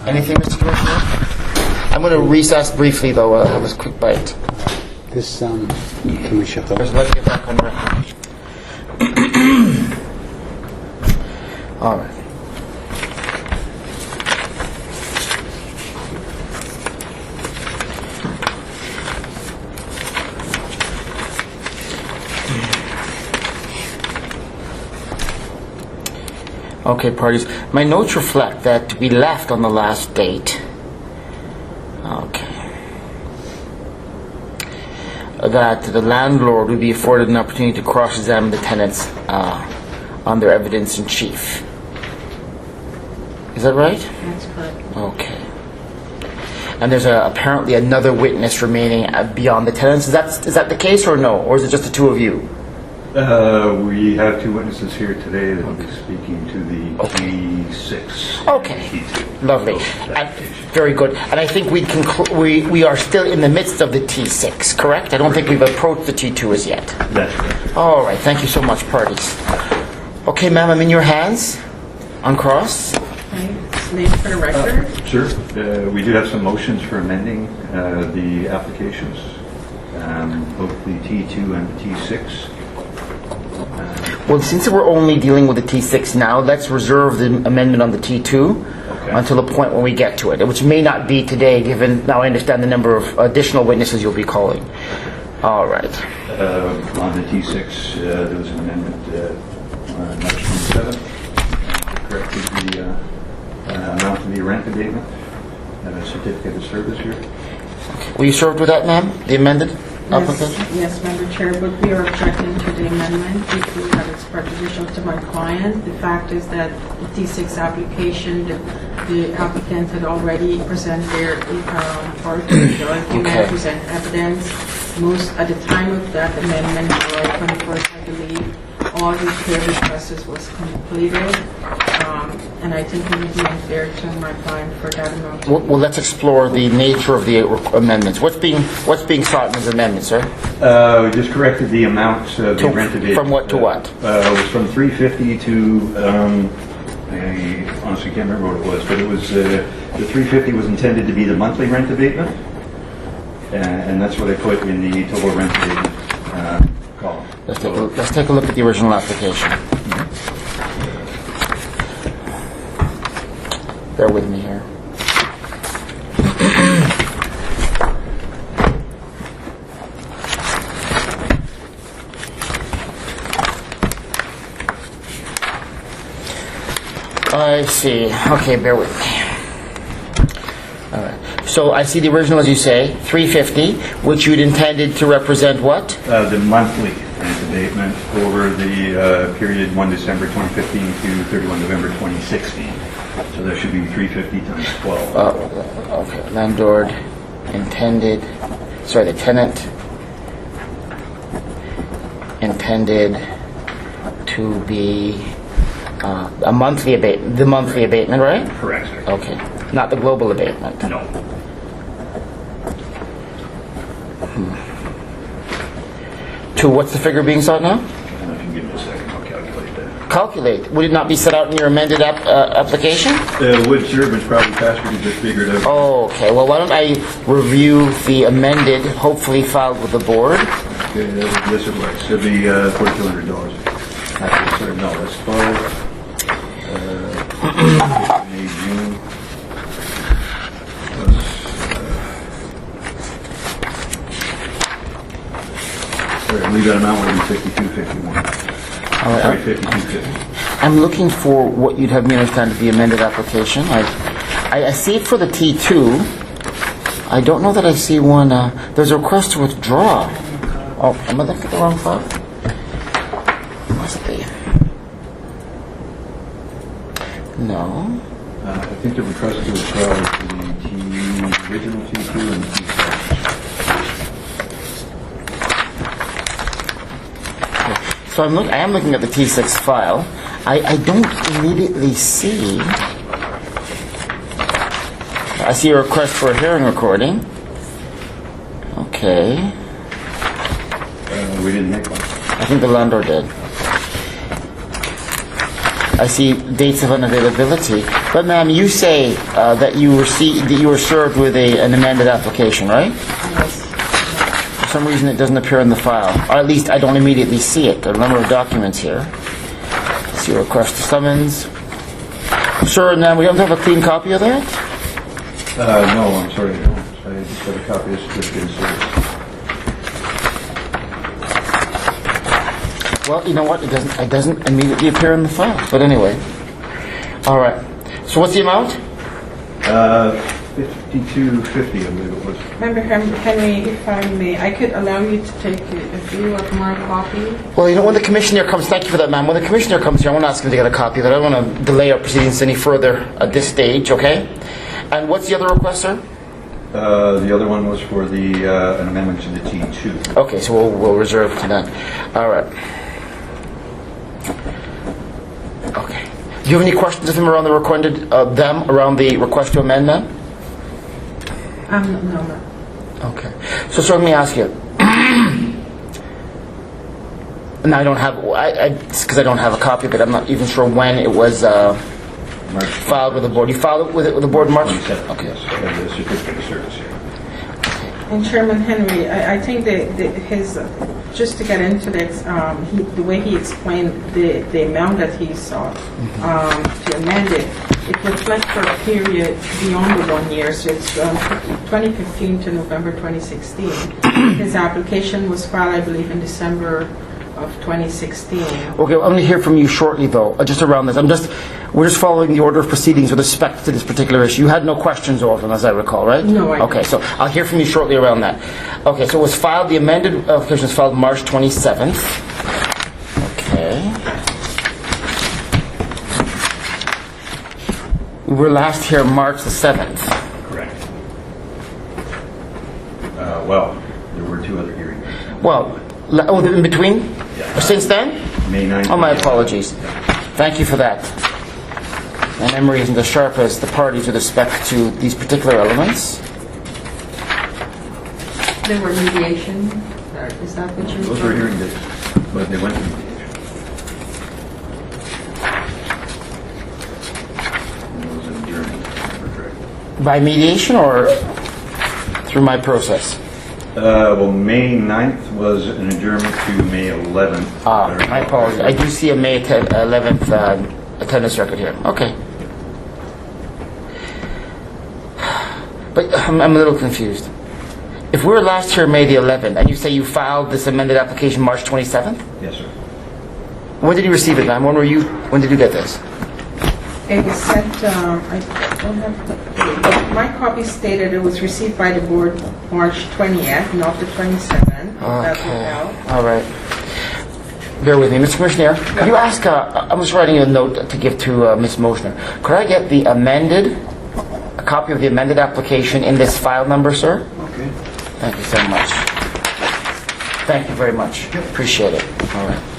Anything, Mr. Commissioner? I'm going to recess briefly, though. I'll have a quick bite. This, can we shift over? Let's get back on record. All right. Okay, parties. My notes reflect that we left on the last date. Okay. That the landlord would be afforded an opportunity to cross-examine the tenants on their evidence in chief. Is that right? That's correct. Okay. And there's apparently another witness remaining beyond the tenants. Is that the case or no? Or is it just the two of you? We have two witnesses here today that will be speaking to the T6. Okay. T2. Lovely. And, very good. And I think we are still in the midst of the T6, correct? I don't think we've approached the T2 as yet. That's correct. All right. Thank you so much, parties. Okay, ma'am, I'm in your hands. Uncross. Okay. Name for the record. Sure. We do have some motions for amending the applications, both the T2 and the T6. Well, since we're only dealing with the T6 now, let's reserve the amendment on the T2 until the point when we get to it, which may not be today, given now I understand the number of additional witnesses you'll be calling. All right. On the T6, there was an amendment on March 27th. Corrected the amount of the rent abatement and a certificate of service here. Were you served with that, ma'am? The amended application? Yes, Member Chair, but we are objecting to the amendment. We feel that it's prejudicial to my client. The fact is that the T6 application, the applicant had already presented their argument, present evidence. At the time of that amendment, July 21st, I believe, all the clear requests was completed. And I think it would be unfair to my client for that amount. Well, let's explore the nature of the amendments. What's being sought in this amendment, sir? We just corrected the amount of the rent abatement. From what to what? It was from $350 to, I honestly can't remember what it was, but it was, the $350 was intended to be the monthly rent abatement, and that's what I put in the total rent abatement column. Let's take a look at the original application. Bear with me here. I see. Okay, bear with me. All right. So I see the original, as you say, $350, which you'd intended to represent what? The monthly rent abatement over the period 1 December 2015 to 31 November 2016. So there should be 350 times 12. Okay. Landlord intended, the tenant intended to be a monthly abatement, the monthly abatement, right? Correct, sir. Okay. Not the global abatement. No. To what's the figure being sought now? If you give me a second, I'll calculate that. Calculate. Would it not be set out in your amended application? Would serve, it's probably faster to just figure it out. Oh, okay. Well, why don't I review the amended, hopefully filed with the board? Okay, yes, it works. It'll be $4,200. Actually, sorry, no, that's 5. May, June. Sorry, I believe that amount would be $52.51. Sorry, $52.50. I'm looking for what you'd have me understand to be amended application. I see it for the T2. I don't know that I see one. There's a request to withdraw. Oh, am I looking at the wrong file? Must be. No. I think the request to withdraw is for the original T2 and the T7. So I am looking at the T6 file. I don't immediately see. I see a request for a hearing recording. Okay. We didn't make one. I think the landlord did. I see dates of unavailability. But ma'am, you say that you were served with an amended application, right? Yes. For some reason, it doesn't appear in the file, or at least I don't immediately see it. There are a number of documents here. Let's see, request to summons. Sir, now we don't have a clean copy of that? No, I'm sorry, I don't. I just have a copy of the certificate of service. Well, you know what? It doesn't immediately appear in the file. But anyway, all right. So what's the amount? 5250, I believe it was. Member Henry, if I may, I could allow you to take a view of my copy. Well, you know, when the commissioner comes, thank you for that, ma'am. When the commissioner comes here, I want to ask him to get a copy of it. I don't want to delay our proceedings any further at this stage, okay? And what's the other request, sir? The other one was for the an amendment to the T2. Okay, so we'll reserve to that. All right. Okay. Do you have any questions of him around the around the request to amend that? No, no. Okay. So let me ask you. Now I don't have, because I don't have a copy of it. I'm not even sure when it was filed with the board. You filed it with the board in March? 27th, Okay. yes. I have the certificate of service here. And Chairman Henry, I think that his, just to get into this, the way he explained the amount that he sought to amend it, it reflects for a period beyond the 1 year, so it's 2015 to November 2016. His application was filed, I believe, in December of 2016. Okay, well, I'm going to hear from you shortly, though, just around this. We're just following the order of proceedings with respect to this particular issue. You had no questions over them, as I recall, right? No, I Okay, so I'll hear from you shortly around that. Okay, so it was filed, the amended application was filed March 27th. Okay. We were last here March the 7th. Correct. Well, there were two other hearings. Well, in between? Yeah. Since then? May 9th. Oh, my apologies. Thank you for that. My memory isn't as sharp as the parties with respect to these particular elements. There were mediation, is that what you're Those were hearing dates, but they went to mediation. And there was an adjournment, if I remember correctly. By mediation or through my process? Well, May 9th was an adjournment to May 11th. My apologies. I do see a May 11th attendance record here. Okay. But I'm a little confused. If we were last here May the 11th, and you say you filed this amended application March 27th? Yes, sir. When did you receive it, ma'am? When did you get this? It was sent, I don't have the, my copy stated it was received by the board March 20th, not the 27th. That was Okay. out. All right. Bear with me. Mr. Commissioner, could you ask, I'm just writing a note to give to Ms. Moschner. Could I get a copy of the amended application in this file number, sir? Okay. Thank you so much. Thank you very much. Appreciate it. All right.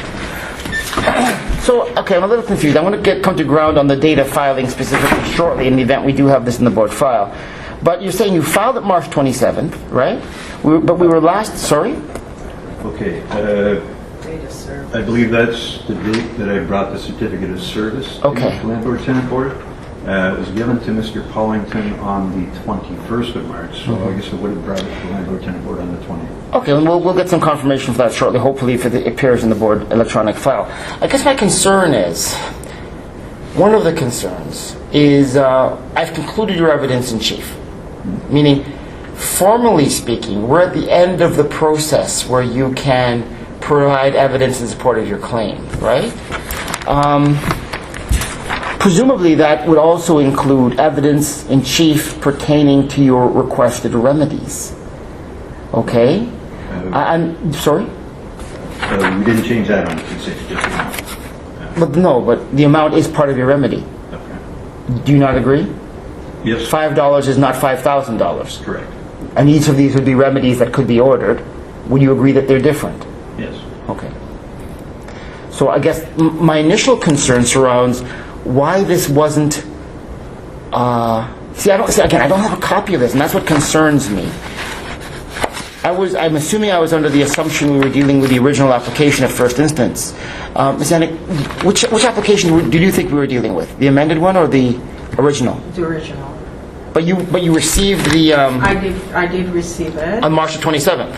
So, okay, I'm a little confused. I want to come to ground on the date of filing specifically shortly in the event we do have this in the board file. But you're saying you filed it March 27th, right? But we were last, sorry? Okay. Date of service. I believe that's the date that I brought the certificate of service Okay. to the landlord-tenant board. It was given to Mr. Pollington on the 21st of March, so I guess I would have brought it to the landlord-tenant board on the 20th. Okay, and we'll get some confirmation for that shortly, hopefully if it appears in the board electronic file. I guess my concern is, one of the concerns is, I've concluded your evidence in chief. Meaning, formally speaking, we're at the end of the process where you can provide evidence in support of your claim, right? Presumably that would also include evidence in chief pertaining to your requested remedies. Okay? I'm sorry? We didn't change that on the consent, just the amount. But the amount is part of your remedy. Okay. Do you not agree? Yes, $5 is not $5,000. correct. And each of these would be remedies that could be ordered. Would you agree that they're different? Yes. Okay. So I guess my initial concern surrounds why this wasn't. Again, I don't have a copy of this, and that's what concerns me. I'm assuming I was under the assumption we were dealing with the original application at first instance. Ms. Annick, which application did you think we were dealing with? The amended one or the original? The original. But you received the I did receive it. on March the 27th.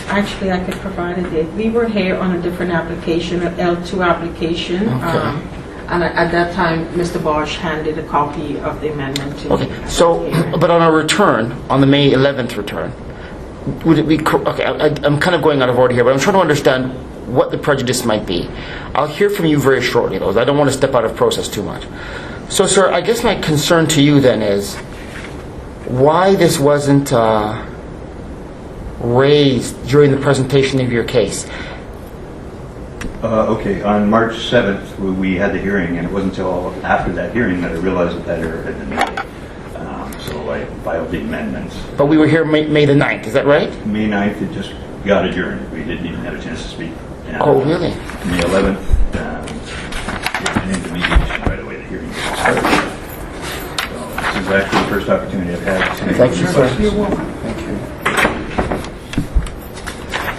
Actually, I could provide a date. We were here on a different application, an L2 application. Okay. And at that time, Mr. Bosch handed a copy of the amendment to me. Okay. So, but on our return, on the May 11th return, would it be okay? I'm kind of going out of order here, but I'm trying to understand what the prejudice might be. I'll hear from you very shortly, though. I don't want to step out of process too much. So, sir, I guess my concern to you then is why this wasn't raised during the presentation of your case. Okay, on March 7th, we had the hearing, and it wasn't until after that hearing that I realized that error had been made. So I filed the amendments. But we were here May the 9th, is that right? May 9th, it just got adjourned. We didn't even have a chance to speak. And, Oh, really? May 11th, we went into mediation right away. The hearing started. So this is actually the first opportunity I've had to Thank you, sir. Thank you.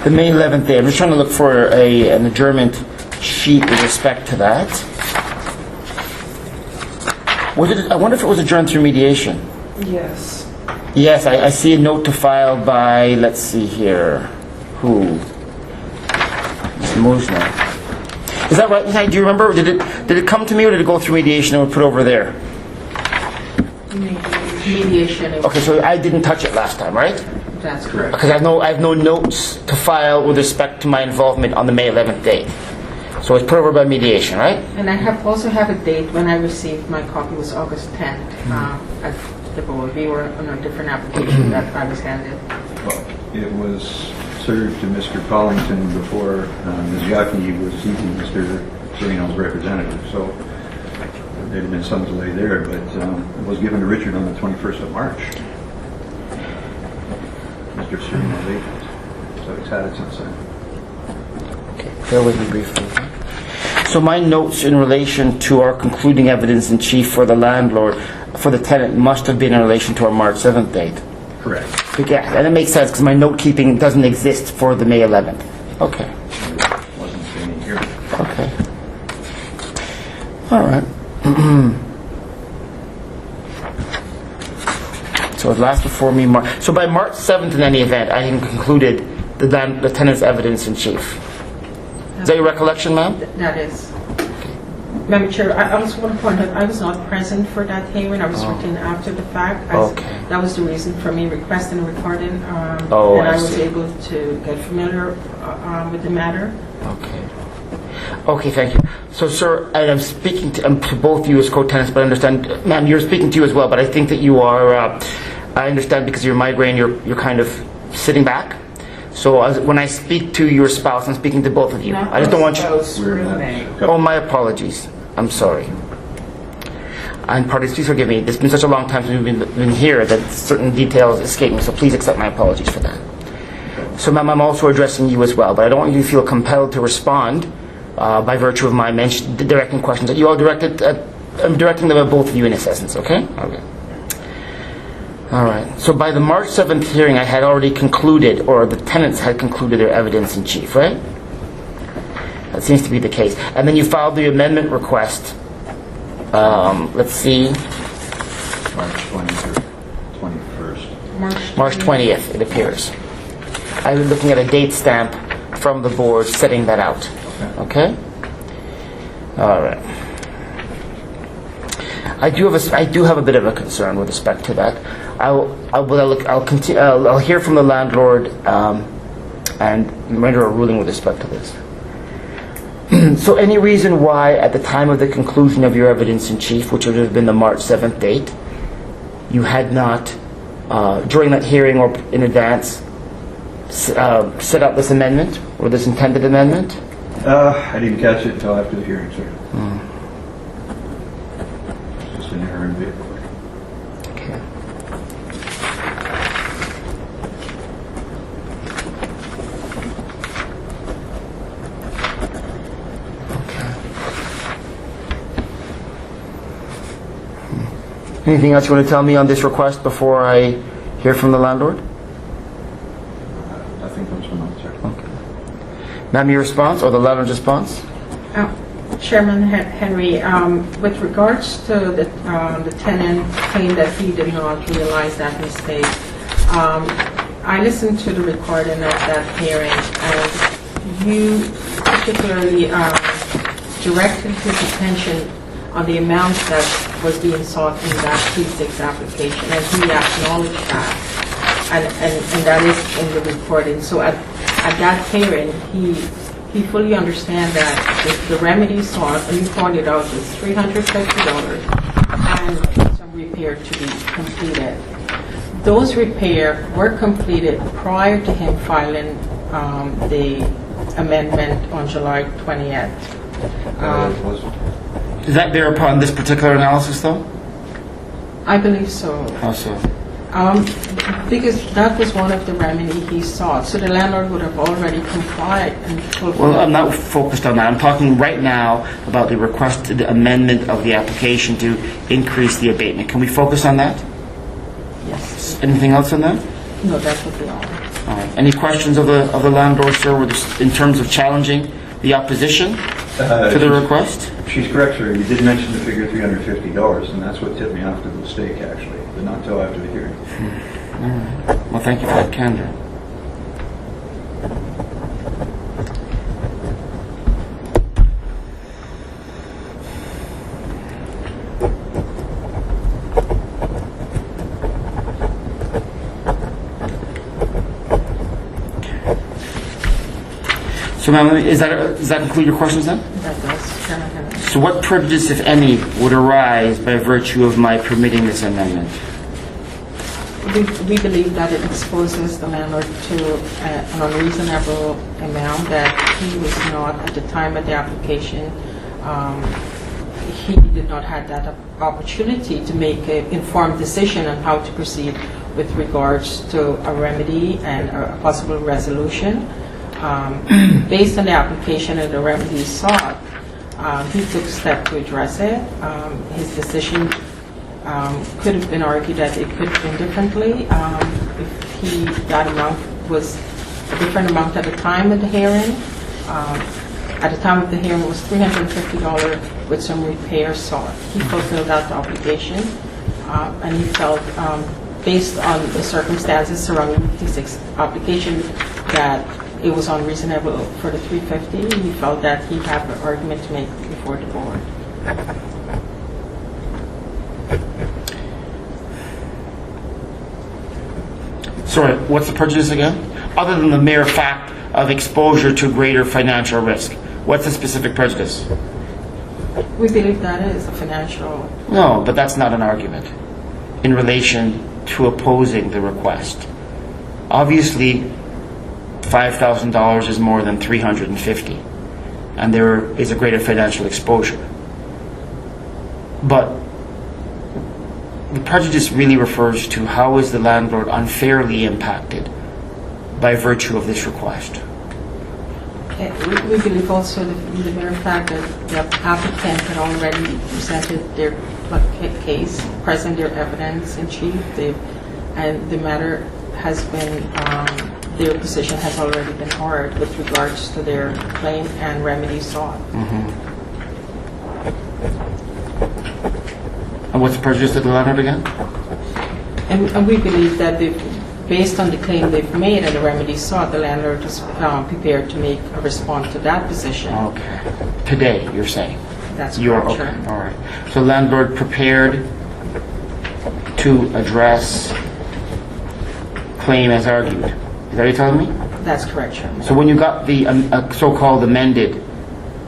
The May 11th day, I'm just trying to look for an adjournment sheet with respect to that. I wonder if it was adjourned through mediation. Yes. Yes, I see a note to file by, let's see here, who? Ms. Mosner. Is that right? Do you remember? Did it come to me or did it go through mediation and put over there? Mediation. Okay, so I didn't touch it last time, right? That's correct. Because I have no notes to file with respect to my involvement on the May 11th date. So it's put over by mediation, right? And I also have a date when I received my copy was August 10th at the board. We were on a different application that I was handed. Well, it was served to Mr. Collington before Ms. Yaki was seeking Mr. Serino's representative. So there had been some delay there, but it was given to Richard on the 21st of March. Mr. Serino's agent. So he's had it since then. Okay, bear with me briefly. So my notes in relation to our concluding evidence in chief for the landlord, for the tenant, must have been in relation to our March 7th date. Correct. Yeah, and it makes sense because my note keeping doesn't exist for the May 11th. Okay. Wasn't standing here. Okay. All right. So it lasts before me. So by March 7th, in any event, I had concluded the tenant's evidence in chief. Is that your recollection, ma'am? That is. Madam Chair, I also want to point out I was not present for that hearing. I was written after the fact. Okay. That was the reason for me requesting a recording. And I I was see. able to get familiar with the matter. Okay. Okay, thank you. So, sir, and I'm speaking to both of you as co-tenants, but I understand, ma'am, you're speaking to you as well, but I think that you are, I understand because of your migraine, you're kind of sitting back. So when I speak to your spouse, I'm speaking to both of you. I just don't want you... We're not. Oh, my apologies. I'm sorry. And parties, please forgive me. It's been such a long time since we've been here that certain details escape me, so please accept my apologies for that. So, ma'am, I'm also addressing you as well, but I don't want you to feel compelled to respond by virtue of my directing questions that you all directed. I'm directing them at both of you in essence, okay? Okay. All right. So by the March 7th hearing, I had already concluded, or the tenants had concluded their evidence in chief, right? That seems to be the case. And then you filed the amendment request. Let's see. March 20th, 21st. March 20th, it appears. I was looking at a date stamp from the board setting that out. Okay? All right. I do have a bit of a concern with respect to that. I'll hear from the landlord and render a ruling with respect to this. So any reason why at the time of the conclusion of your evidence in chief, which would have been the March 7th date, you had not, during that hearing or in advance, set up this amendment or this intended amendment? I didn't catch it until after the hearing, sir. Just an error in paperwork. Okay. Anything else you want to tell me on this request before I hear from the landlord? Ma'am, your response, or the landlord's response? Chairman Henry, with regards to the tenant claim that he did not realize that mistake, I listened to the recording of that hearing, and you particularly directed his attention on the amount that was being sought in that P6 application, and he acknowledged that, and that is in the recording. So at that hearing, he fully understands that the remedy sought, and you pointed out, was $350 and some repair to be completed. Those repairs were completed prior to him filing the amendment on July 20th. Is that there upon this particular analysis, though? I believe so. How so? Because that was one of the remedies he sought. So the landlord would have already complied and fulfilled. Well, I'm not focused on that. I'm talking right now about the requested amendment of the application to increase the abatement. Can we focus on that? Yes. Anything else on that? No, that would be all. All right. Any questions of the landlord, sir, in terms of challenging the opposition to the request? She's correct, sir. You did mention the figure $350, and that's what tipped me off to the mistake, actually, but not until after the hearing. All right. Well, thank you for that candor. So, ma'am, does that include your questions then? That does, Chairman Henry. So what prejudice, if any, would arise by virtue of my permitting this amendment? We believe that it exposes the landlord to an unreasonable amount that he was not, at the time of the application, he did not have that opportunity to make an informed decision on how to proceed with regards to a remedy and a possible resolution. Based on the application and the remedies sought, he took steps to address it. His decision could have been argued that it could have been differently if that amount was a different amount at the time of the hearing. At the time of the hearing, it was $350 with some repairs sought. He fulfilled that obligation, and he felt, based on the circumstances surrounding the 56 application, that it was unreasonable for the $350. He felt that he had an argument to make before the board. Sorry, what's the prejudice again? Other than the mere fact of exposure to greater financial risk, what's the specific prejudice? We believe that is a financial. No, but that's not an argument in relation to opposing the request. Obviously, $5,000 is more than $350, and there is a greater financial exposure. But the prejudice really refers to how is the landlord unfairly impacted by virtue of this request. We believe also the mere fact that the applicant had already presented their case, present their evidence in chief, and the matter has been, their position has already been heard with regards to their claim and remedy sought. And what's the prejudice of the landlord again? And we believe that based on the claim they've made and the remedy sought, the landlord is prepared to make a response to that position. Okay. Today, you're saying? That's You're correct, okay. sure. All right. So landlord prepared to address claim as argued. Is that what you're telling me? That's correct, Chairman. So when you got the so-called amended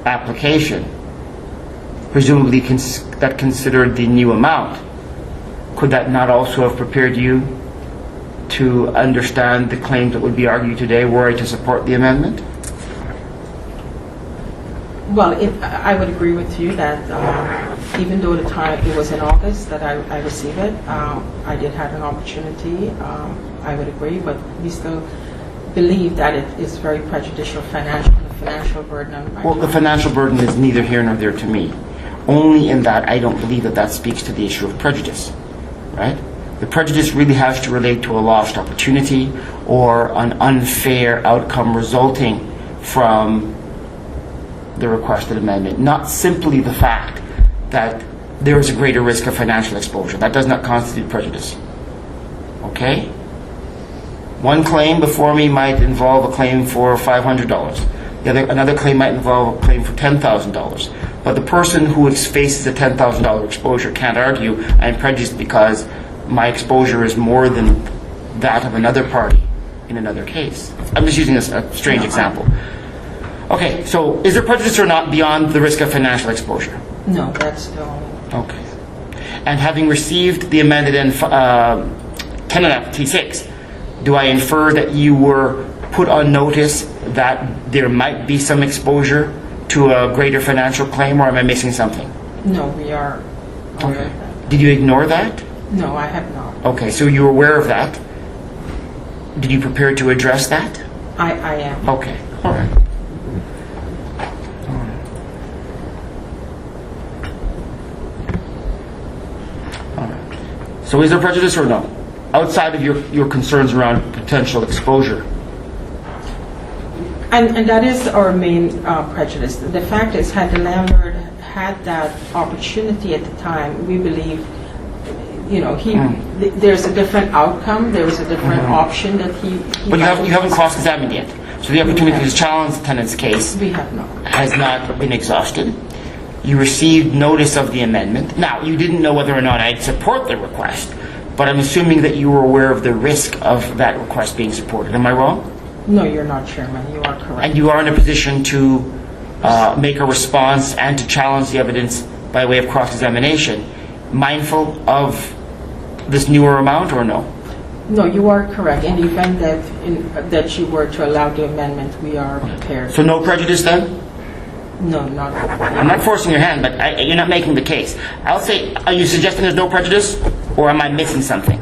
application, presumably that considered the new amount, could that not also have prepared you to understand the claims that would be argued today were I to support the amendment? Well, I would agree with you that even though the time it was in August that I received it, I did have an opportunity. I would agree, but we still believe that it is very prejudicial financial burden on my Well, the financial burden is neither here nor there to me. Only in that I don't believe that speaks to the issue of prejudice, right? The prejudice really has to relate to a lost opportunity or an unfair outcome resulting from the requested amendment, not simply the fact that there is a greater risk of financial exposure. That does not constitute prejudice. Okay? One claim before me might involve a claim for $500. Another claim might involve a claim for $10,000. But the person who faces a $10,000 exposure can't argue, I'm prejudiced because my exposure is more than that of another party in another case. I'm just using a strange example. Okay, so is there prejudice or not beyond the risk of financial exposure? No, that's the only. Okay. And having received the amended T6, do I infer that you were put on notice that there might be some exposure to a greater financial claim, or am I missing something? No, we are aware of that. Did you ignore that? No, I have not. Okay, so you were aware of that. Did you prepare to address that? I am. Okay, all right. All right. So is there prejudice or no? Outside of your concerns around potential exposure. And that is our main prejudice. The fact is, had the landlord had that opportunity at the time, we believe, there's a different outcome, there's a different option that he But you haven't cross-examined yet. So the opportunity to challenge the tenant's case We have not. has not been exhausted. You received notice of the amendment. Now, you didn't know whether or not I'd support the request, but I'm assuming that you were aware of the risk of that request being supported. Am I wrong? No, you're not, Chairman. You are correct. And you are in a position to make a response and to challenge the evidence by way of cross-examination, mindful of this newer amount or no? No, you are correct. In the event that you were to allow the amendment, we are prepared. So no prejudice then? No, not. I'm not forcing your hand, but you're not making the case. I'll say, are you suggesting there's no prejudice, or am I missing something?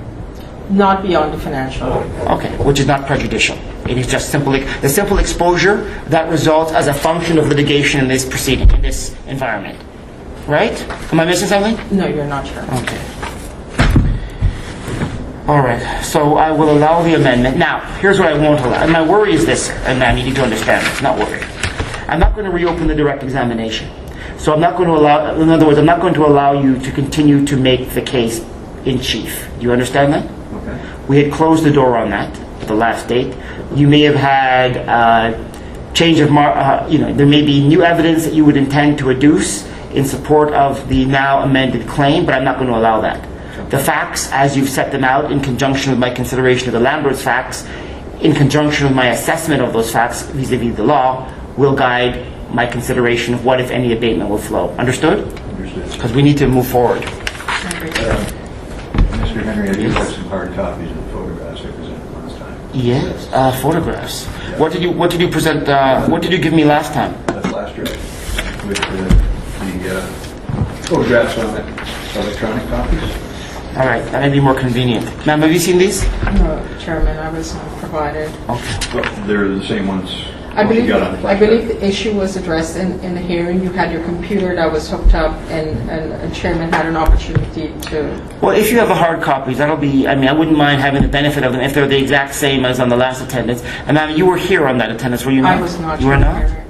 Not beyond the financial. Okay, which is not prejudicial. It is just the simple exposure that results as a function of litigation in this proceeding, in this environment. Right? Am I missing something? No, you're not, Chairman. Okay. All right, so I will allow the amendment. Now, here's what I won't allow. And my worry is this, and I need you to understand this, not worry. I'm not going to reopen the direct examination. So I'm not going to allow, in other words, I'm not going to allow you to continue to make the case in chief. Do you understand that? Okay. We had closed the door on that at the last date. You may have had change of, there may be new evidence that you would intend to adduce in support of the now amended claim, but I'm not going to allow that. The facts, as you've set them out in conjunction with my consideration of the landlord's facts, in conjunction with my assessment of those facts vis-a-vis the law, will guide my consideration of what, if any, abatement will flow. Understood? Understood. Because we need to move forward. Mr. Henry, I do have some hard copies of the photographs I presented last time. Yes, photographs. What did you present? What did you give me last time? That's last year, with the photographs on it, electronic copies. All right, that may be more convenient. Ma'am, have you seen these? No, Chairman, I was not provided. Okay. Well, they're the same ones. I you got on the flash believe drive. the issue was addressed in the hearing. You had your computer that was hooked up, and Chairman had an opportunity to. Well, if you have the hard copies, that'll be, I wouldn't mind having the benefit of them if they're the exact same as on the last attendance. And ma'am, you were here on that attendance, were you not? I was not. You were not? Chairman.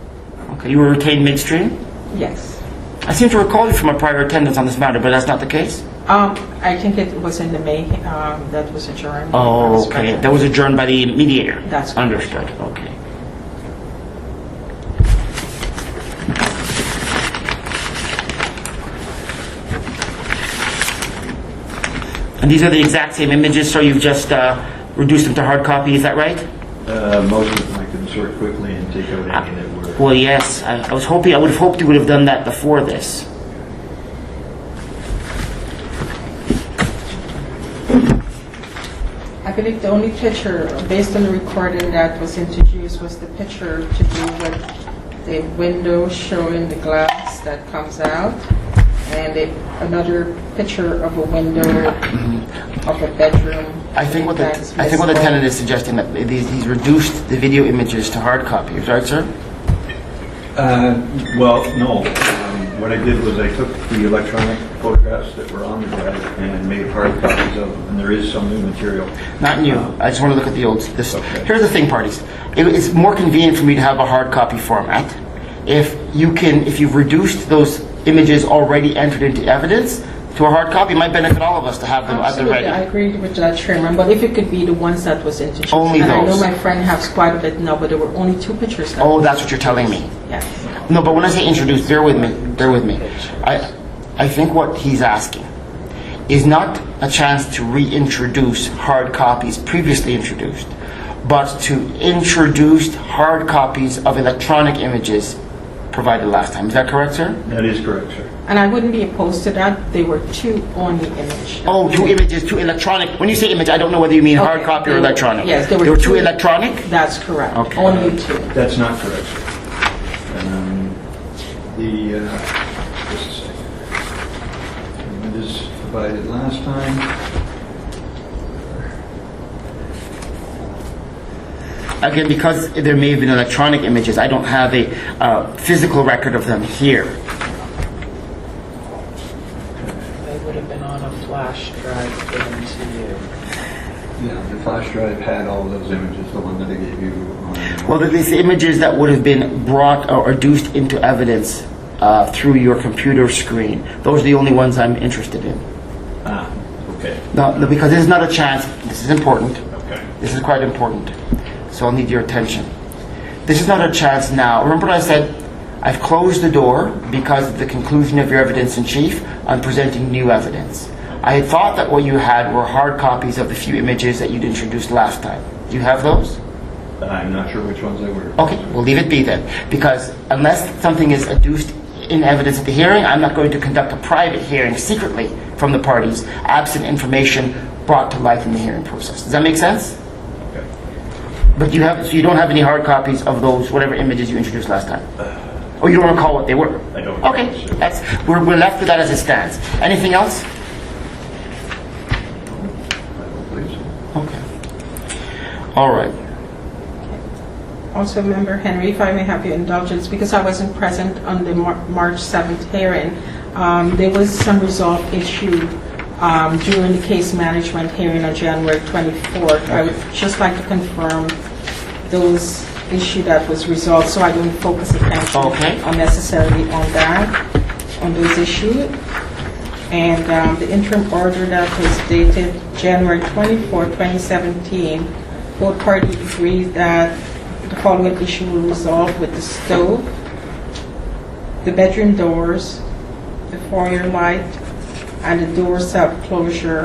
Okay, you were retained midstream? Yes. I seem to recall you from a prior attendance on this matter, but that's not the case? I think it was in the May that was adjourned. Oh, okay. That was adjourned by the mediator? That's correct. Understood, okay. And these are the exact same images, so you've just reduced them to hard copy, is that right? Most of them I can sort quickly and take out any that were. Well, yes. I would have hoped you would have done that before this. I believe the only picture, based on the recording that was introduced, was the picture to do with the window showing the glass that comes out, and another picture of a window of a bedroom. I think what the tenant is suggesting that he's reduced the video images to hard copies, right, sir? Well, no. What I did was I took the electronic photographs that were on the drive and made hard copies of them, and there is some new material. Not new. I just want to look at the old. This. Okay. Here's the thing, parties. It's more convenient for me to have a hard copy format. If you've reduced those images already entered into evidence to a hard copy, it might benefit all of us to have them at the Absolutely, I ready. agree with that, Chairman, but if it could be the ones that was introduced. Only and I know those. my friend has quite a bit now, but there were only 2 pictures. That Oh, that's what you're telling me. Yes. No, but when I say introduce, bear with me. Bear with me. I think what he's asking is not a chance to reintroduce hard copies previously introduced, but to introduce hard copies of electronic images provided last time. Is that correct, sir? That is correct, sir. And I wouldn't be opposed to that. They were 2 on the image. Oh, 2 images, 2 electronic. When you say image, I don't know whether you mean hard Okay, copy or they were- electronic. yes, there were 2 electronic? That's correct. Okay. Only 2. That's not correct, sir. Just a second. Images provided last time. Again, because there may have been electronic images, I don't have a physical record of them here. They would have been on a flash drive given to you. Yeah, the flash drive had all those images, the one that I gave you on. Well, these images that would have been brought or reduced into evidence through your computer screen, those are the only ones I'm interested in. Ah, okay. No, because this is not a chance. This is important. Okay. This is quite important. So I'll need your attention. This is not a chance now. Remember what I said? I've closed the door because at the conclusion of your evidence in chief, I'm presenting new evidence. I had thought that what you had were hard copies of the few images that you'd introduced last time. Do you have those? I'm not sure which ones they were. Okay, we'll leave it be then. Because unless something is adduced in evidence at the hearing, I'm not going to conduct a private hearing secretly from the parties, absent information brought to light in the hearing process. Does that make sense? Okay. But so you don't have any hard copies of those, whatever images you introduced last time? Or you don't recall what they were? I don't. Okay, we're left with that as it stands. Anything else? I don't believe so. Okay. All right. Also, Member Henry, if I may have your indulgence, because I wasn't present on the March 7th hearing, there was some resolved issue during the case management hearing on January 24th. I would just like to confirm those issue that was resolved, so I don't focus attention unnecessarily on that, on those issues. And the interim order that was dated January 24, 2017, both parties agreed that the following issue will resolve with the stove, the bedroom doors, the foyer light, and the door self-closure.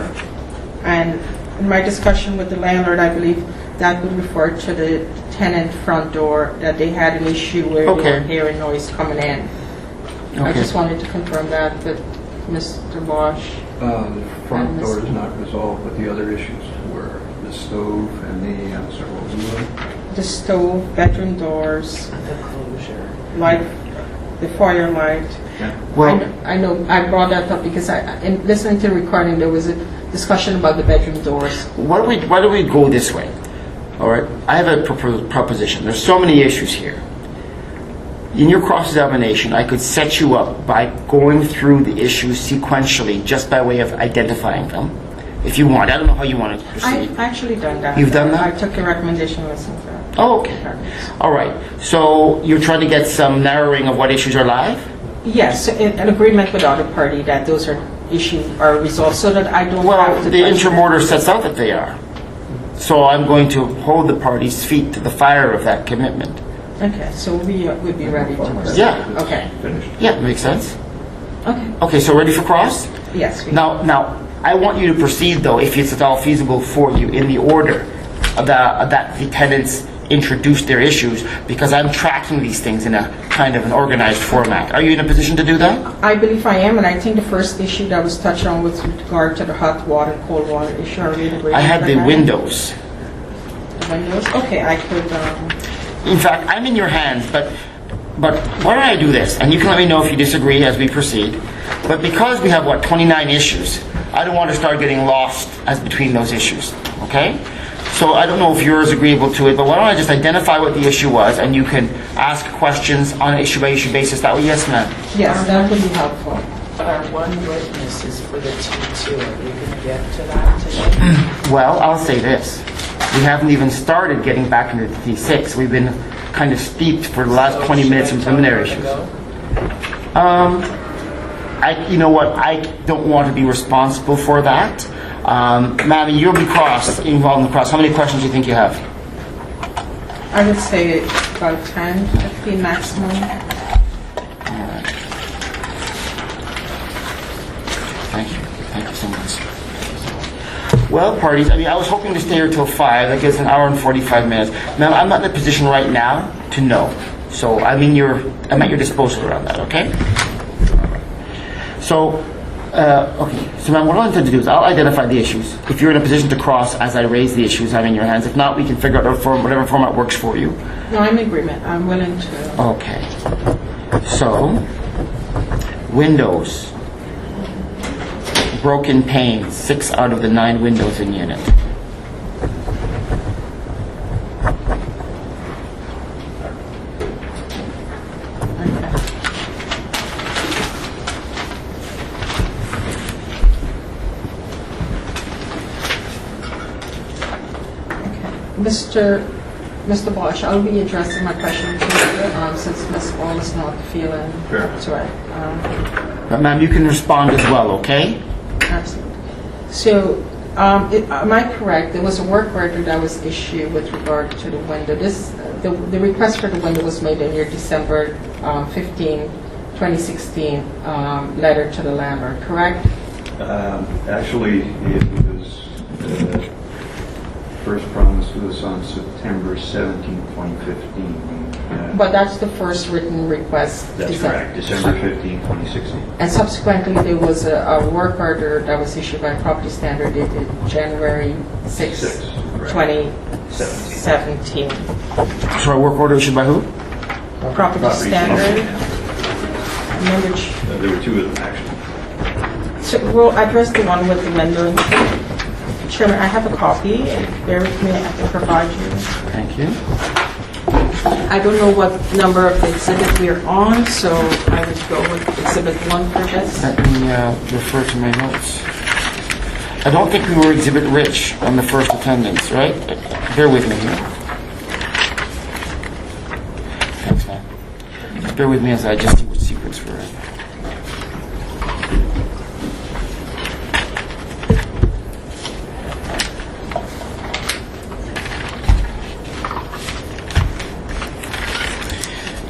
And in my discussion with the landlord, I believe that would refer to the tenant front door, that they had an issue where they were hearing noise coming in. I just wanted to confirm that with Mr. Bosch. The front door is not resolved, but the other issues were the stove and the, sorry, what was the other? The stove, bedroom doors, The closure. light, the foyer light. Well, I know I brought that up because in listening to the recording, there was a discussion about the bedroom doors. why don't we go this way? All right. I have a proposition. There's so many issues here. In your cross-examination, I could set you up by going through the issues sequentially, just by way of identifying them, if you want. I don't know how you want to proceed. I've actually done that. You've done that? I took your recommendation and listened to that. Oh, okay. All right. So you're trying to get some narrowing of what issues are live? Yes, an agreement with the other party that those are issues are resolved, so that I don't Well, have to. the interim order sets out that they are. So I'm going to hold the parties' feet to the fire of that commitment. Okay, so we would be ready to proceed. Yeah. Okay. Finished. Yeah, makes sense. Okay. Okay, so ready for cross? Yes. Now, I want you to proceed, though, if it's at all feasible for you, in the order that the tenants introduced their issues, because I'm tracking these things in a kind of an organized format. Are you in a position to do that? I believe I am, and I think the first issue that was touched on with regard to the hot water, cold water issue, are we agreed? I had the windows. The windows? Okay, I could, In fact, I'm in your hands, but why don't I do this? And you can let me know if you disagree as we proceed. But because we have, 29 issues, I don't want to start getting lost as between those issues, okay? So I don't know if you're agreeable to it, but why don't I just identify what the issue was, and you can ask questions on an issue-by-issue basis that way? Yes, ma'am. Yes, that would be helpful. Our one witness is for the T2. Are we going to get to that today? Well, I'll say this. We haven't even started getting back into the T6. We've been kind of steeped for the last 20 minutes in preliminary issues. You know what? I don't want to be responsible for that. Ma'am, you'll be involved in the cross. How many questions do you think you have? I would say about 10, 15 maximum. Thank you. Thank you so much. Well, parties, I was hoping to stay here till 5. That gives an hour and 45 minutes. Ma'am, I'm not in a position right now to know. So I'm at your disposal around that, okay? So, so ma'am, what I intend to do is I'll identify the issues. If you're in a position to cross as I raise the issues, I'm in your hands. If not, we can figure out whatever format works for you. No, I'm in agreement. I'm willing to. Okay. So, windows. Broken panes, 6 out of the 9 windows in unit. Mr. Bosch, I'll be addressing my question to you since Ms. Ball is not feeling it's right. But ma'am, you can respond as well, okay? Absolutely. So, am I correct? There was a work order that was issued with regard to the window. The request for the window was made in your December 15, 2016 letter to the landlord, correct? Actually, it was, first promise was on September 17, 2015. But that's the first written request. That's correct, December 15, 2016. And subsequently, there was a work order that was issued by Property Standard dated January 6, 2017. So a work order issued by who? Property Standard. Remember, There were 2 of them, actually. so we'll address the one with the window. Chairman, I have a copy. Bear with me, I can provide you. Thank you. I don't know what number of the exhibit we're on, so I would go with exhibit 1 for this. Let me refer to my notes. I don't think we were exhibit rich on the first attendance, right? Bear with me here. Thanks, man. Bear with me as I just see what sequence we're in.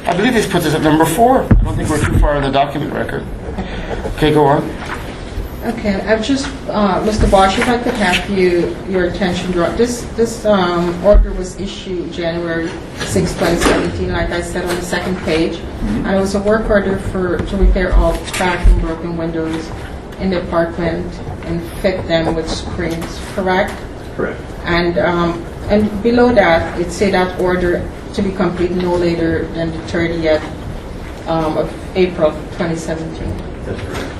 I believe this puts us at number 4. I don't think we're too far in the document record. Okay, go on. Okay, I've just, Mr. Bosch, if I could have your attention drawn. This order was issued January 6, 2017, like I said on the second page. And it was a work order to repair all cracked and broken windows in the apartment and fit them with screens, correct? Correct. And below that, it said that order to be complete no later than the 30th of April 2017. That's correct.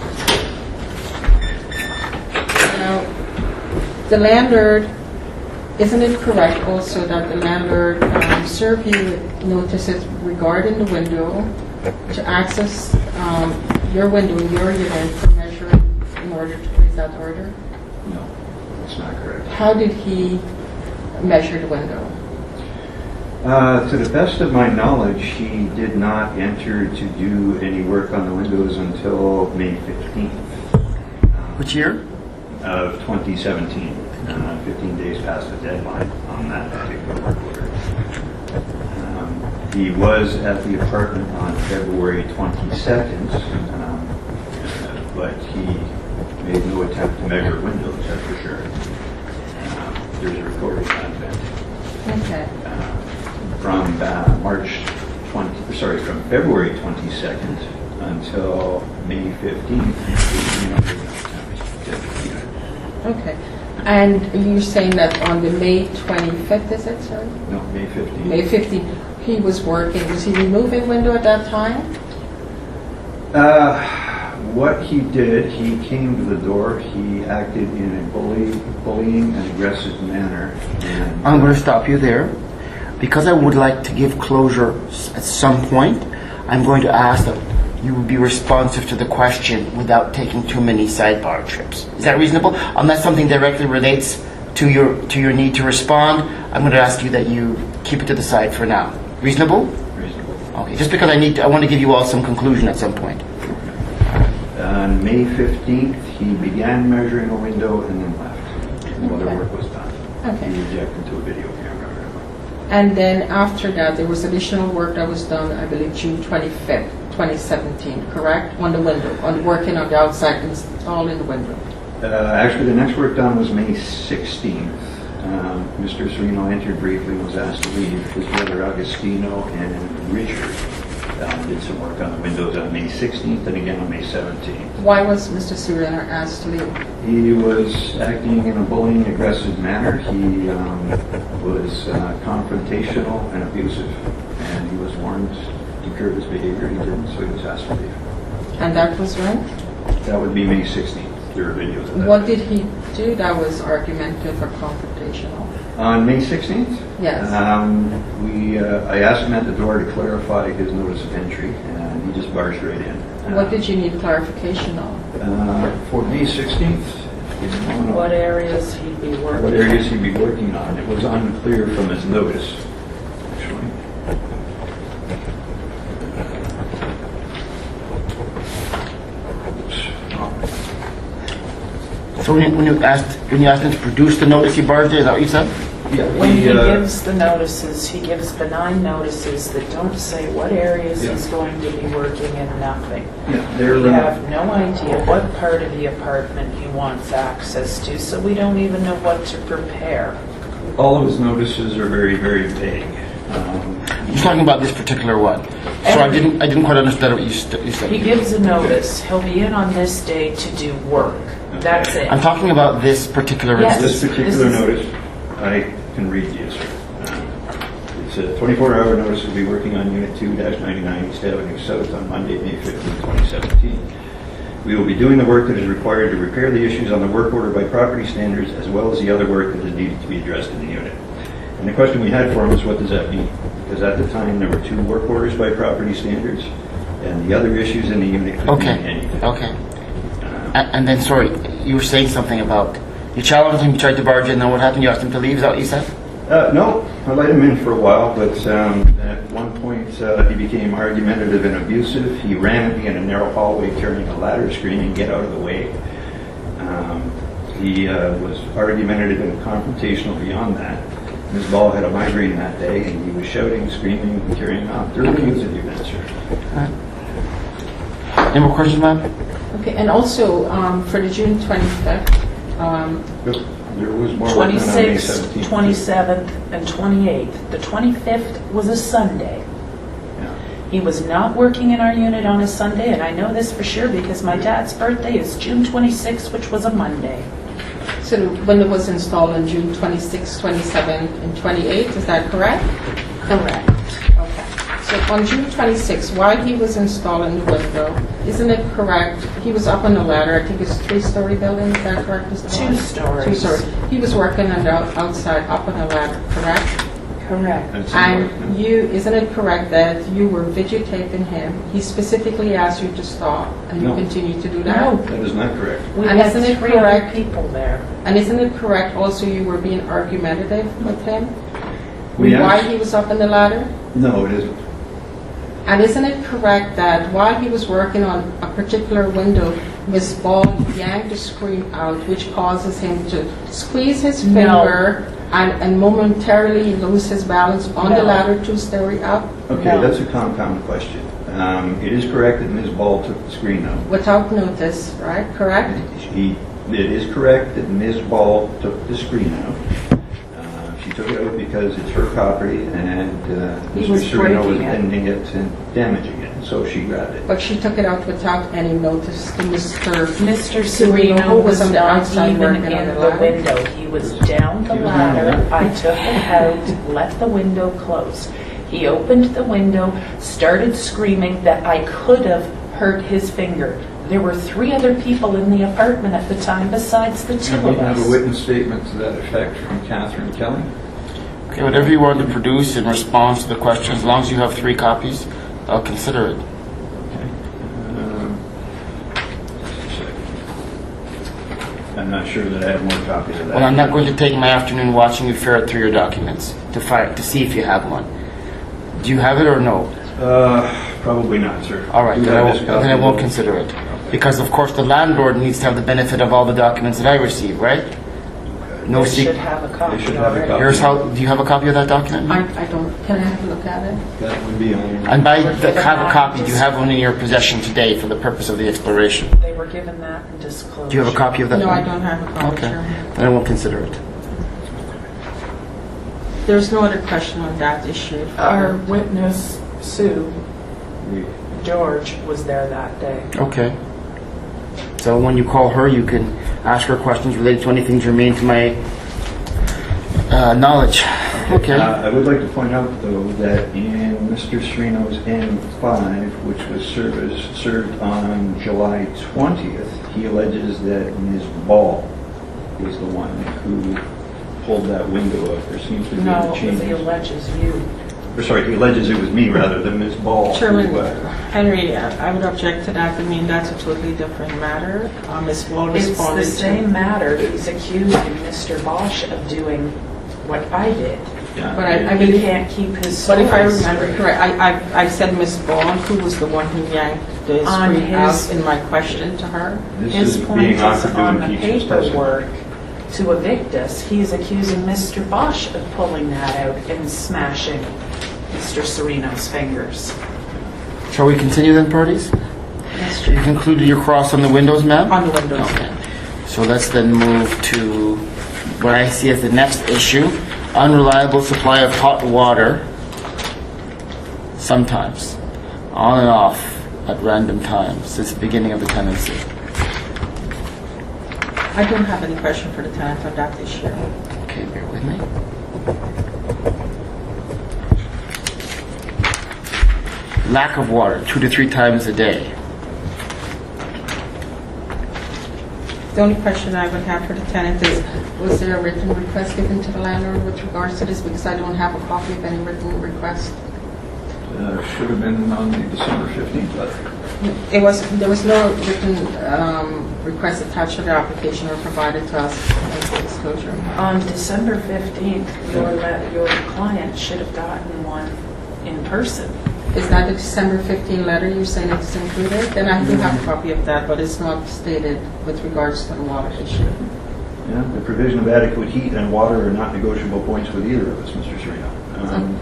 Now, the landlord, isn't it correct also that the landlord served you notices regarding the window to access your window in your unit for measuring in order to place that order? No, that's not correct. How did he measure the window? To the best of my knowledge, he did not enter to do any work on the windows until May 15th. Which year? Of 2017, 15 days past the deadline on that particular work order. He was at the apartment on February 22nd, but he made no attempt to measure windows, that's for sure. There's a recording content. Okay. From from February 22nd until May 15th. Okay. And you're saying that on the May 25th, is it, sorry? No, May 15th. May 15th, he was working. Was he removing window at that time? What he did, he came to the door, he acted in a bullying and aggressive manner. And I'm going to stop you there. Because I would like to give closure at some point, I'm going to ask that you would be responsive to the question without taking too many sidebar trips. Is that reasonable? Unless something directly relates to your need to respond, I'm going to ask you that you keep it to the side for now. Reasonable? reasonable. Okay. Just because I want to give you all some conclusion at some point. On May 15th, he began measuring a window and then left while the work was done. Okay. He objected to a video camera. And then after that, there was additional work that was done, I believe, June 25th, 2017, correct? On the window, on working on the outside, installing the window. Actually, the next work done was May 16th. Mr. Sereno entered briefly and was asked to leave. His brother Agostino and Richard did some work on the windows on May 16th and again on May 17th. Why was Mr. Sereno asked to leave? He was acting in a bullying, aggressive manner. He was confrontational and abusive, and he was warned to curb his behavior. He didn't, so he was asked to leave. And that was when? That would be May 16th. There are videos of that. What did he do that was argumentative or confrontational? On May 16th? Yes. I asked him at the door to clarify his notice of entry, and he just barged right in. What did you need clarification on? For May 16th, What areas he'd be working? what areas he'd be working on. It was unclear from his notice, actually. So when you asked him to produce the notice, he barged in, is that what you said? Yeah, When he gives the notices, he gives benign notices that don't say what areas Yeah. he's going to be working in, nothing. they're, We have no idea what part of the apartment he wants access to, so we don't even know what to prepare. all of his notices are very, very vague. You're talking about this particular one. So I didn't quite understand what you said. He gives a notice, he'll be in on this day to do work. That's it. I'm talking about this particular Yes. instance. This particular This is- notice, I can read to you, sir. It's a 24-hour notice to be working on Unit 2-99 East Avenue South on Monday, May 15, 2017. We will be doing the work that is required to repair the issues on the work order by property standards, as well as the other work that is needed to be addressed in the unit. And the question we had for him is, what does that mean? Because at the time, there were 2 work orders by property standards, and the other issues in the unit could Okay. be anything. Okay. And then, sorry, you were saying something about you challenged him, you tried to barge in, then what happened? You asked him to leave. Is that what you said? No, I let him in for a while, but at one point he became argumentative and abusive. He ran at me in a narrow hallway carrying a ladder, screaming, "Get out of the way." He was argumentative and confrontational beyond that. Ms. Ball had a migraine that day, and he was shouting, screaming, carrying on. There really was a new answer. Any more questions, ma'am? Okay, and also for the June 25th, There was more work done on May 26th, 17th. 27th, and 28th. The 25th was a Sunday. Yeah. He was not working in our unit on a Sunday, and I know this for sure because my dad's birthday is June 26th, which was a Monday. so the window was installed on June 26th, 27th, and 28th, is that correct? Correct. Okay. So on June 26th, while he was installing the window, isn't it correct, he was up on the ladder, I think it's a 3-story building, is that correct, Mr. Ball? 2 stories. 2 stories. He was working on the outside, up on the ladder, correct? Correct. And some work, And isn't it correct that you were videotaping him? He specifically asked you to stop, and you No. continued to do that? No. That is not correct. We And had isn't it 3 other correct- people there. And isn't it correct also you were being argumentative with him? We While asked- he was up on the ladder? No, it isn't. And isn't it correct that while he was working on a particular window, Ms. Ball yanked the screen out, which causes him to squeeze his No. finger and momentarily lose his balance on the No. ladder 2-story up Okay, No. that's a compound question. It is correct that Ms. Ball took the screen out. without notice, right? Correct? It is correct that Ms. Ball took the screen out. She took it out because it's her property and He Mr. was Sereno was breaking it. bending it and damaging it, so she grabbed it. But she took it out without any notice to Mr. Sereno Sereno was on the not outside even working on in the the ladder. window. He was down the He was down the ladder. ladder. I took it out, left the window closed. He opened the window, started screaming that I could have hurt his finger. There were 3 other people in the apartment at the time besides the 2 And we of have a us. witness statement to that effect from Catherine Kelly. Okay, whatever you want to produce in response to the question, as long as you have 3 copies, I'll consider it. Just a second. I'm not sure that I have more copies of that. Well, I'm not going to take my afternoon watching you ferret through your documents to see if you have one. Do you have it or no? Probably not, sir. All right, Do then have this copy. I won't consider it. Because, of course, the landlord needs to have the benefit of all the documents that I receive, right? No They should secret. have a copy They should have a already. copy. Here's how. Do you have a copy of that document? I don't, can I have a look at it? That would be on. And by the have a copy, do you have one in your possession today for the purpose of the exploration? They were given that in disclosure. Do you have a copy of that? No, I don't have a copy, Okay, Chairman. then I won't consider it. There's no other question on that issue. Our witness, Sue, We- George, was there that day. Okay. So when you call her, you can ask her questions related to anything germane to my knowledge. Okay. I would like to point out, though, that in Mr. Sereno's N5, which was served on July 20th, he alleges that Ms. Ball was the one who pulled that window up. There seems to be No, a change. he alleges you. Or sorry, he alleges it was me rather than Ms. Ball. Chairman, who, Henry, I would object to that. I mean, that's a totally different matter. Ms. Wall It's the responded to... same matter. He's accusing Mr. Bosch of doing what I did. yeah. But I He mean, can't keep his but if I stories remember straight. correct, I said Ms. Bond, who was the one who yanked the On screen out his- in my question to her. This His is point being is offered to on the impeach his testimony. paperwork to evict us. He is accusing Mr. Bosch of pulling that out and smashing Mr. Sereno's fingers. Shall we continue then, parties? Yes, You concluded your cross on the windows, ma'am? On the windows. Okay. So let's then move to what I see as the next issue, unreliable supply of hot water, sometimes, on and off at random times since the beginning of the tenancy. I don't have any question for the tenant on that issue. Okay, bear with me. Lack of water, 2 to 3 times a day. The only question I would have for the tenant is, was there a written request given to the landlord with regards to this? Because I don't have a copy of any written request. Should have been on the December 15th letter. There was no written request attached to the application or provided to us as a disclosure. On December 15th, your client should have gotten one in person. Is that the December 15 letter you're saying it's included? Then I do have a copy of that, but it's not stated with regards to the water issue. Yeah, the provision of adequate heat and water are not negotiable points with either of us, Mr. Sereno.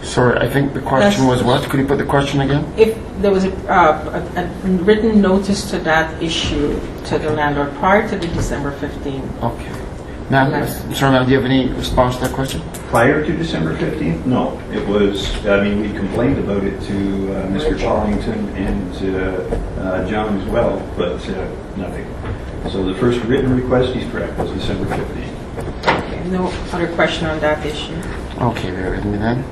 Sorry, I think the question was what? Could you put the question again? If there was a written notice to that issue to the landlord prior to the December 15, Okay. Ma'am, sorry, ma'am, do you have any response to that question? Prior to December 15th? No. It was, I mean, we complained about it to Mr. Charlington and John as well, but nothing. So the first written request, he's correct, was December 15th. no other question on that issue. Okay, bear with me then.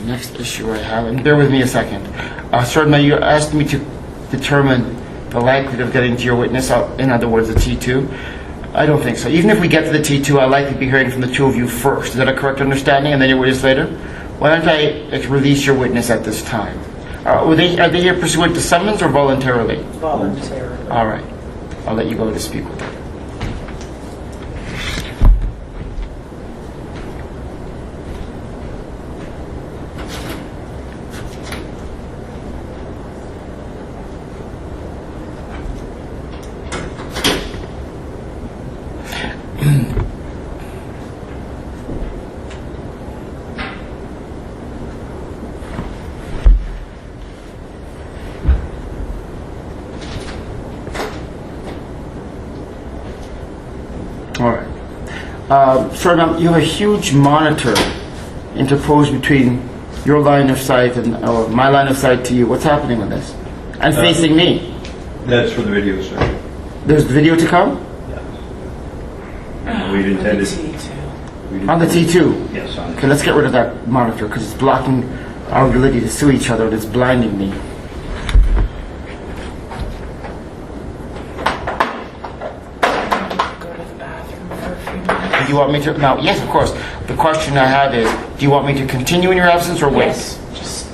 Next issue I have, and bear with me a second. Sir, now you asked me to determine the likelihood of getting to your witness, in other words, the T2. I don't think so. Even if we get to the T2, I'll likely be hearing from the 2 of you first. Is that a correct understanding? And then your witness later? Why don't I release your witness at this time? Are they here pursuant to summons or voluntarily? Voluntarily. All right. I'll let you go to speak with them. All right. Sir, now you have a huge monitor interposed between your line of sight and my line of sight to you. What's happening with this? And facing me. That's for the video, sir. There's video to come? We'd intended, T2. On the T2? Yes, on the Okay, let's get rid of that monitor because it's blocking our ability to sue each other and it's blinding me. Go to the bathroom for a few minutes. Do you want me to, now, yes, of course. The question I have is, do you want me to continue in your absence or wait? Yes, just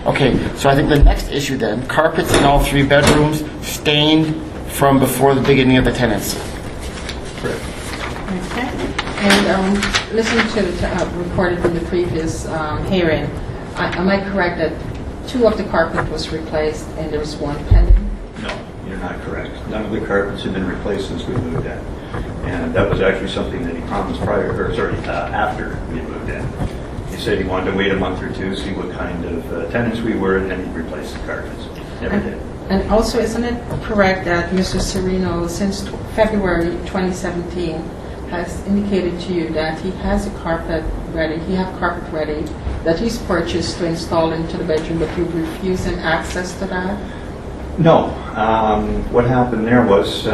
Okay, so I think the next issue then, carpets in all 3 bedrooms stained from before the beginning of the tenancy. Okay. And listening to the recording from the previous hearing, am I correct that 2 of the carpet was replaced and there was 1 pending? No, you're not correct. None of the carpets have been replaced since we moved in. And that was actually something that he promised after we moved in. He said he wanted to wait a month or 2, see what kind of tenants we were, and then he'd replace the carpets. Never did. And also, isn't it correct that Mr. Serino, since February 2017, has indicated to you that he has a carpet ready, that he's purchased to install into the bedroom, but you refuse him access to that? No. What happened there was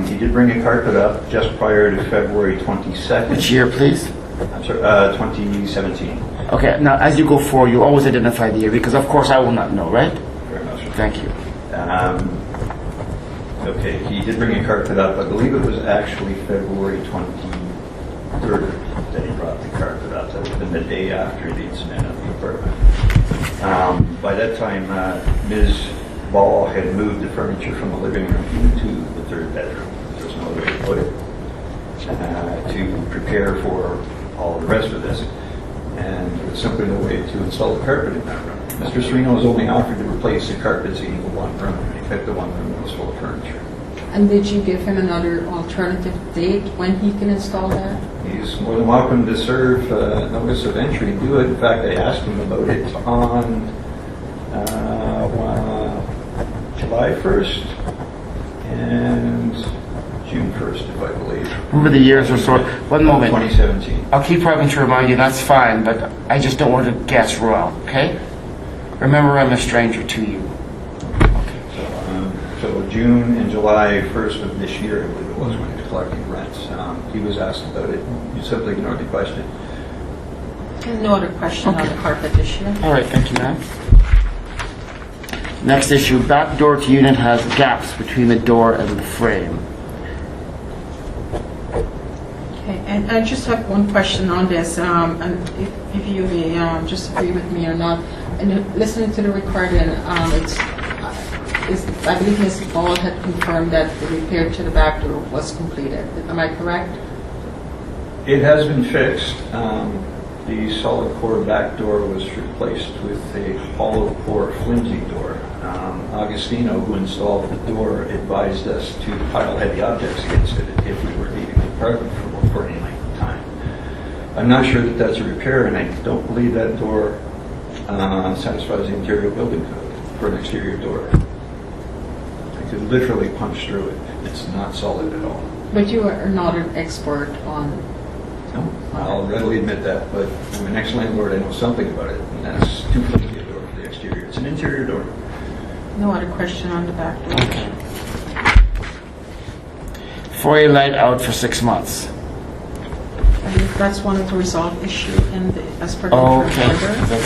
he did bring a carpet up just prior to February 22nd. Which year, please? I'm sorry, 2017. Okay, now as you go forward, you always identify the year because of course I will not know, right? Very much. Thank you. Okay, he did bring a carpet up. I believe it was actually February 23rd that he brought the carpet up. That would have been the day after the incident at the apartment. By that time, Ms. Ball had moved the furniture from the living room into the 3rd bedroom. There's no other way to put it. To prepare for all the rest of this. And it was simply no way to install the carpet in that room. Mr. Serino was only offered to replace the carpets in the 1 room. He picked the 1 room that was full of furniture. And did you give him another alternative date when he can install that? He's more than welcome to serve notice of entry and do it. In fact, I asked him about it on July 1st and June 1st, if I believe. Remember the years or so. One moment. 2017. I'll keep having to remind you, that's fine, but I just don't want to guess wrong, okay? Remember, I'm a stranger to you. So June and July 1st of this year, I believe it was, when he was collecting rents. He was asked about it. You simply ignored the question. No other question on the carpet issue? All right, thank you, ma'am. Next issue, back door to unit has gaps between the door and the frame. Okay, and I just have one question on this, and if you just agree with me or not. And listening to the recording, I believe Ms. Ball had confirmed that the repair to the back door was completed. Am I correct? It has been fixed. The solid core back door was replaced with a hollow core flimsy door. Augustino, who installed the door, advised us to pile heavy objects against it if we were leaving the apartment for any length of time. I'm not sure that that's a repair, and I don't believe that door satisfies the interior building code for an exterior door. I could literally punch through it. It's not solid at all. But you are not an expert on... No, I'll readily admit that, but I'm an ex-landlord. I know something about it, and that's too flimsy a door for the exterior. It's an interior door. No other question on the back door? Okay. Foyer light out for 6 months. I believe that's one of the resolved issues as per the Oh, okay. order. Is that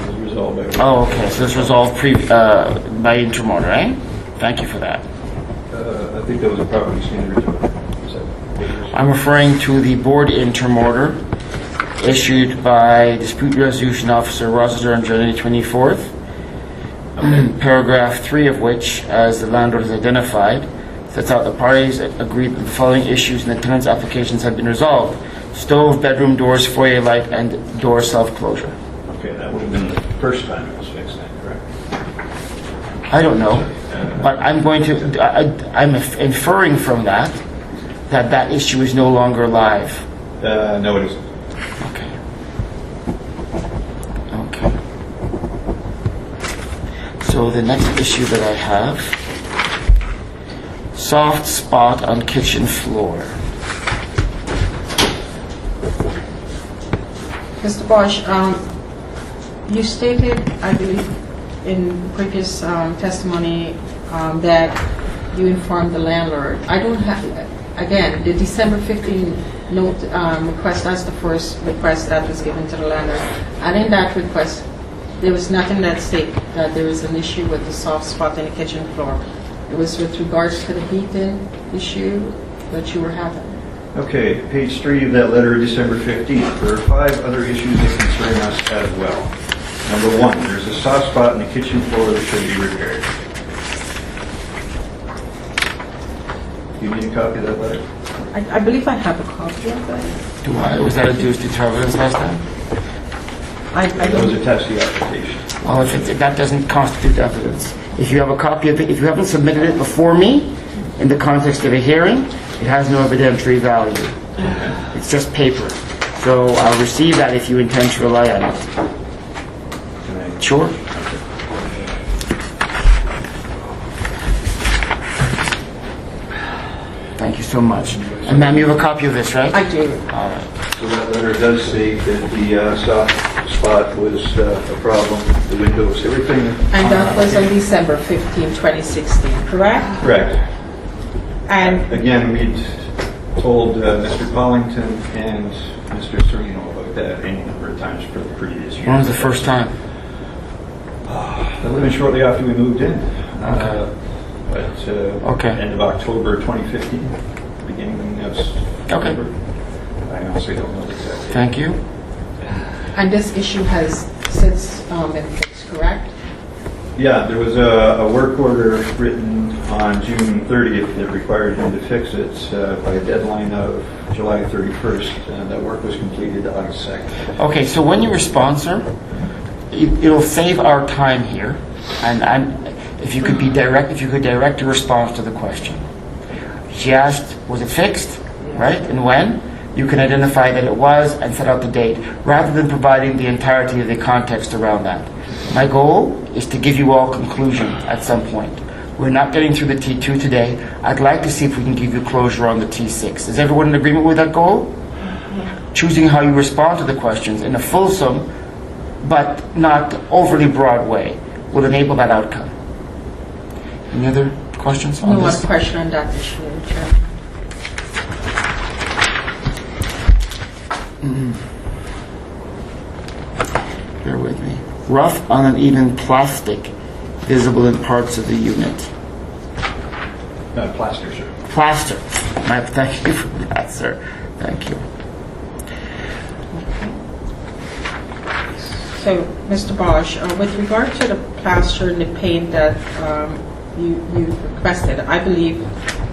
It was resolved by... right? Oh, okay. So this resolved by intermodal, right? Thank you for that. I think that was a property standards order. Was that- I'm referring to the board interim order issued by Dispute Resolution Officer Rossiter on January 24th. Paragraph 3 of which, as the landlord has identified, sets out the parties agreed that the following issues in the tenant's applications have been resolved: stove, bedroom doors, foyer light, and door self-closure. Okay, that would have been the first time it was fixed then, correct? I don't know, but I'm going to, I'm inferring from that that issue is no longer live. No, it isn't. Okay. Okay. So the next issue that I have, soft spot on kitchen floor. Mr. Bosch, you stated, I believe, in previous testimony that you informed the landlord. I don't have, again, the December 15 note request, that's the first request that was given to the landlord. And in that request, there was nothing that stated that there was an issue with the soft spot in the kitchen floor. It was with regards to the heating issue that you were having. Okay, page 3 of that letter of December 15th. There are 5 other issues that concern us as well. Number 1, there's a soft spot in the kitchen floor that should be repaired. Do you need a copy of that letter? I believe I have a copy of that. Was that adduced to evidence last time? I That was don't, attached to the application. Well, if that doesn't constitute evidence. If you have a copy of it, if you haven't submitted it before me, in the context of a hearing, it has no evidentiary value. It's just paper. So I'll receive that if you intend to rely on it. Sure? Thank you so much. And ma'am, you have a copy of this, right? I do. All right. So that letter does say that the soft spot was a problem, the windows, everything. And that was on December 15, 2016, correct? Correct. And Again, we'd told Mr. Pollington and Mr. Serino about that any number of times for the previous year. When was the first time? That would have been shortly after we moved in. Okay. End of October 2015, beginning of September. I honestly don't know exactly. Thank you. And this issue has since been fixed, correct? Yeah, there was a work order written on June 30th that required him to fix it by a deadline of July 31st, and that work was completed August 2nd. Okay, so when you respond, sir, it'll save our time here, and if you could direct a response to the question. She asked, was it fixed, right, and when? You can identify that it was and set out the date, rather than providing the entirety of the context around that. My goal is to give you all conclusion at some point. We're not getting through the T2 today. I'd like to see if we can give you closure on the T6. Is everyone in agreement with that goal? Choosing how you respond to the questions in a fulsome but not overly broad way will enable that outcome. Any other questions on No this? one question on that issue, Chairman. Bear with me. Rough, uneven plastic visible in parts of the unit. Plaster, sir. Plaster. Thank you for that, sir. Thank you. So, Mr. Bosch, with regard to the plaster and the paint that you requested, I believe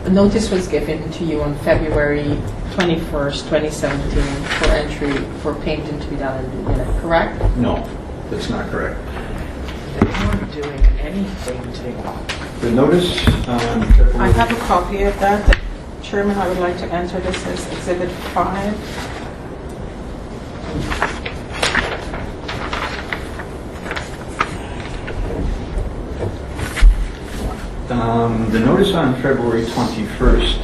a notice was given to you on February 21st, 2017 for entry for painting to be done in the unit, correct? No, that's not correct. They weren't doing anything to. The notice on I February... have a copy of that. Chairman, I would like to enter this as Exhibit 5. The notice on February 21st,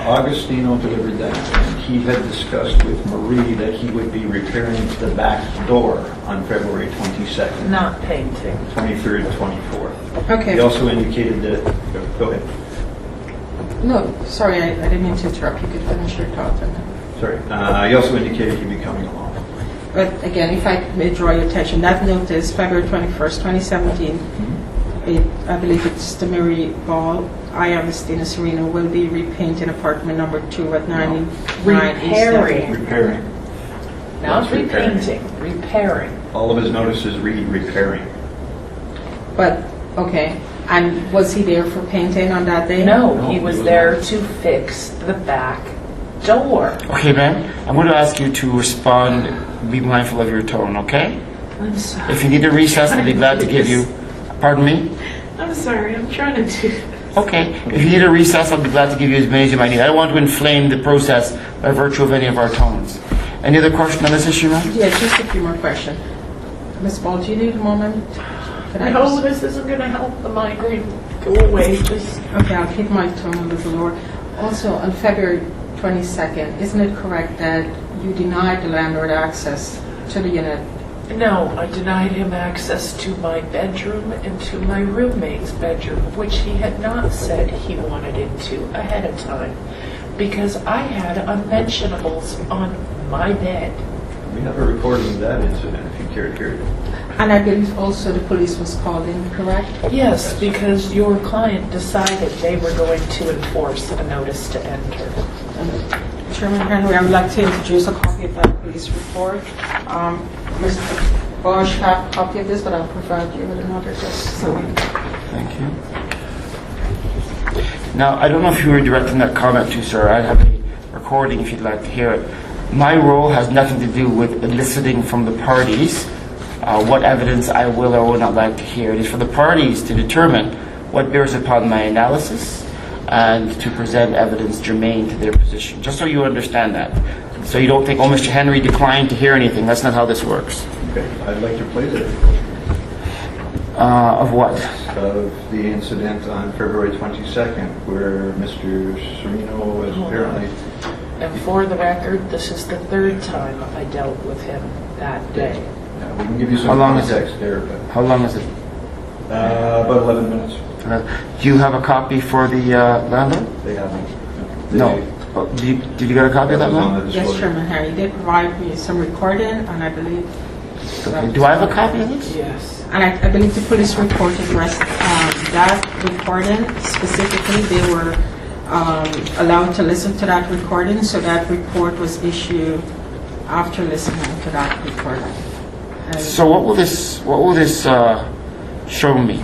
Augustino delivered that, and he had discussed with Marie that he would be repairing the back door on February 22nd, Not painting. 23rd, 24th. Okay. He also indicated that... Go ahead. No, sorry, I didn't mean to interrupt. You could finish your thought on that. Sorry. He also indicated he'd be coming along. But again, if I may draw your attention, that notice, February 21st, 2017, I believe it's the Mary Ball, I, Agustina Serino, will be repainting apartment number 2 at 99 East Avenue. Repairing. Not Not repairing. repainting, repairing. All of his notices read repairing. But, okay, and was he there for painting on that day? No, No, he he was was there not. to fix the back door. Okay, ma'am, I'm going to ask you to respond, be mindful of your tone, okay? I'm sorry. If you need a recess, I'll be glad to give you... Pardon me? I'm sorry, I'm trying to do this. Okay. If you need a recess, I'll be glad to give you as many as you might need. I don't want to inflame the process by virtue of any of our tones. Any other question on this issue, ma'am? Yeah, just a few more questions. Ms. Ball, do you need a moment? Can I No, just- this isn't going to help the migraine go away. Just Okay, I'll keep my tone a little lower. Also, on February 22nd, isn't it correct that you denied the landlord access to the unit No, I denied him access to my bedroom and to my roommate's bedroom, which he had not said he wanted into ahead of time, because I had unmentionables on my bed. We have a recording of that incident, if you care to hear it. And I believe also the police was called in, correct? Yes, because your client decided they were going to enforce a notice to enter. Chairman Henry, I would like to introduce a copy of that police report. Mr. Bosch have a copy of this, but I'll provide you with another just so. Thank you. Now, I don't know if you were directing that comment to, sir. I have a recording if you'd like to hear it. My role has nothing to do with eliciting from the parties what evidence I will or will not like to hear. It is for the parties to determine what bears upon my analysis and to present evidence germane to their position, just so you understand that. So you don't think, oh, Mr. Henry declined to hear anything. That's not how this works. Okay, I'd like to play the Of what? of the incident on February 22nd, where Mr. Serino was apparently... And for the record, this is the third time I dealt with him that day. Yeah, we can give you some How long is context there, but How long is it? about 11 minutes. Do you have a copy for the landlord? They haven't. No. Oh, did you get a copy of that was on one? the Yes, disclosure. Chairman Henry, they provide me some recording, and I believe. Okay. Do I have a copy of this? Yes. And I believe the police report addressed that recording specifically. They were allowed to listen to that recording, so that report was issued after listening to that recording. And So what will this show me?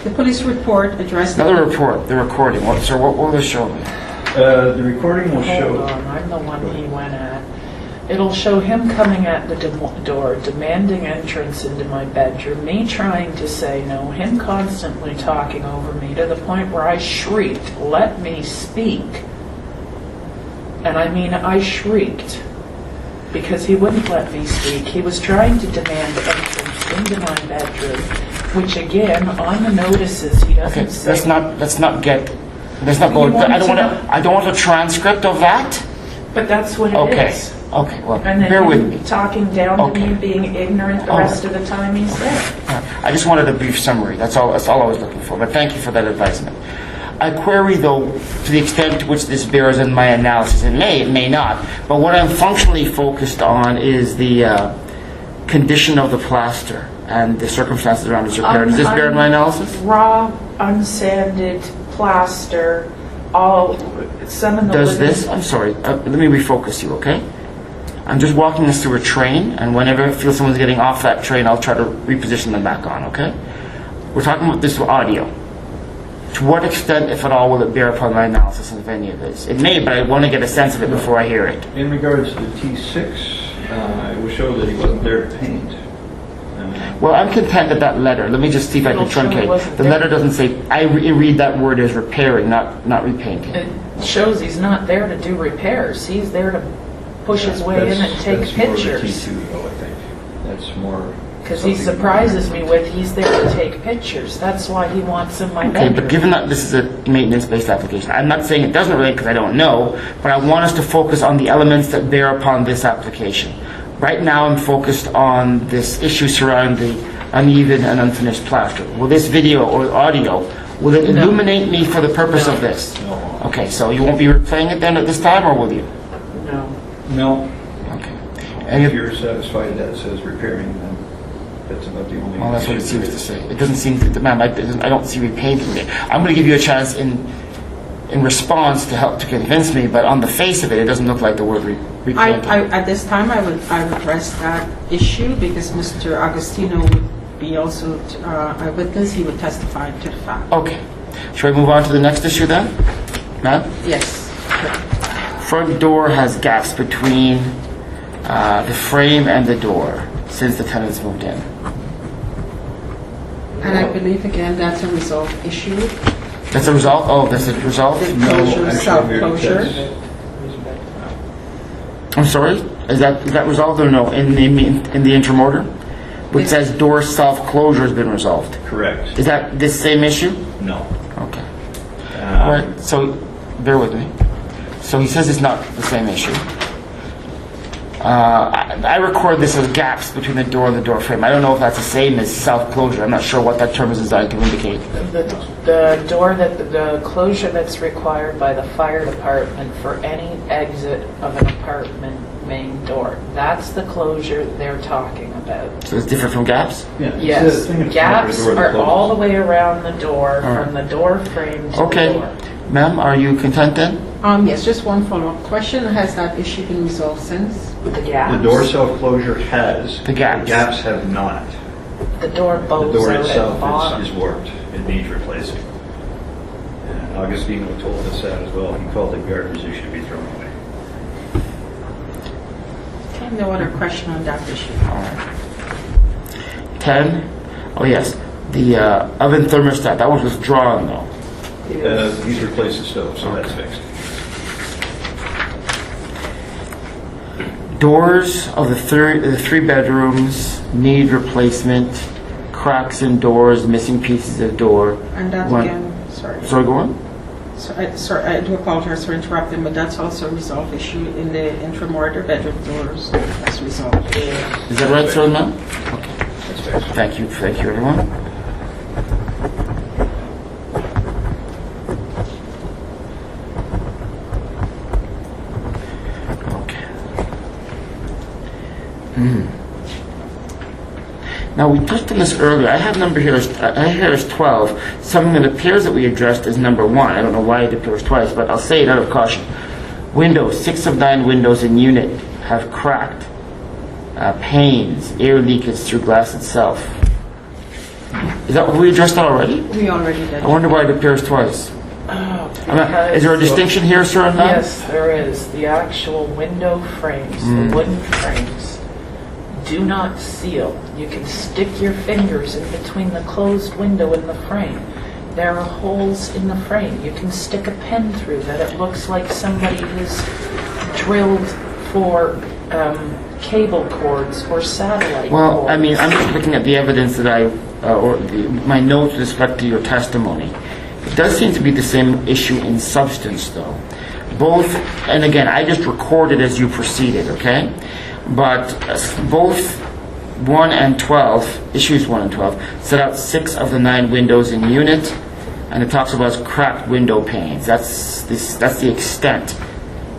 the police report addressed. Another report, the recording. What will this show me? The recording will Hold show... on, I'm the one he went at. It'll show him coming at the door, demanding entrance into my bedroom, me trying to say no, him constantly talking over me to the point where I shrieked, "Let me speak." And I mean, I shrieked because he wouldn't let me speak. He was trying to demand entrance into my bedroom, which again, on the notices, he doesn't Okay, say. let's not go. You want I don't to want know? I don't want a transcript of that. But that's what it Okay. is. Okay. Well, And then bear with him me. talking down Okay. to me, being ignorant the All rest right. of the time he's there. I just wanted a brief summary. That's all I was looking for. But thank you for that advisement. I query, though, to the extent to which this bears in my analysis. It may not. But what I'm functionally focused on is the condition of the plaster and the circumstances around its repair. Does this bear in my analysis? Raw, unsanded plaster, all, some in the Does living- this? I'm sorry. Let me refocus you, okay? I'm just walking us through a train, and whenever I feel someone's getting off that train, I'll try to reposition them back on, okay? We're talking about this audio. To what extent, if at all, will it bear upon my analysis of any of this? It may, but I want to get a sense of it before I hear it. In regards to T6, it will show that he wasn't there to paint. Well, I'm content that that letter, let me just see if I can It'll show it truncate. wasn't The there. letter doesn't say, I read that word as repairing, not repainting. It shows he's not there to do repairs. He's there to push his way in and take That's more of a pictures. T2 though, I think. That's more... Because he something- surprises me with, he's there to take pictures. That's why he wants in my Okay, bedroom. but given that this is a maintenance-based application, I'm not saying it doesn't relate because I don't know, but I want us to focus on the elements that bear upon this application. Right now, I'm focused on this issue surrounding the uneven and unfinished plaster. Will this video or audio, will it No. illuminate me for the purpose of this? No. Okay, so you won't be replaying it then at this time, or will you? No. No. Okay. If you're satisfied that it says repairing, then that's about the only... Well, that's what it issue seems to there say. It doesn't seem to, ma'am, I don't see repainting there. I'm going to give you a chance in response to help to convince me, but on the face of it, it doesn't look like the word repainting. At this time, I would address that issue because Mr. Agostino would be also a witness. He would testify to the fact. Okay. Shall we move on to the next issue then? Ma'am? Yes. Front door has gaps between the frame and the door since the tenants moved in. And I believe, again, that's a resolved issue. That's a result? Oh, that's a result? The No, closure, actually, self-closure. that's- I'm sorry? Is that resolved or no? In the interim order? Which says door self-closure has been resolved. Correct. Is that this same issue? No. Okay. All right, so bear with me. So he says it's not the same issue. I record this as gaps between the door and the door frame. I don't know if that's the same as self-closure. I'm not sure what that term is designed to indicate. The door the closure that's required by the fire department for any exit of an apartment main door. That's the closure they're talking about. So it's different from gaps? Yeah. Yes, gaps are all the way around the door, Alright. from the door frame to Okay. the door. Ma'am, are you content then? Yes, just one follow-up question. Has that issue been resolved since? The gaps? The door self-closure has. The gaps. The gaps have not. The door The bows door out at the itself bottom. is warped. It needs replacing. And Augustino told us that as well. He called it garbage that should be thrown away. Okay, no other question on that issue. All right. 10. Oh, yes. The oven thermostat. That was withdrawn, though. He's replaced the stove, so that's fixed. Doors of the three bedrooms need replacement. Cracks in doors, missing pieces of door. And that One- again, sorry. Sorry, go on. Sorry, I do apologize for interrupting, but that's also a resolved issue in the interim order, bedroom doors. That's resolved. Is that right, sir, ma'am? That's fixed. Thank you, everyone. Okay. Now, we touched on this earlier. I have number here as 12. Something that appears that we addressed is number 1. I don't know why it appears twice, but I'll say it out of caution. Windows, 6 of 9 windows in unit have cracked panes, air leakage through glass itself. Is that what we addressed that already? We already did. I wonder why it appears twice. Is there a distinction here, sir, on that? Yes, there is. The actual window frames, the wooden frames, do not seal. You can stick your fingers in between the closed window and the frame. There are holes in the frame. You can stick a pen through that. It looks like somebody has drilled for cable cords or satellite Well, cords. I mean, I'm just looking at the evidence that my notes with respect to your testimony. It does seem to be the same issue in substance, though. Both, and again, I just recorded as you proceeded, okay? But both 1 and 12, issues 1 and 12, set out 6 of the 9 windows in unit, and it talks about cracked window panes. That's the extent.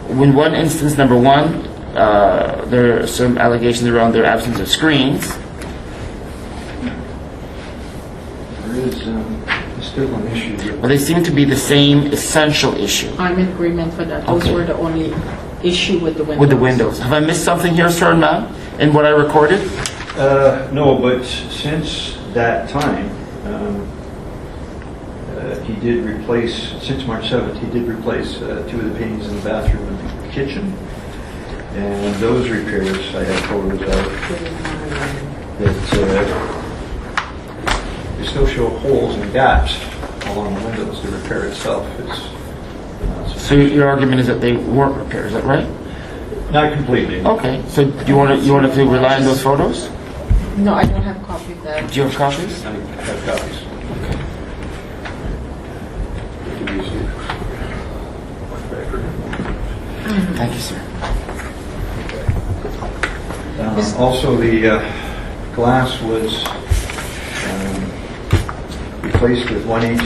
In one instance, number 1, there are some allegations around their absence of screens. There is still an issue here. But they seem to be the same essential issue I'm in agreement for that. Those Okay. were the only issue with the windows. with the windows. Have I missed something here, sir and ma'am, in what I recorded? No, but since that time, he did replace, since March 7th, he did replace 2 of the panes in the bathroom and the kitchen. And those repairs, I have photos of, that they still show holes and gaps along the windows. The repair itself is So your argument is that they weren't repaired, is that right? not completely. Okay, so do you want to rely on those photos? No, I don't have a copy of that. Do you have copies? I have copies. Thank you, sir. Also, the glass was replaced with 1-inch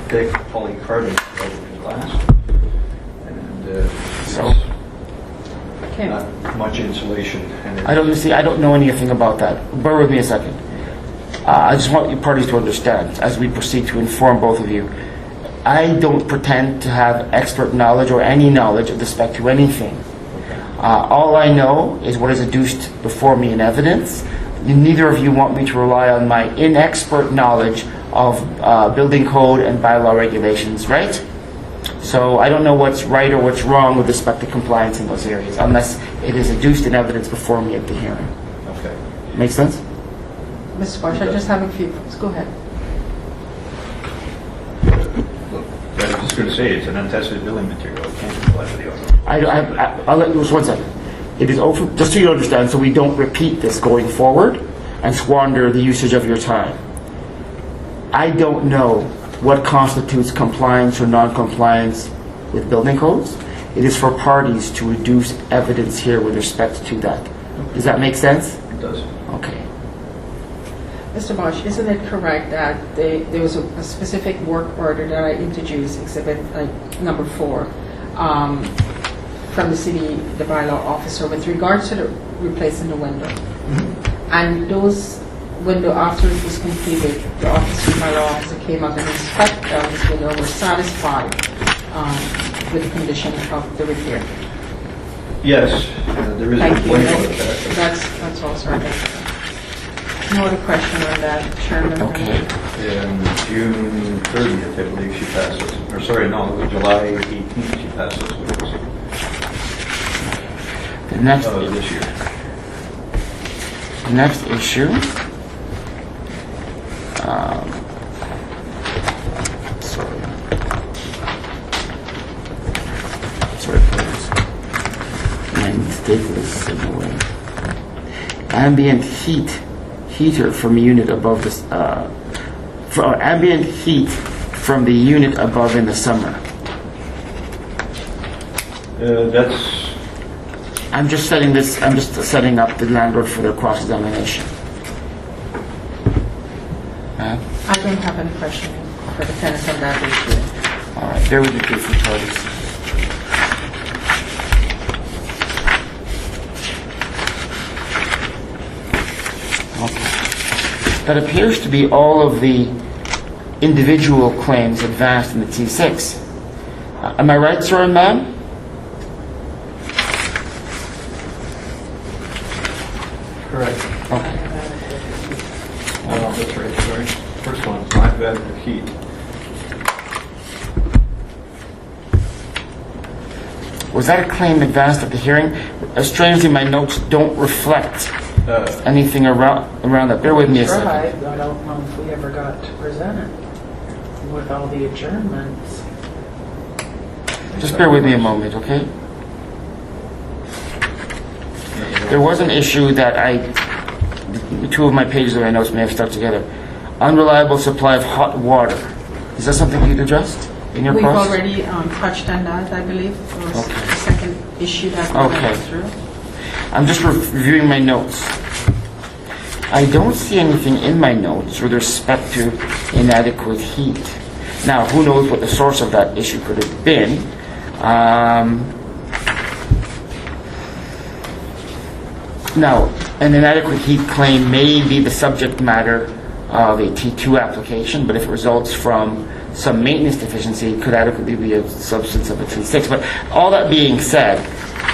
thick polycarbonate glass. And So? Okay. not much insulation. And I don't know anything about that. Bear with me a second. I just want you parties to understand as we proceed to inform both of you. I don't pretend to have expert knowledge or any knowledge with respect to anything. All I know is what is adduced before me in evidence. Neither of you want me to rely on my inexpert knowledge of building code and bylaw regulations, right? So I don't know what's right or what's wrong with respect to compliance in those areas, unless it is adduced in evidence before me at the hearing. Okay. Make sense? Mr. Squash, I just have a few. Go ahead. I was just going to say, it's an untested building material. It can't comply with the order. I'll let you, just one second. It is open, just so you understand, so we don't repeat this going forward and squander the usage of your time. I don't know what constitutes compliance or non-compliance with building codes. It is for parties to reduce evidence here with respect to that. Does that make sense? It does. Okay. Mr. Bosch, isn't it correct that there was a specific work order that I introduced, exhibit number 4, from the bylaw officer with regards to the replacing the window? And those window, after it was completed, the bylaw officer came up and inspected this window, were satisfied with the condition of the repair. Yes, there is a Thank you. complaint about that. That's all, sir. No other question on that, Chairman? Okay. June 30th, I believe she passed this. Or sorry, no, it was July 18th she passed this with us. This year. The next issue. Sorry for this. My mistake was in the way. Ambient heater from unit above this. Ambient heat from the unit above in the summer. That's I'm just setting up the landlord for their cross-examination. I don't have any question for the tenants on that issue. All right, bear with me, please, for charges. Okay. That appears to be all of the individual claims advanced in the T6. Am I right, sir and ma'am? correct. Okay. That's right, sorry. First one, it's not adequate heat. Was that a claim advanced at the hearing? Strangely, my notes don't reflect anything around that. Bear with me a second. I don't know if we ever got to present it with all the adjournments. Just bear with me a moment, okay? There was an issue that two of my pages of my notes may have stuck together. Unreliable supply of hot water. Is that something you'd addressed in your We've cross? already touched on that, I believe. It was Okay. the second issue that we Okay. went through. I'm just reviewing my notes. I don't see anything in my notes with respect to inadequate heat. Now, who knows what the source of that issue could have been. Now, an inadequate heat claim may be the subject matter of a T2 application, but if it results from some maintenance deficiency, it could adequately be a substance of a T6. But all that being said,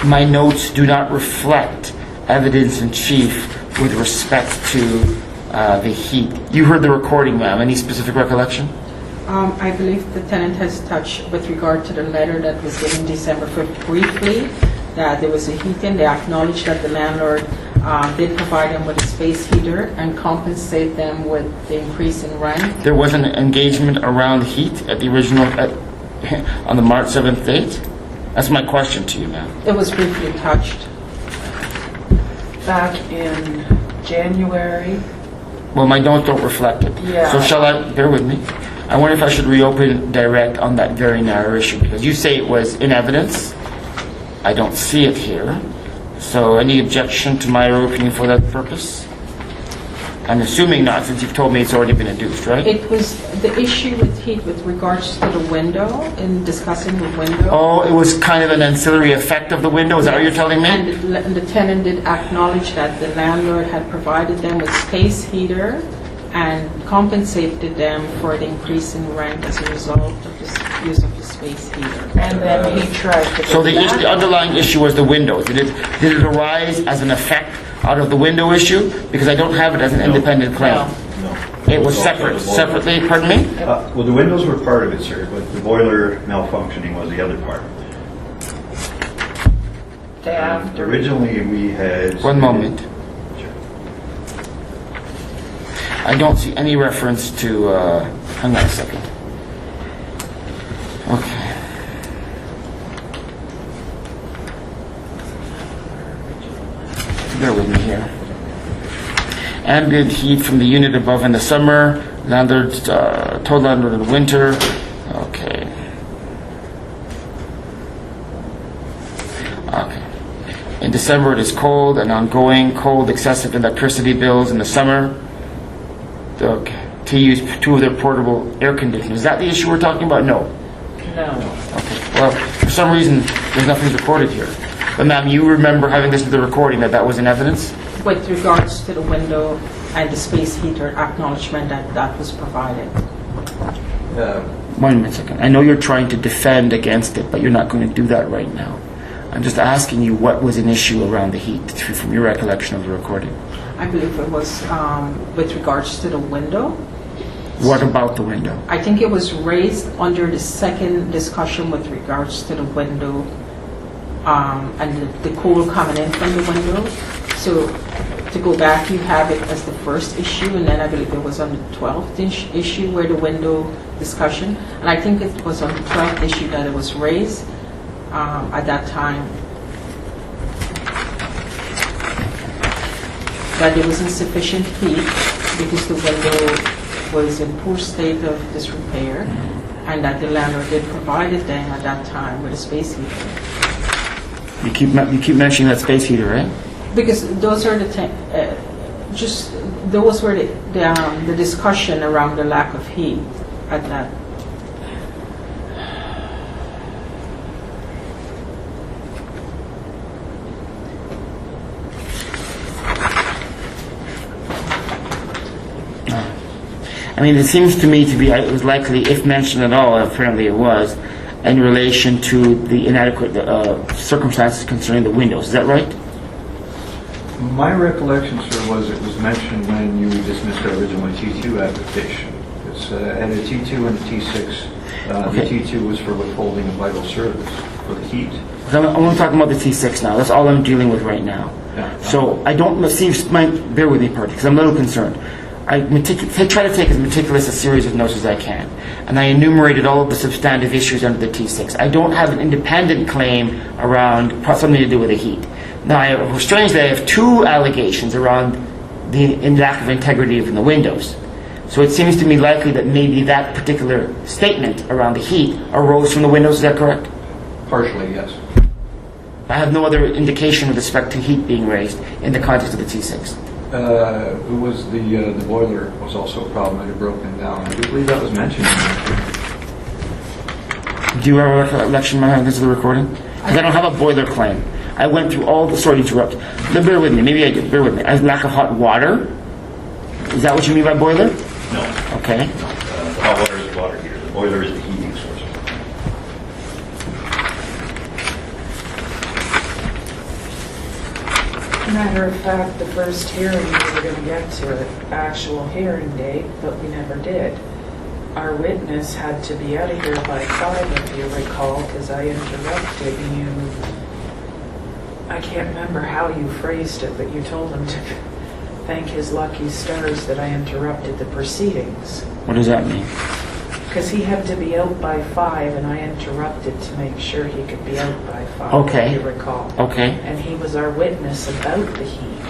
my notes do not reflect evidence in chief with respect to the heat. You heard the recording, ma'am. Any specific recollection? I believe the tenant has touched with regard to the letter that was given December 5th briefly, that there was a heating. They acknowledged that the landlord did provide them with a space heater and compensate them with the increase in rent. There was an engagement around heat at the original, on the March 7th date? That's my question to you, ma'am. It was briefly touched. Back in January, Well, my notes don't reflect it. Yeah. So shall I, bear with me. I wonder if I should reopen direct on that very narrow issue, because you say it was in evidence. I don't see it here. So any objection to my reopening for that purpose? I'm assuming not, since you've told me it's already been induced, right? It was the issue with heat with regards to the window, in discussing the window. Oh, it was kind of an ancillary effect of the window, is that what you're telling me? And the tenant did acknowledge that the landlord had provided them with space heater and compensated them for the increase in rent as a result of the use of the space heater. and then he tried to... So go back. the underlying issue was the window. Did it arise as an effect out of the window issue? Because I don't have it as an independent claim. No. No. It was separately, pardon me? Well, the windows were part of it, sir, but the boiler malfunctioning was the other part. After. Originally, we had... One moment. Sure. I don't see any reference to, hang on a second. Okay. Bear with me here. Ambient heat from the unit above in the summer, landlord, total landlord in the winter. Okay. December it is cold and ongoing, cold, excessive electricity bills in the summer. To use 2 of their portable air conditioners. Is that the issue we're talking about? No. No. Okay. Well, for some reason, there's nothing recorded here. But ma'am, you remember having listened to the recording that was in evidence? With regards to the window and the space heater, acknowledgement that was provided. 1 second. I know you're trying to defend against it, but you're not going to do that right now. I'm just asking you what was an issue around the heat from your recollection of the recording. I believe it was with regards to the window. What about the window? I think it was raised under the second discussion with regards to the window and the cold coming in from the window. So to go back, you have it as the first issue, and then I believe it was on the 12th issue where the window discussion, and I think it was on the 12th issue that it was raised at that time. That there was insufficient heat because the window was in poor state of disrepair, and that the landlord did provide it then at that time with a space heater. You keep mentioning that space heater, right? Because those are the those were the discussion around the lack of heat at that. I mean, it seems to me to be, it was likely, if mentioned at all, apparently it was, in relation to the inadequate circumstances concerning the windows. Is that right? My recollection, sir, was it was mentioned when you dismissed our original T2 application. It's and a T2 and a T6. Okay. The T2 was for withholding a vital service for the heat. I'm only talking about the T6 now. That's all I'm dealing with right now. Yeah. So I don't see, bear with me, Party, because I'm a little concerned. I try to take as meticulous a series of notes as I can, and I enumerated all of the substantive issues under the T6. I don't have an independent claim around something to do with the heat. Now, strangely, I have 2 allegations around the lack of integrity of the windows. So it seems to me likely that maybe that particular statement around the heat arose from the windows. Is that correct? Partially, yes. I have no other indication with respect to heat being raised in the context of the T6. It was the boiler was also a problem. It had broken down. I do believe that was mentioned. Do you have a recollection of this is the recording? Because I don't have a boiler claim. I went through all the, sorry to interrupt. Bear with me, maybe I did, bear with me. I have lack of hot water. Is that what you mean by boiler? No. Okay. The hot water is the water heater. The boiler is the heating source. Matter of fact, the first hearing, we were going to get to it, actual hearing date, but we never did. Our witness had to be out of here by 5, if you recall, because I interrupted you. I can't remember how you phrased it, but you told him to thank his lucky stars that I interrupted the proceedings. What does that mean? Because he had to be out by 5, and I interrupted to make sure he could be out by 5, Okay. if you recall. Okay. And he was our witness about the heat.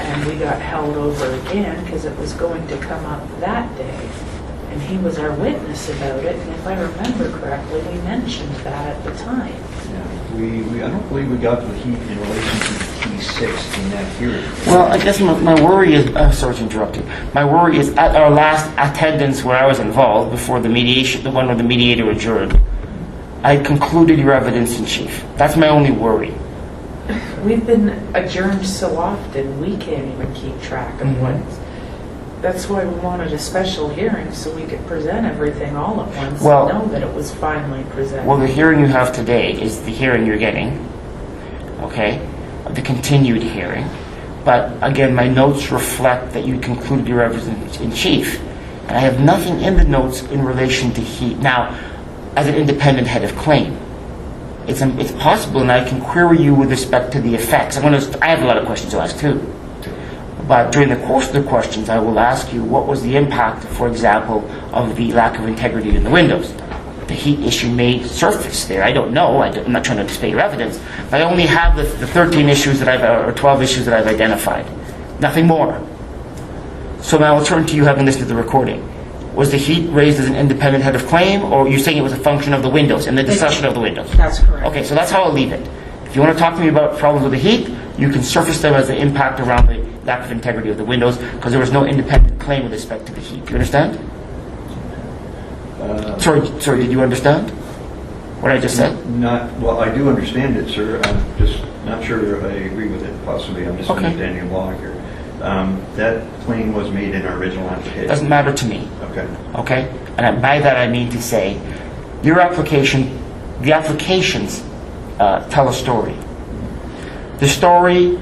And we got held over again because it was going to come up that day. And he was our witness about it, and if I remember correctly, we mentioned that at the time. Yeah. I don't believe we got to the heat in relation to the T6 in that hearing. Well, I guess my worry is, sorry to interrupt you. My worry is at our last attendance where I was involved, before the mediation, the one where the mediator adjourned, I concluded your evidence in chief. That's my only worry. We've been adjourned so often, we can't even keep track of what. That's why we wanted a special hearing, so we could present everything all at once Well- and know that it was finally presented. Well, the hearing you have today is the hearing you're getting, okay? The continued hearing. But again, my notes reflect that you concluded your evidence in chief. And I have nothing in the notes in relation to heat. Now, as an independent head of claim, it's possible, and I can query you with respect to the effects. I have a lot of questions to ask too. But during the course of the questions, I will ask you what was the impact, for example, of the lack of integrity in the windows. The heat issue may surface there. I don't know. I'm not trying to dispute your evidence. But I only have the 13 issues that or 12 issues that I've identified. Nothing more. So now I'll turn to you having listened to the recording. Was the heat raised as an independent head of claim, or are you saying it was a function of the windows and the discussion of the windows? That's correct. Okay, so that's how I'll leave it. If you want to talk to me about problems with the heat, you can surface them as the impact around the lack of integrity of the windows, because there was no independent claim with respect to the heat. Do you understand? Sorry, did you understand what I just said? Well, I do understand it, sir. I'm just not sure if I agree with it, possibly. I'm just Okay. understanding law here. That claim was made in our original application. Doesn't matter to me. Okay. Okay? And by that I mean to say, your application, the applications tell a story. The story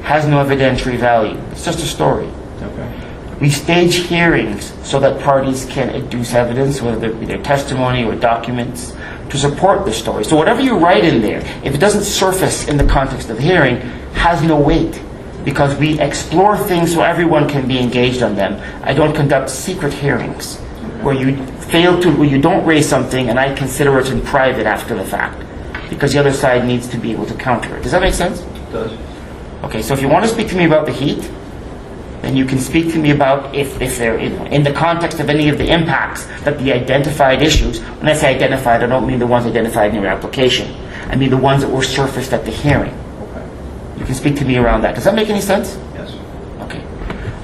has no evidentiary value. It's just a story. Okay. We stage hearings so that parties can adduce evidence, whether it be their testimony or documents, to support the story. So whatever you write in there, if it doesn't surface in the context of the hearing, has no weight, because we explore things so everyone can be engaged on them. I don't conduct secret hearings where you don't raise something and I consider it in private after the fact, because the other side needs to be able to counter it. Does that make sense? It does. Okay, so if you want to speak to me about the heat, then you can speak to me about if they're in the context of any of the impacts that the identified issues. When I say identified, I don't mean the ones identified in your application. I mean the ones that were surfaced at the hearing. Okay. You can speak to me around that. Does that make any sense? Yes. Okay.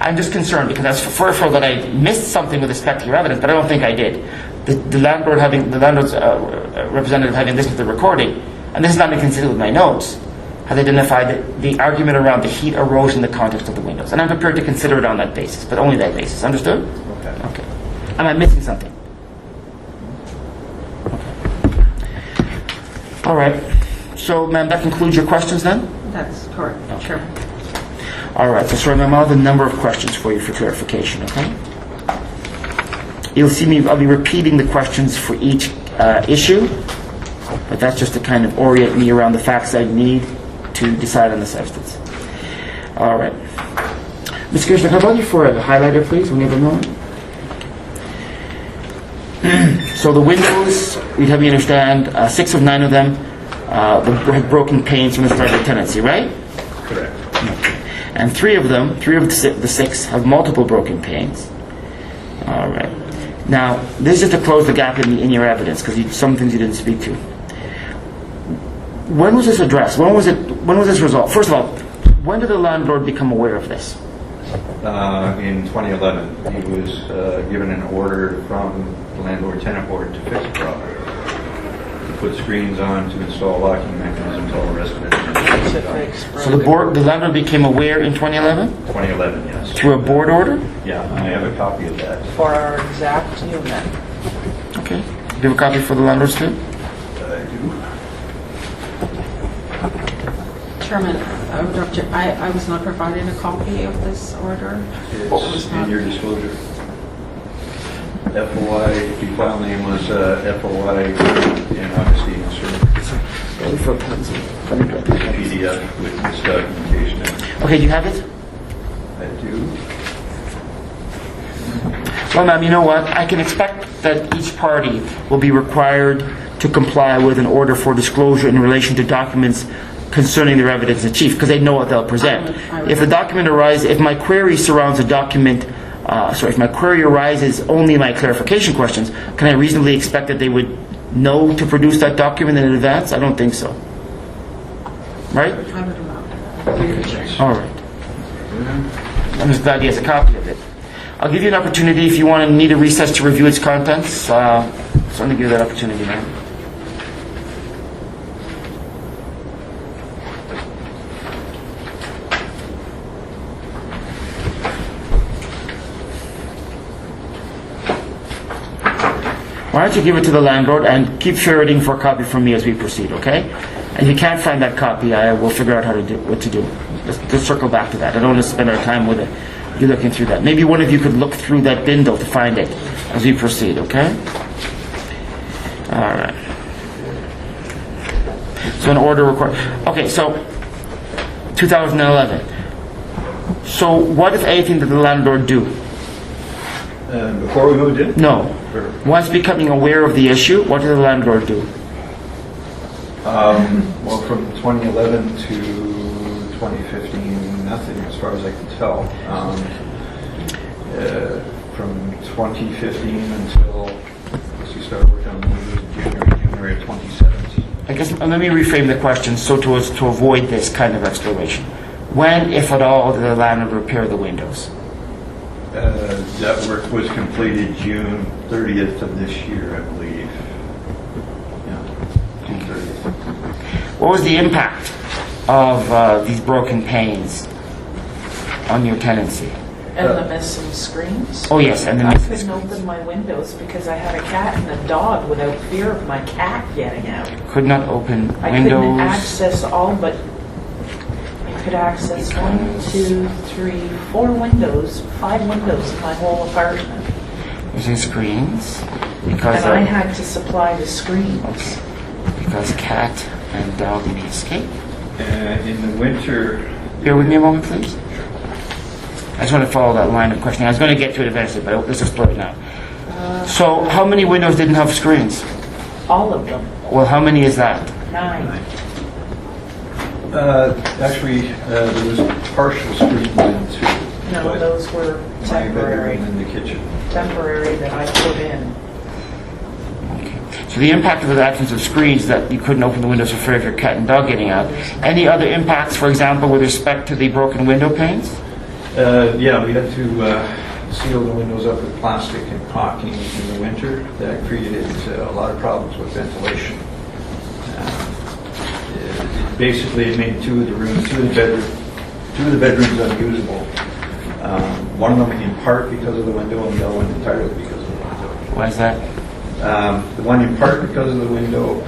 I'm just concerned because I was fearful that I missed something with respect to your evidence, but I don't think I did. The landlord's representative having listened to the recording, and this is not inconsistent with my notes, has identified that the argument around the heat arose in the context of the windows. And I'm prepared to consider it on that basis, but only that basis. Understood? Okay. Okay. Am I missing something? Okay. All right. So, ma'am, that concludes your questions then? That's correct, Chairman. All right. So, sir, ma'am, I'll have a number of questions for you for clarification, okay? You'll see me, I'll be repeating the questions for each issue, but that's just to kind of orient me around the facts I need to decide on the substance. All right. Ms. Kirshner, can I bother you for a highlighter, please, when you have a moment? So the windows, we'd have you understand, 6 of 9 of them had broken panes from the start of the tenancy, right? Correct. And 3 of the 6 have multiple broken panes. All right. Now, this is just to close the gap in your evidence, because some things you didn't speak to. When was this addressed? When was this resolved? First of all, when did the landlord become aware of this? In 2011, he was given an order from the landlord-tenant board to fix the problem, to put screens on, to install locking mechanisms, all the rest of it. To fix So the landlord became aware in 2011 2011, yes. through a board order? Yeah, I have a copy of that. for our exact unit. Okay. Do you have a copy for the landlords too? I do. Chairman, I was not provided a copy of this order. It's in your disclosure. FOI, the file name was FOI in Augustine, sir. PDF with this documentation. Okay, do you have it? I do. Well, ma'am, you know what? I can expect that each party will be required to comply with an order for disclosure in relation to documents concerning their evidence in chief, because they know what they'll present. If the document arises, if my query surrounds a document, if my query arises only my clarification questions, can I reasonably expect that they would know to produce that document in advance? I don't think so. Right? I would allow that. All right. I'm just glad he has a copy of it. I'll give you an opportunity if you want to need a recess to review its contents. Certainly give you that opportunity, ma'am. Why don't you give it to the landlord and keep ferreting for a copy from me as we proceed, okay? And if you can't find that copy, I will figure out what to do. Let's circle back to that. I don't want to spend our time with it. You looking through that. Maybe one of you could look through that bindle to find it as we proceed, okay? All right. So an order required. Okay, so 2011. So what, if anything, did the landlord do? Before we moved in? No. Once becoming aware of the issue, what did the landlord do? Well, from 2011 to 2015, nothing as far as I can tell. From 2015 until we started working on the windows in January of 2017. I guess, let me reframe the question so to avoid this kind of exploration. When, if at all, did the landlord repair the windows? That work was completed June 30th of this year, I believe. Yeah, June 30th. What was the impact of these broken panes on your tenancy? And the missing screens. Oh yes, and the I missing couldn't screens. open my windows because I had a cat and a dog without fear of my cat getting out. Could not open I couldn't windows. access all but, I could access 1, 2, 3, 4 windows, 5 windows in my whole apartment. Missing screens because And I had to supply the screens. because cat and dog may escape. In the winter, Bear with me a moment, please. I just want to follow that line of questioning. I was going to get to it eventually, but let's explore it now. So, how many windows didn't have screens? All of them. Well, how many is that? 9. actually, there was partial screens in too. No, but those were my temporary. bedroom and the kitchen. Temporary that I put in. So the impact of the absence of screens that you couldn't open the windows for fear of your cat and dog getting out. Any other impacts, for example, with respect to the broken window panes? Yeah, we had to seal the windows up with plastic and caulking in the winter. That created a lot of problems with ventilation. Basically, it made two of the bedrooms unusable. One of them in part because of the window, and the other one entirely because of the window. Why is that? The one in part because of the window.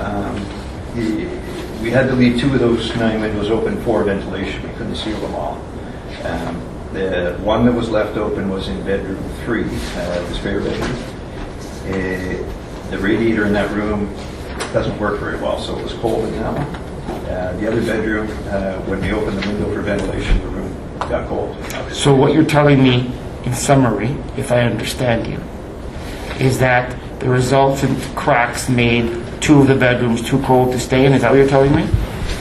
We had to leave 2 of those 9 windows open for ventilation. We couldn't seal them all. The one that was left open was in bedroom 3, the spare bedroom. The radiator in that room doesn't work very well, so it was cold in that one. The other bedroom, when we opened the window for ventilation, the room got cold. So what you're telling me, in summary, if I understand you, is that the resultant cracks made 2 of the bedrooms too cold to stay in? Is that what you're telling me?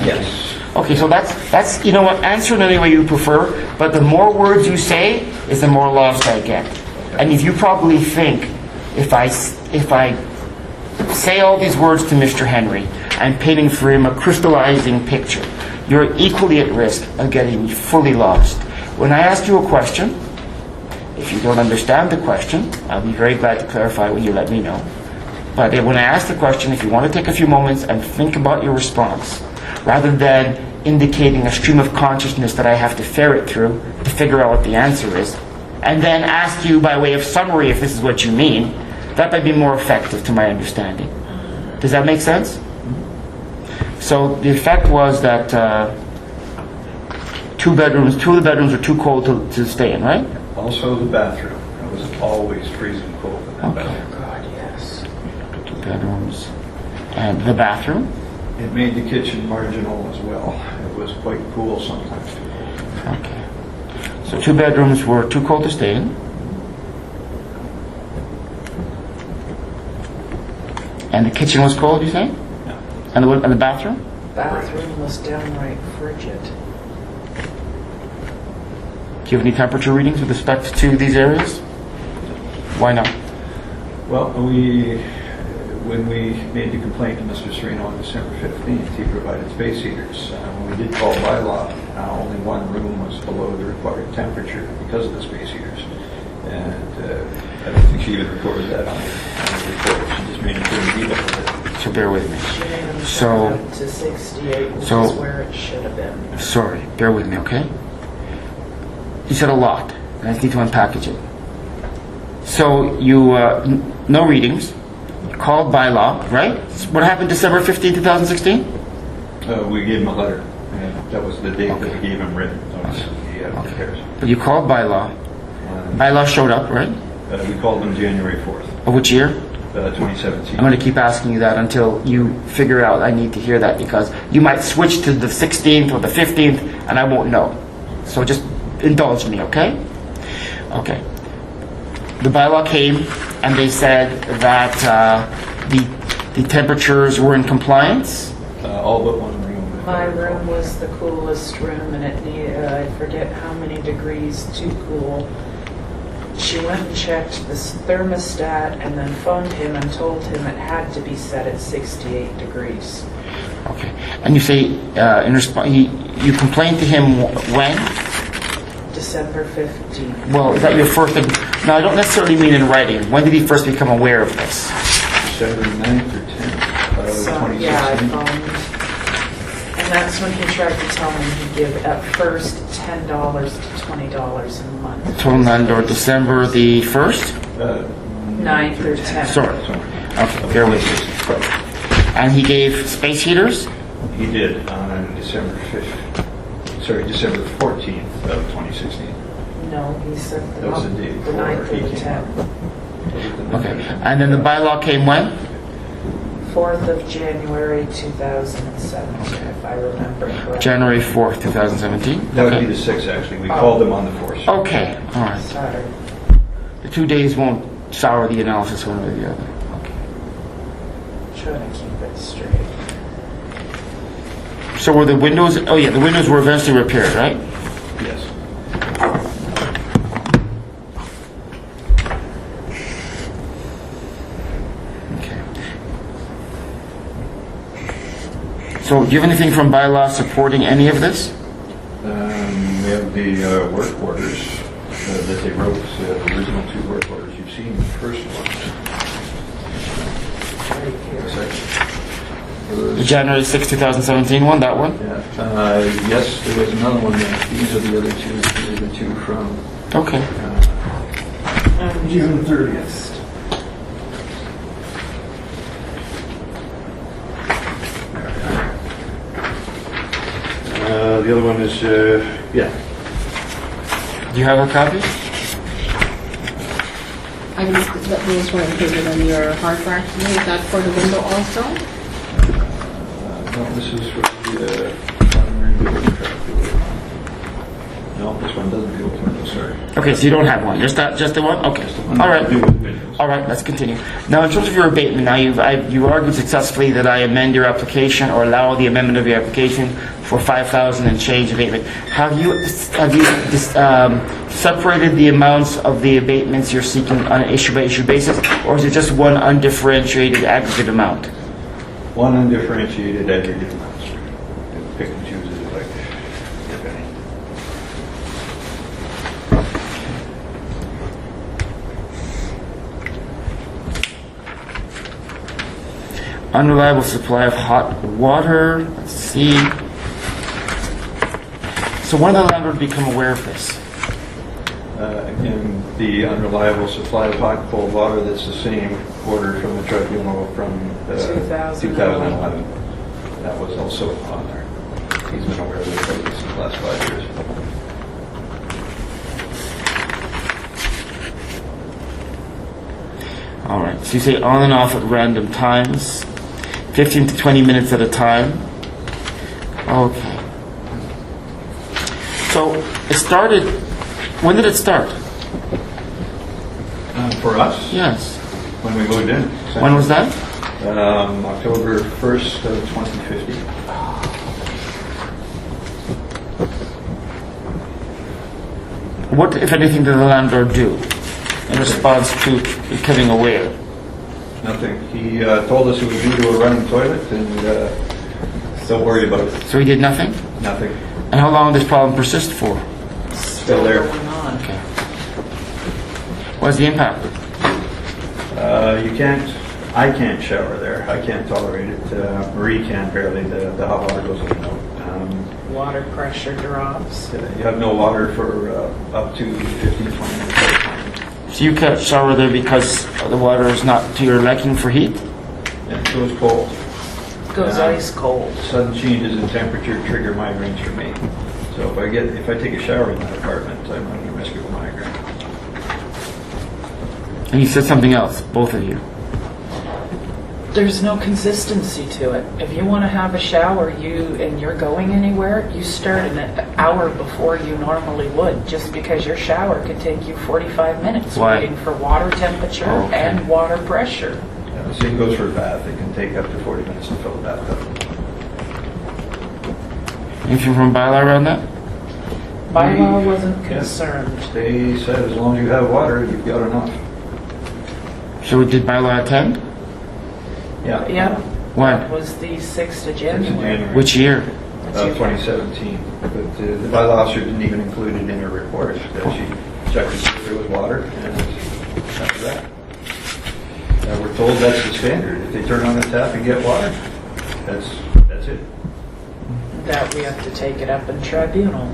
Yes. Okay, so that's you know what, answer in any way you prefer, but the more words you say is the more lost I get. And if you probably think, if I say all these words to Mr. Henry, I'm painting for him a crystallizing picture, you're equally at risk of getting fully lost. When I ask you a question, if you don't understand the question, I'll be very glad to clarify when you let me know. But when I ask the question, if you want to take a few moments and think about your response, rather than indicating a stream of consciousness that I have to ferret through to figure out what the answer is, and then ask you by way of summary if this is what you mean, that might be more effective to my understanding. Does that make sense? So the effect was that 2 of the bedrooms are too cold to stay in, right? Also the bathroom. It was always freezing cold in that Okay. bathroom. God, yes. 2 bedrooms. And the bathroom? It made the kitchen marginal as well. It was quite cool sometimes. Okay. So 2 bedrooms were too cold to stay in. And the kitchen was cold, you say? Yeah. And the bathroom? Bathroom was downright frigid. Do you have any temperature readings with respect to these areas? Why not? Well, when we made the complaint to Mr. Sereno on December 15th, he provided space heaters. When we did call bylaw, only one room was below the required temperature because of the space heaters. And I don't think she even recorded that on the report. She just made it pretty detailed with it. So bear with me. She made them So- turn up to 68, which so- is where it should have been. Sorry, bear with me, okay? You said a lot, and I just need to unpackage it. So you, no readings, you called bylaw, right? What happened December 15, 2016? We gave him a letter, and that was the date that Okay. we gave him written notice of the repairs. But you called bylaw. Bylaw showed up, right? We called him January 4th, Of which year? 2017. I'm going to keep asking you that until you figure out I need to hear that, because you might switch to the 16th or the 15th and I won't know. So just indulge me, okay? Okay. The bylaw came and they said that the temperatures were in compliance. All but one room. My room was the coolest room, and it needed, I forget how many degrees too cool. She went and checked this thermostat and then phoned him and told him it had to be set at 68 degrees. Okay. And you say, in response, you complained to him when? December 15th. Well, is that your first? No, I don't necessarily mean in writing. When did he first become aware of this? December 9th or 10th of So, 2016. yeah, I phoned. And that's when he tried to tell me he'd give at first $10 to $20 a month. Total landlord, December the 1st? 9th or 10th. Sorry. Okay, bear with me. And he gave space heaters? He did on December 14th of 2016. No, he said the That was the day the before 9th he or the came 10th. Okay. And then the bylaw came when? 4th of January 2017, if I remember correctly. January 4th, 2017? That would Okay. be the 6th, actually. We called them on the 4th. Okay, all right. Sorry. The 2 days won't sour the analysis one way or the other. Okay. Trying to keep it straight. So were the windows, oh yeah, the windows were eventually repaired, right? Yes. Okay. So do you have anything from bylaw supporting any of this? We have the work orders that they wrote, the original 2 work orders. You've seen the first one. The January 6, 2017 one, that one? Yes, there was another one there. These are the other 2. These are the 2 from Okay. June 30th. The other one is, yeah. Do you have a copy? Items that those were included in your hard drive today, is that for the window also? No, this is for the primary building traffic. No, this one doesn't deal with windows, sorry. Okay, so you don't have one, just the one? Okay, all right. All right, let's continue. Now, in terms of your abatement, now you argued successfully that I amend your application or allow the amendment of your application for 5,000 and change abatement. Have you separated the amounts of the abatements you're seeking on an issue-by-issue basis, or is it just one undifferentiated aggregate amount? One undifferentiated aggregate amount. Pick and choose as you like, if any. Unreliable supply of hot water. Let's see. So when did the landlord become aware of this? Again, the unreliable supply of hot and cold water, that's the same order from the tribunal from 2011. That was also on there. He's been aware of this for the last 5 years. All right. So you say on and off at random times, 15 to 20 minutes at a time. Okay. So it started. When did it start? For us, Yes. when we moved in. When was that? October 1st of 2015. What, if anything, did the landlord do in response to becoming aware? Nothing. He told us it was due to a running toilet, and don't worry about it. So he did nothing? Nothing. And how long did this problem persist for? Still there. Going on. Okay. What's the impact? I can't shower there. I can't tolerate it. Marie can barely. The hot water goes in and out. Water pressure drops. You have no water for up to 15, 20 minutes at a time. So you can't shower there because the water is not to your liking for heat? And it goes cold. Goes ice cold. Sudden changes in temperature trigger migraines for me. So if I take a shower in that apartment, I'm running a risk of a migraine. And you said something else, both of you. There's no consistency to it. If you want to have a shower, and you're going anywhere, you start an hour before you normally would, just because your shower could take you 45 minutes Why? waiting for water temperature Okay. and water pressure. Yeah, the same goes for a bath. It can take up to 40 minutes to fill a bathtub. Anything from bylaw around that? Bylaw wasn't concerned. They said as long as you have water, you've got enough. So did bylaw attend? Yeah. Yeah, When? Was the 6th of It's in January. January. Which year? 2017. But the bylaw officer didn't even include it in her report. She checked to see if there was water, and after that. We're told that's the standard. If they turn on the tap and get water, that's it. That we have to take it up in tribunal.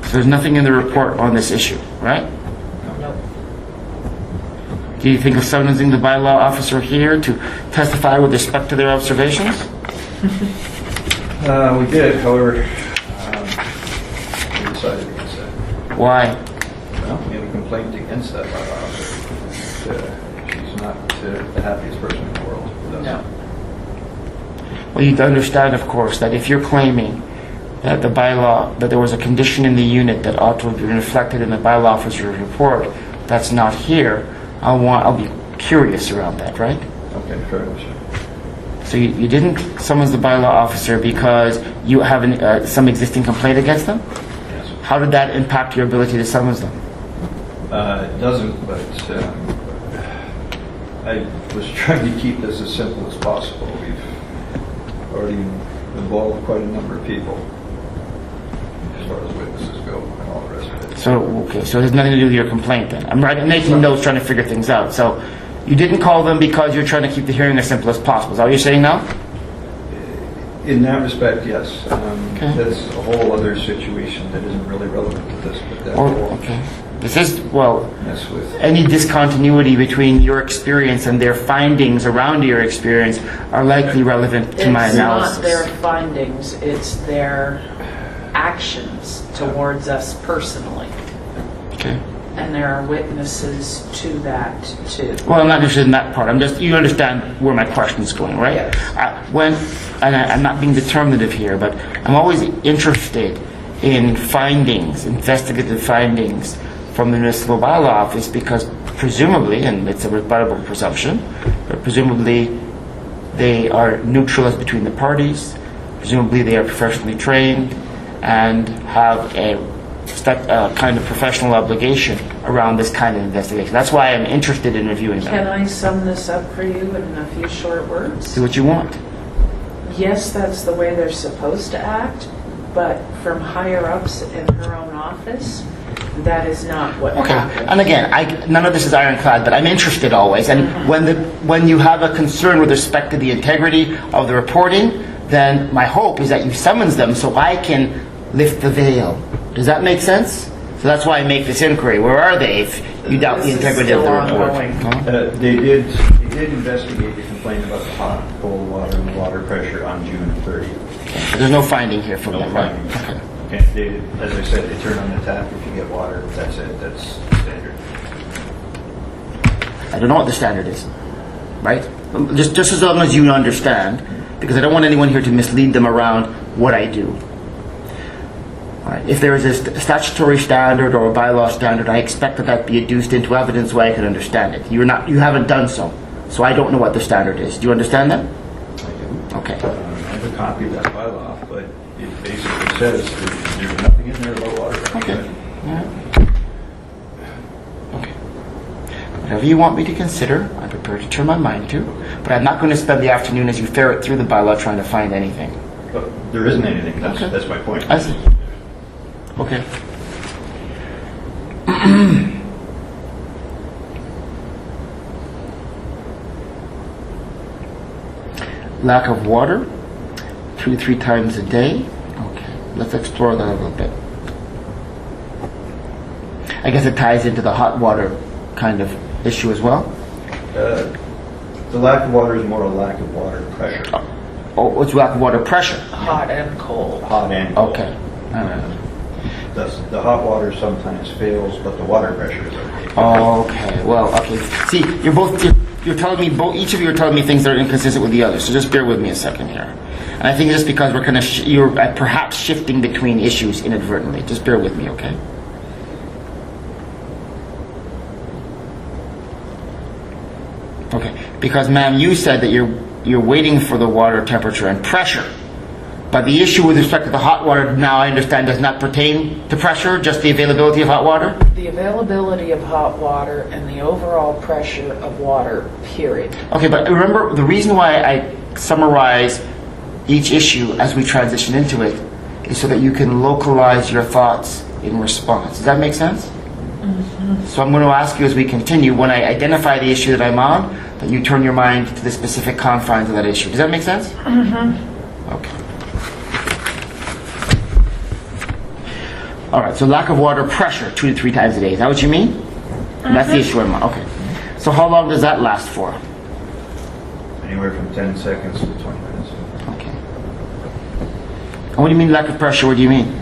So there's nothing in the report on this issue, right? Nope. Do you think of summoning the bylaw officer here to testify with respect to their observations? We did, however, we decided against that. Why? Well, we have a complaint against that bylaw officer. She's not the happiest person in the world with us. No. Well, you understand, of course, that if you're claiming that the bylaw, that there was a condition in the unit that ought to have been reflected in the bylaw officer's report that's not here, I'll be curious around that, right? Okay, fair enough, sir. So you didn't summons the bylaw officer because you have some existing complaint against them? Yes. How did that impact your ability to summons them? It doesn't, but I was trying to keep this as simple as possible. We've already involved quite a number of people as far as witnesses go and all the rest of it. So, okay, so it has nothing to do with your complaint then. I'm making notes trying to figure things out. So you didn't call them because you're trying to keep the hearing as simple as possible. Is that what you're saying now? In that respect, yes. Okay. That's a whole other situation that isn't really relevant to this, but that Or, will okay. This is, well, mess with. any discontinuity between your experience and their findings around your experience are likely relevant to my analysis. It's not their findings, it's their actions towards us personally. Okay. And there are witnesses to that too. Well, I'm not interested in that part. You understand where my question is going, right? Yes. I'm not being determinative here, but I'm always interested in findings, investigative findings from the municipal bylaw office because presumably, and it's a rebuttable presumption, but presumably they are neutral as between the parties, presumably they are professionally trained and have a kind of professional obligation around this kind of investigation. That's why I'm interested in reviewing them. Can I sum this up for you in a few short words? Do what you want. Yes, that's the way they're supposed to act, but from higher ups in her own office, that is not what Okay. happened. And again, none of this is ironclad, but I'm interested always. And when you have a concern with respect to the integrity of the reporting, then my hope is that you summons them so I can lift the veil. Does that make sense? So that's why I make this inquiry. Where are they if you doubt the This is integrity of the still report? ongoing. Huh? They did investigate the complaint about the hot, cold water and the water pressure on June 30th. There's no finding here from No them, right? findings. Okay. And they, as I said, they turn on the tap if you get water. That's it. That's standard. I don't know what the standard is, right? Just as long as you understand, because I don't want anyone here to mislead them around what I do. All right. If there is a statutory standard or a bylaw standard, I expect that be adduced into evidence where I can understand it. You haven't done so, so I don't know what the standard is. Do you understand that? I do. Okay. I have a copy of that bylaw, but it basically says there's nothing in there about water pressure. Okay. Yeah. Okay. Whatever you want me to consider, I'm prepared to turn my mind to, but I'm not going to spend the afternoon as you ferret through the bylaw trying to find anything. But there isn't anything. Okay. That's my point. I see. Okay. Lack of water, 2 to 3 times a day. Okay, let's explore that a little bit. I guess it ties into the hot water kind of issue as well. The lack of water is more a lack of water pressure. Oh, it's lack of water pressure. Hot and cold. Hot and cold. Okay. All right. The hot water sometimes fails, but the water pressure is okay. Okay. Well, okay. See, you're telling me each of you are telling me things that are inconsistent with the other. So just bear with me a second here. And I think just because we're kind of you're perhaps shifting between issues inadvertently. Just bear with me, okay? Okay. Because, ma'am, you said that you're waiting for the water temperature and pressure But the issue with respect to the hot water, now I understand, does not pertain to pressure, just the availability of hot water? The availability of hot water and the overall pressure of water, period. Okay, but remember, the reason why I summarize each issue as we transition into it is so that you can localize your thoughts in response. Does that make sense? So I'm going to ask you as we continue, when I identify the issue that I'm on, that you turn your mind to the specific confines of that issue. Does that make sense? Okay. All right, so lack of water pressure 2 to 3 times a day. Is that what you mean? And that's the issue I'm on. Okay. So how long does that last for? Anywhere from 10 seconds to 20 minutes. Okay. And what do you mean lack of pressure? What do you mean?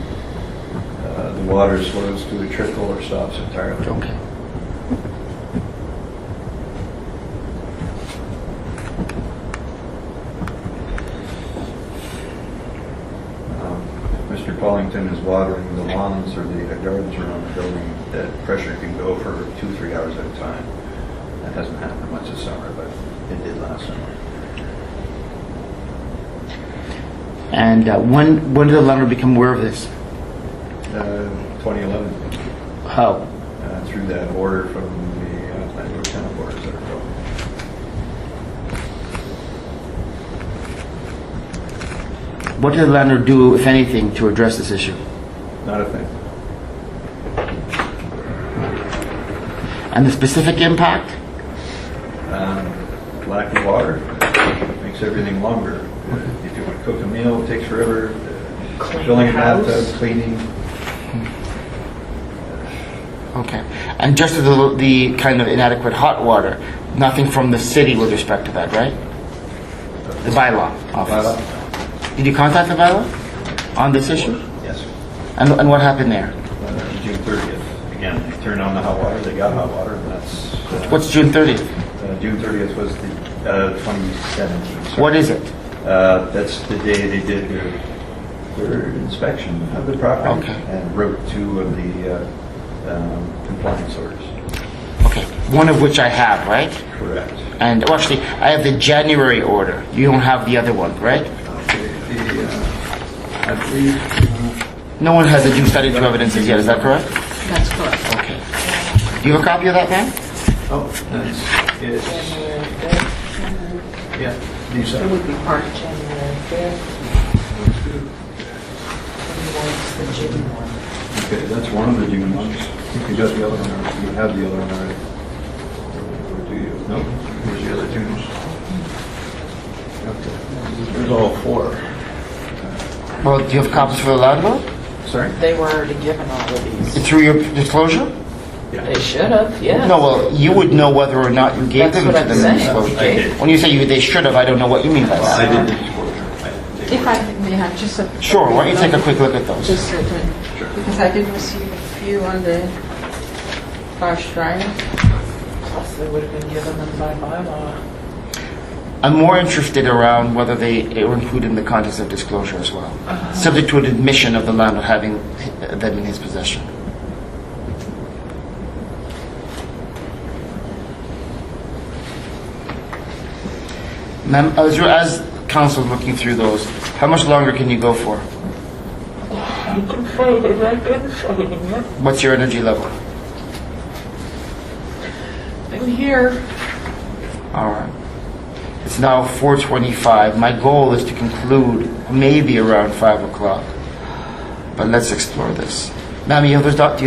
The water slows to a trickle or stops entirely. Okay. Mr. Paulington is watering the lawns or the gardens around the building, that pressure can go for 2-3 hours at a time. That hasn't happened much this summer, but it did last summer. And when did the landlord become aware of this? 2011, How? through that order from the landlord tenant boards that are built. What did the landlord do, if anything, to address this issue? Not a thing. And the specific impact? Lack of water makes everything longer. If you want to cook a meal, it takes forever. Clean Filling a the house. bathtub, cleaning. Okay. And just the kind of inadequate hot water, nothing from the city with respect to that, right? The bylaw office. Did you contact the bylaw on this issue? Yes. And what happened there? June 30th. Again, they turned on the hot water, they got hot water, and that's... What's June 30th? June 30th was the 2017. sorry. What is it? That's the day they did their inspection of the property Okay. and wrote 2 of the compliance orders. Okay. One of which I have, right? Correct. And well, actually, I have the January order. You don't have the other one, right? I believe... No one has the due study to evidences yet. Is that correct? That's correct. Okay. Do you have a copy of that, man? Oh, that's... It's... January 5th. Yeah. These It are... would be part January 5th. What's the June one? Okay, that's one of the June ones. I think you got the other one, or you have the other one already. Or do you? No? Where's the other Junes? Okay. There's all 4. Well, do you have copies for the landlord? Sorry? They were already given all of these. Through your disclosure? They should have, yes. No, well, you would know whether or not you gave That's them what to I'm them in saying. disclosure. I did. When you say they should have, I don't know what you mean by I that. did the disclosure. If I may have just a... Sure, why don't you take a quick look at those? Just a second. Because I did receive a few on the flash drive. Plus, they would have been given them by bylaw. I'm more interested around whether they were included in the context of disclosure as well, subject to an admission of the landlord having them in his possession. Ma'am, as council's looking through those, how much longer can you go for? You can say it like insane. What's your energy level? In here, All right. It's now 4:25. My goal is to conclude maybe around 5 o'clock. But let's explore this. Ma'am, do you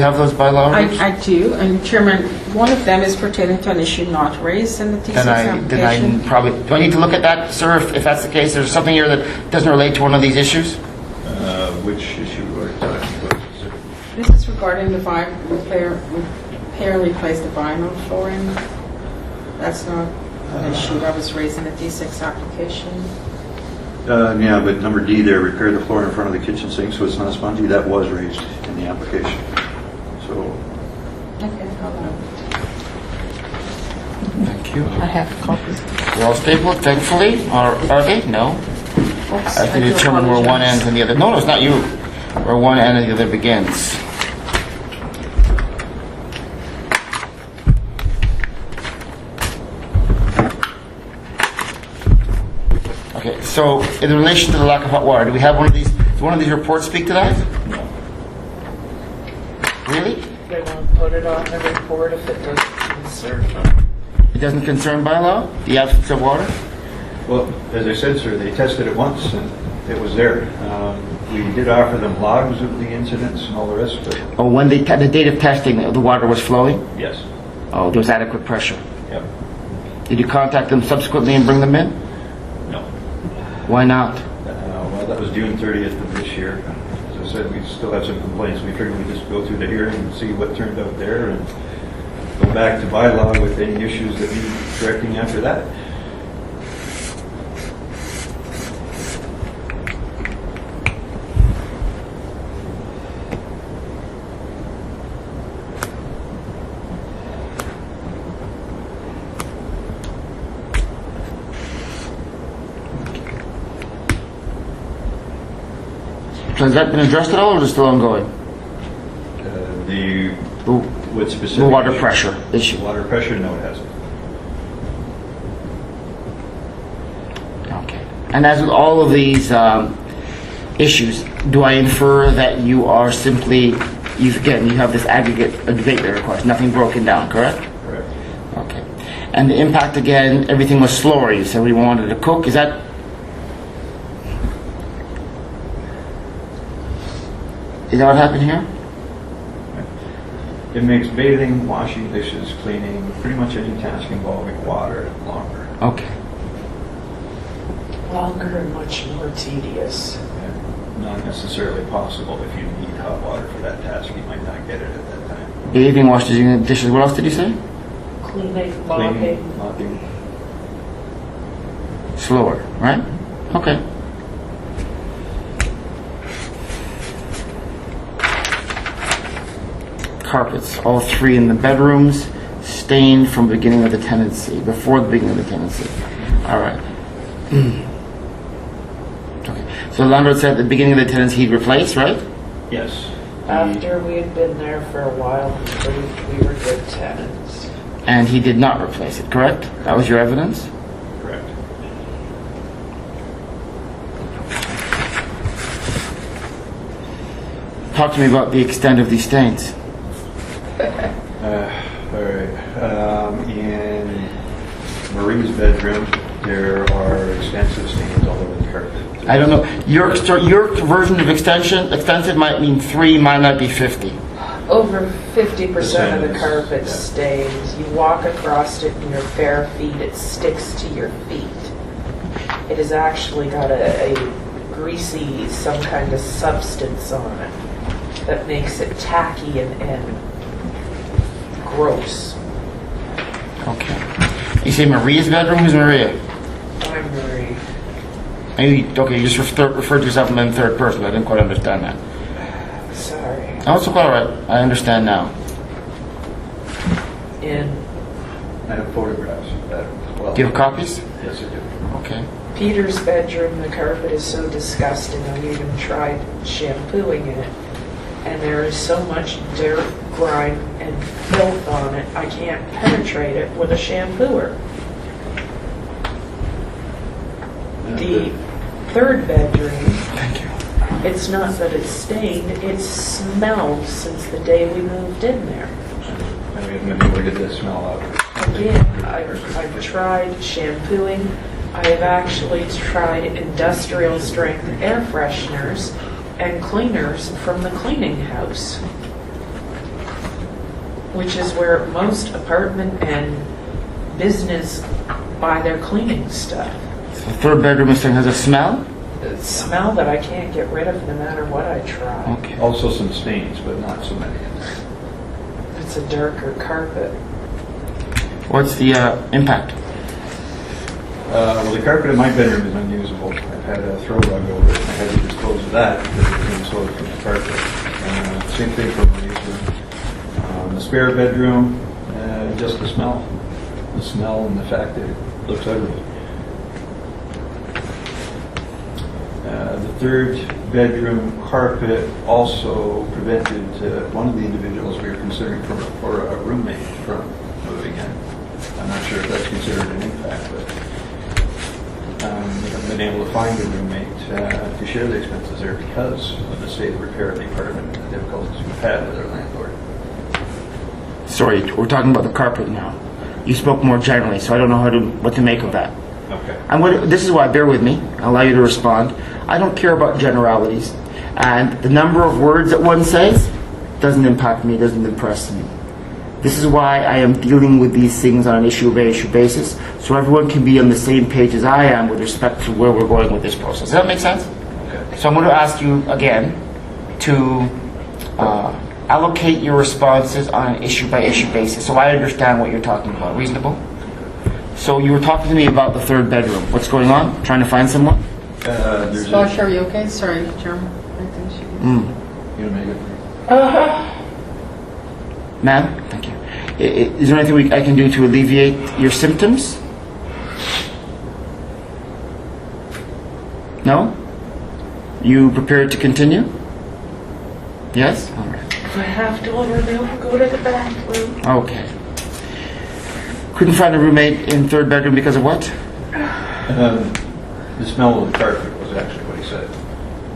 have those bylaw orders? I do, and Chairman, one of them is pertaining to an issue not raised in the T6 application. Then I probably, do I need to look at that, sir, if that's the case? There's something here that doesn't relate to one of these issues? Which issue are you talking about? This is regarding the repair and replace the vinyl flooring. That's not an issue that was raised in the T6 application. Yeah, but number D there, repair the floor in front of the kitchen sink so it's not spongy, that was raised in the application. So, Okay, hold on. Thank you. I have copies. They're all stapled, thankfully, or are they? No. Oops, I have to do determine where one apologize. ends and the other. No, it's not you. Where one end and the other begins. Okay, So, in relation to the lack of hot water, do we have one of these? Does one of these reports speak to that? No. Really? They won't put it on the report if it doesn't concern them. It doesn't concern bylaw, the absence of water? Well, as I said, sir, they tested it once and it was there. We did offer them logs of the incidents and all the rest, but Oh, when the date of testing, the water was flowing? yes. Oh, there was adequate pressure. Yep. Did you contact them subsequently and bring them in? No. Why not? Well, that was June 30th of this year. As I said, we still have some complaints. We figured we'd just go through the hearing and see what turned out there and go back to bylaw with any issues that need correcting after that. So has that been addressed at all, or is it still ongoing? The The what specific? the water pressure issue? Water pressure, no, it hasn't. Okay. And as with all of these issues, do I infer that you are simply, you have this aggregate abatement request, nothing broken down, correct? Correct. Okay. And the impact, again, everything was slower. You said we wanted to cook. Is that what happened here? It makes bathing, washing dishes, cleaning, pretty much any task involving water longer. Okay. Longer and much more tedious. And not necessarily possible if you need hot water for that task. You might not get it at that time. Bathing, wash dishes. What else did you say? Cleaning, Cleaning, mopping. mopping. Slower, right? Okay. Carpets, all three in the bedrooms, stained from the beginning of the tenancy, before the beginning of the tenancy. All right. Okay. So the landlord said at the beginning of the tenancy he'd replace, right? Yes. After we had been there for a while and proved we were good tenants. And he did not replace it, correct? That was your evidence? Correct. Talk to me about the extent of these stains. All right. In Marie's bedroom, there are extensive stains all over the carpet. I don't know. Your version of extensive might mean 3, mine might be 50. Over 50% of the Percentage, carpet yeah. stains. You walk across it in your bare feet, it sticks to your feet. It has actually got a greasy, some kind of substance on it that makes it tacky and gross. Okay. You say Maria's bedroom? Who's Maria? I'm Marie. Okay, you just referred to yourself in the third person. I didn't quite understand that. Sorry. Oh, it's all right. I understand now. In I have photographs of that as well. Do you have copies? Yes, I do. Okay. Peter's bedroom, the carpet is so disgusting, I even tried shampooing it. And there is so much dirt, grime, and filth on it, I can't penetrate it with a shampooer. The third bedroom, Thank you. it's not that it's stained, it's smelled since the day we moved in there. I haven't been able to get that smell out. Again, I've tried shampooing. I have actually tried industrial strength air fresheners and cleaners from the cleaning house, which is where most apartment and business buy their cleaning stuff. So the third bedroom is saying has a smell? A smell that I can't get rid of no matter what I try. Okay. Also some stains, but not so many. It's a darker carpet. What's the impact? Well, the carpet in my bedroom is unusable. I've had a throw rug over it. I had to dispose of that because it came soiled from the carpet. Same thing for Marie's room. The spare bedroom, just the smell. The smell and the fact that it looks ugly. The third bedroom carpet also prevented one of the individuals we were considering for a roommate from moving in. I'm not sure if that's considered an impact, but We haven't been able to find a roommate to share the expenses there because of the state of repair of the apartment and the difficulties we've had with our landlord. Sorry, we're talking about the carpet now. You spoke more generally, so I don't know what to make of that. Okay. This is why, bear with me, I'll allow you to respond. I don't care about generalities. And the number of words that one says doesn't impact me, doesn't impress me. This is why I am dealing with these things on an issue-by-issue basis, so everyone can be on the same page as I am with respect to where we're going with this process. Does that make sense? Okay. So I'm going to ask you again to allocate your responses on an issue-by-issue basis, so I understand what you're talking about. Reasonable? So you were talking to me about the third bedroom. What's going on? Trying to find someone? There's Gosh, are you okay? Sorry, Chairman. I think she... You gonna make it? Ma'am? Thank you. Is there anything I can do to alleviate your symptoms? No? You prepared to continue? Yes? All right. If I have to, I'll go to the bathroom. Okay. Couldn't find a roommate in third bedroom because of what? The smell of the carpet was actually what he said.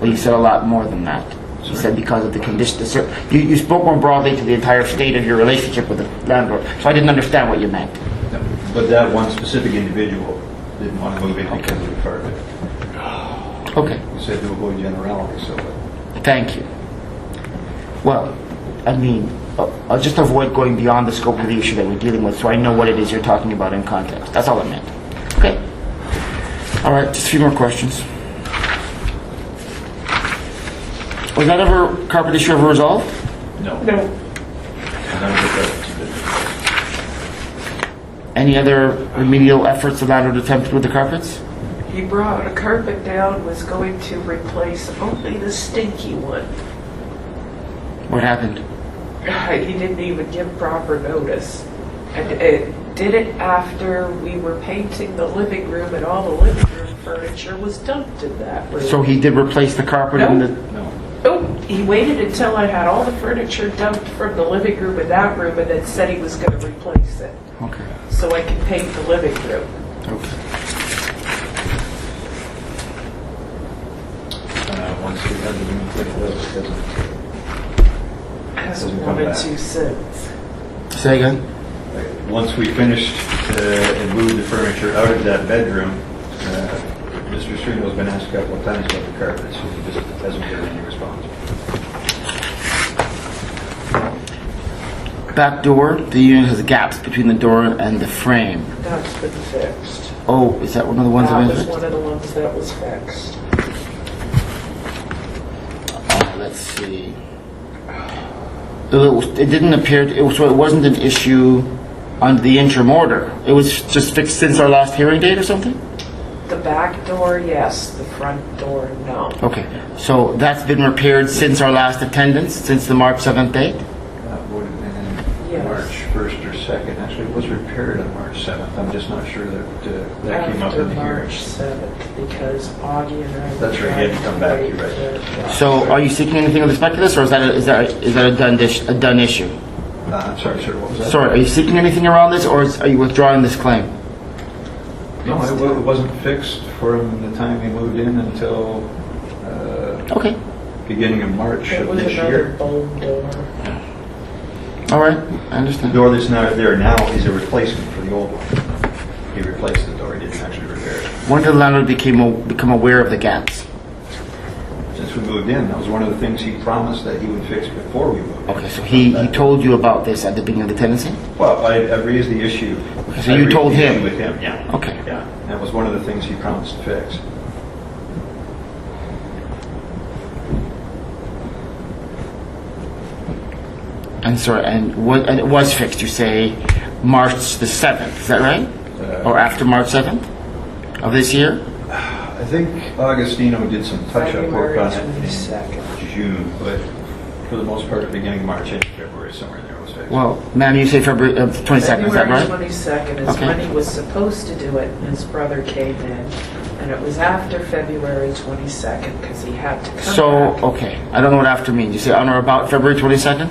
Well, you said a lot more than that. You said because of the condition. You spoke more broadly to the entire state of your relationship with the landlord, so I didn't understand what you meant. No, but that one specific individual didn't want to move in because of the carpet. Okay. He said to avoid generalities, so... Thank you. Well, I mean, I'll just avoid going beyond the scope of the issue that we're dealing with, so I know what it is you're talking about in context. That's all I meant. Okay. All right, just a few more questions. Was that carpet issue ever resolved? No. No. None of the carpets did. Any other remedial efforts the landlord attempted with the carpets? He brought a carpet down, was going to replace only the stinky one. What happened? He didn't even give proper notice. And it did it after we were painting the living room and all the living room furniture was dumped in that room. So he did replace the carpet in the... No. Oh, he waited until I had all the furniture dumped from the living room in that room and then said he was going to replace it. Okay. So I could paint the living room. Okay. Once we had the room cleaned up, it Hasn't Doesn't come wanted back. to since. Say again? once we finished and moved the furniture out of that bedroom, Mr. Strino's been asked a couple of times about the carpets, and he just hasn't given any response. Back door, the unit has gaps between the door and the frame. That's been fixed. Oh, is that one of the ones That that was was one of the ones that was fixed. Let's see. It didn't appear, so it wasn't an issue on the interim order. It was just fixed since our last hearing date or something? The back door, yes. The front door, no. Okay, so that's been repaired since our last attendance, since the March 7th date? That would have been Yes. March 1st or 2nd. Actually, it was repaired on March 7th. I'm just not sure that that came up After in the hearing. March 7th, because Augie and I... That's right, he had to come back, you're right. So are you seeking anything with respect to this, or is that a done issue? I'm sorry, sir, what was that? Sorry, are you seeking anything around this, or are you withdrawing this claim? No, it wasn't fixed from the time we moved in until Okay, beginning of March It of was this another year. bulb door. all right, I The understand. door that's not there now is a replacement for the old one. He replaced the door, he didn't actually repair it. When did the landlord become aware of the gaps? Since we moved in, that was one of the things he promised that he would fix before we moved in. Okay, so he told you about this at the beginning of the tenancy? Well, I raised the issue. So I you raised told the him? issue with him, yeah. Okay. Yeah, that was one of the things he promised to fix. And sorry, and it was fixed, you say, March the 7th, is that right? Or after March 7th of this year? I think Augustino did some touch-up work February on it 22nd. in June, but for the most part, beginning of March, into February, somewhere in there was fixed. Well, ma'am, you say February 22nd, is that February right? 22nd is Okay. when he was supposed to do it, and his brother came in. And it was after February 22nd, because he had to come So, back. okay, I don't know what after means. You say on or about February 22nd?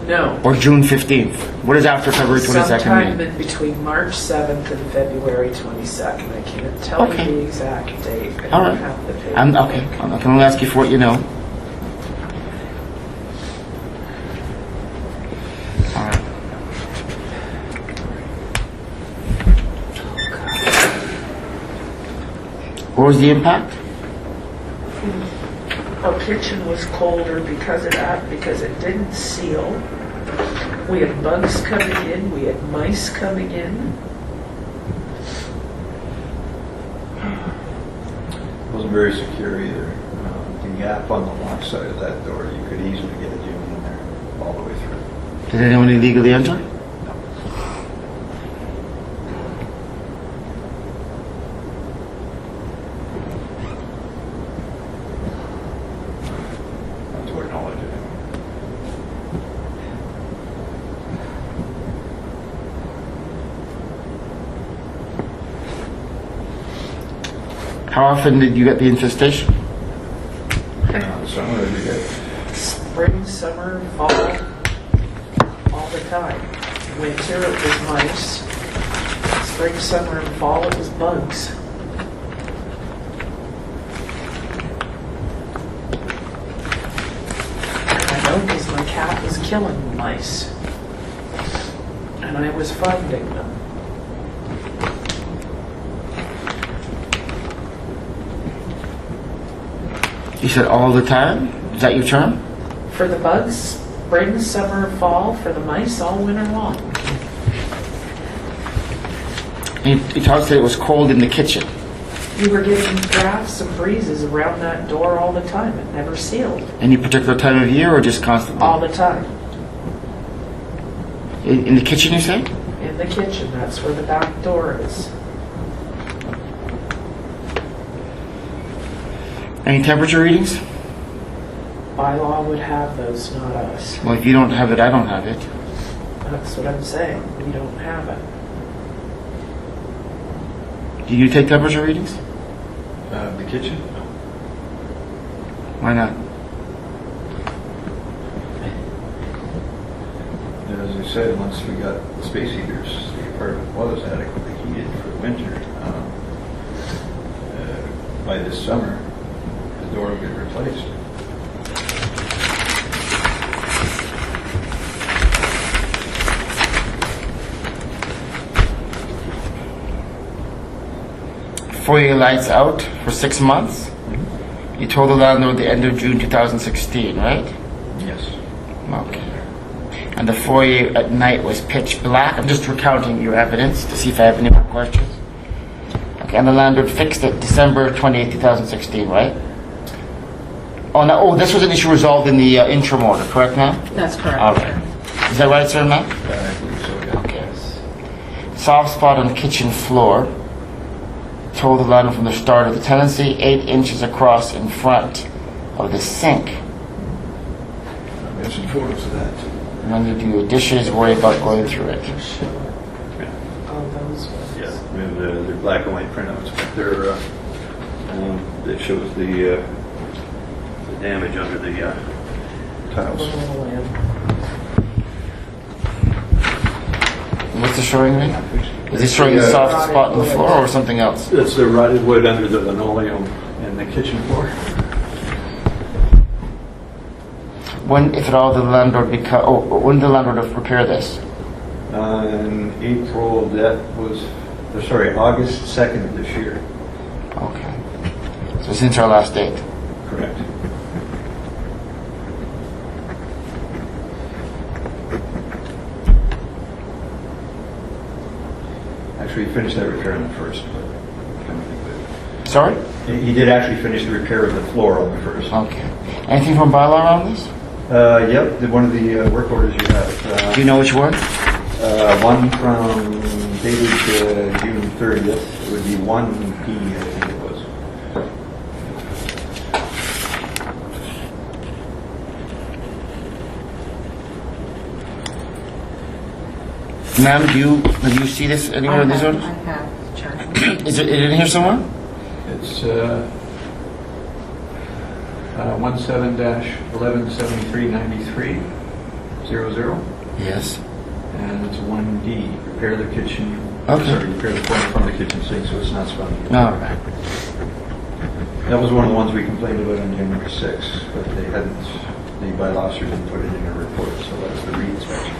No. Or June 15th? What is after February 22nd Sometime mean? in between March 7th and February 22nd. I can't tell Okay. you the exact date. I All don't right. have the paper. Okay. I can only ask you for what you know. All right. What was the impact? Our kitchen was colder because of that, because it didn't seal. We had bugs coming in, we had mice coming in. It wasn't very secure either. The gap on the lock side of that door, you could easily get a human in there all the way through. Did anyone illegally enter? Not to our knowledge anyway. How often did you get the infestation? Summer, we get Spring, summer, fall, all the time. Winter, it was mice. Spring, summer, and fall, it was bugs. I know because my cat was killing mice. And I was finding them. You said all the time? Is that your term? For the bugs, spring, summer, fall. For the mice, all winter long. And you said it was cold in the kitchen. You were getting drafts and breezes around that door all the time. It never sealed. Any particular time of year or just constantly? All the time. In the kitchen, you say? In the kitchen, that's where the back door is. Any temperature readings? Bylaw would have those, not us. Well, if you don't have it, I don't have it. That's what I'm saying. We don't have it. Do you take temperature readings? the kitchen. Why not? As I said, once we got the space heaters, the apartment was adequately heated for winter. By this summer, the door will get replaced. Foyer lights out for 6 months. You told the landlord the end of June 2016, right? Yes. Okay. And the foyer at night was pitch black. I'm just recounting your evidence to see if I have any more questions. Okay, and the landlord fixed it December 28, 2016, right? Oh, no, this was an issue resolved in the interim order, correct, ma'am? That's correct. All right. Is that right, sir, ma'am? I believe so, yeah. Okay. Soft spot on kitchen floor. Told the landlord from the start of the tenancy, 8 inches across in front of the sink. We have some photos of that. And when you do your dishes, worry about going through it. All those ones. Yeah, we have they're black and white printouts, but they're that shows the damage under the tiles. Little lamp. What's it showing me? Is it showing a soft spot in the floor or something else? It's the rotted wood under the linoleum in the kitchen floor. When, if at all, did the landlord when did the landlord repair this? In April, August 2nd of this year. Okay. So since our last date. Correct. Actually, he finished that repair on the first. But Sorry? he did actually finish the repair of the floor on the first. Okay. Anything from bylaw around this? Yep, one of the work orders you have. Do you know which one? One from dated June 30th. It would be 1P, I think it was. Ma'am, do you see this anywhere in these orders? I have charged. Is it in here somewhere? It's 17-117393. Yes. and it's 1D, repair the kitchen, Okay. sorry, repair the corner from the kitchen sink so it's not spunky. All right. That was one of the ones we complained about on January 6th, but they hadn't, the bylaw officer didn't put it in a report, so that's the re-inspection.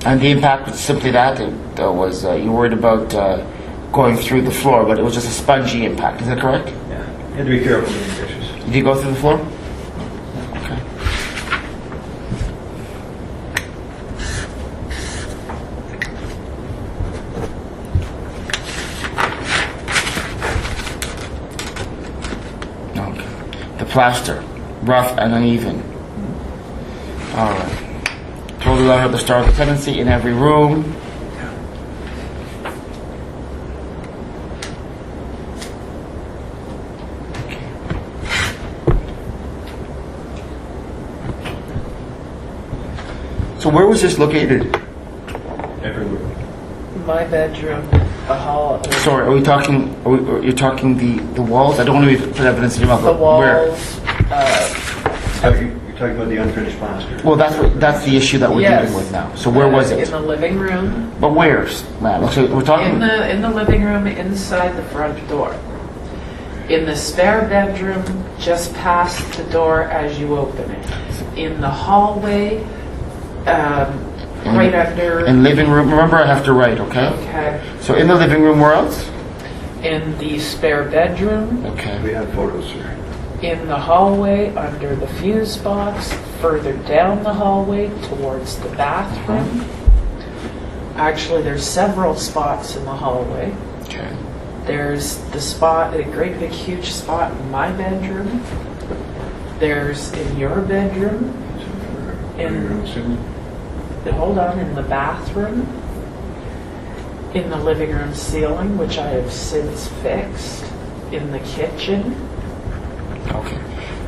And the impact was simply that it was you worried about going through the floor, but it was just a spongy impact. Is that correct? Yeah, you had to be careful taking pictures. Did you go through the floor? Okay. Okay. The plaster, rough and uneven. All right. Total letter at the start of the tenancy in every room. So where was this located? Everywhere. My bedroom, the hall, Sorry, are we talking? You're talking the walls? I don't want to put evidence in your mouth. the but where? walls. You're talking about the unfinished plaster. Well, that's the issue that we're Yes. dealing with now. So where was In it? the living room. But where's, ma'am? So we're talking. In the living room, inside the front door. In the spare bedroom, just past the door as you open it. In the hallway, right under. In living room. Remember, I have to write. Okay. Okay. So in the living room, where else? In the spare bedroom, Okay. We have photos, sir. in the hallway, under the fuse box, further down the hallway towards the bathroom. Actually, there's several spots in the hallway. Okay. There's the spot, a great big huge spot in my bedroom. There's in your bedroom. Hold on, in the bathroom. In the living room ceiling, which I have since fixed. In the kitchen. Okay.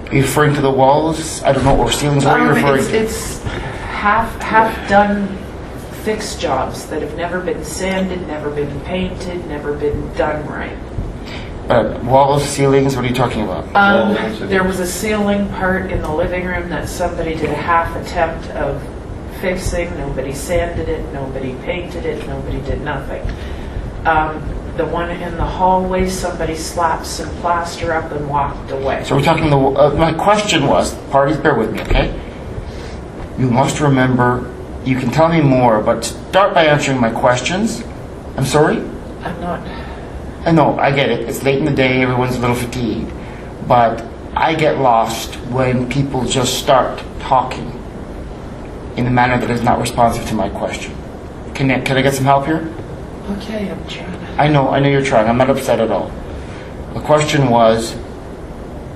Are you referring to the walls? I don't know, or ceilings? What are you referring to? It's half done fixed jobs that have never been sanded, never been painted, never been done right. Walls, ceilings. What are you talking about? There was a ceiling part in the living room that somebody did a half attempt of fixing. Nobody sanded it, nobody painted it, nobody did nothing. The one in the hallway, somebody slapped some plaster up and walked away. So we're talking my question was, parties, bear with me, okay? You must remember, you can tell me more, but start by answering my questions. I'm sorry? I'm not. I know, I get it. It's late in the day, everyone's a little fatigued. But I get lost when people just start talking in a manner that is not responsive to my question. Can I get some help here? Okay, I'm trying. I know you're trying. I'm not upset at all. The question was,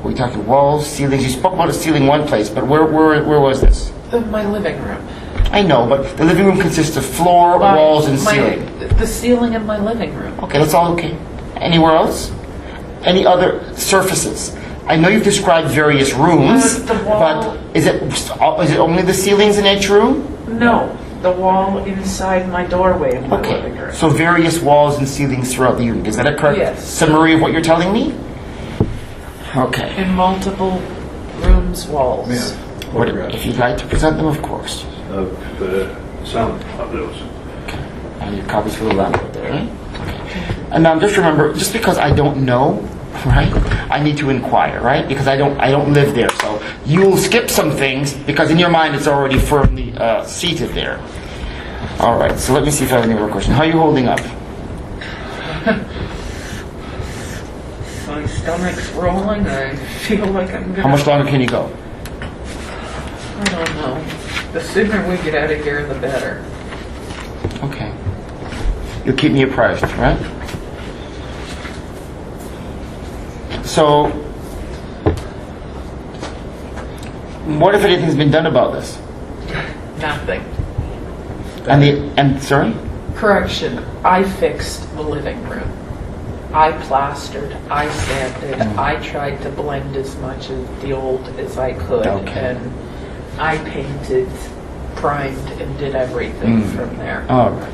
were we talking walls, ceilings? You spoke about a ceiling one place, but where was this? My living room. I know, but the living room consists of floor, walls, and ceiling. The ceiling in my living room. Okay, that's all okay. Anywhere else? Any other surfaces? I know you've described various rooms, The wall- but is it only the ceilings in each room? No, the wall inside my doorway in my living Okay, room. so various walls and ceilings throughout the unit. Is that a correct Yes. summary of what you're telling me? Okay. In multiple rooms, walls. Yeah, If photographs you'd like to present them, of course. of some of those. And your copies for the landlord there, right? Okay. And just remember, just because I don't know, right, I need to inquire, right? Because I don't live there. So you'll skip some things because in your mind it's already firmly seated there. All right, so let me see if I have any more questions. How are you holding up? My stomach's rolling. I feel like I'm gonna... How much longer can you go? I don't know. The sooner we get out of here, the better. Okay. You'll keep me apprised, right? So, what if anything's been done about this? Nothing. Sorry? Correction, I fixed the living room. I plastered, I sanded, I tried to blend as much of the old as I could, Okay. and I painted, primed, and did everything from there. All right.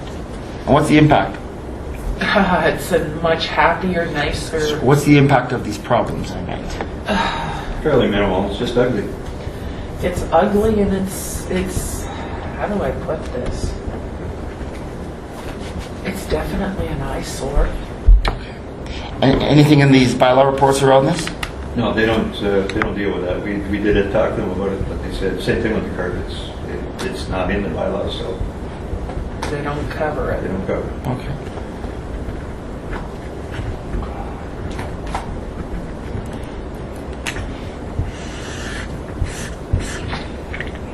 And what's the impact? It's a much happier, nicer... What's the impact of these problems, I meant? Fairly minimal, it's just ugly. It's ugly and it's, how do I put this? It's definitely an eyesore. Anything in these bylaw reports around this? No, they don't deal with that. We did talk to them about it, but they said, same thing with the carpets. It's not in the bylaws, so They don't cover they it. don't cover it. Okay.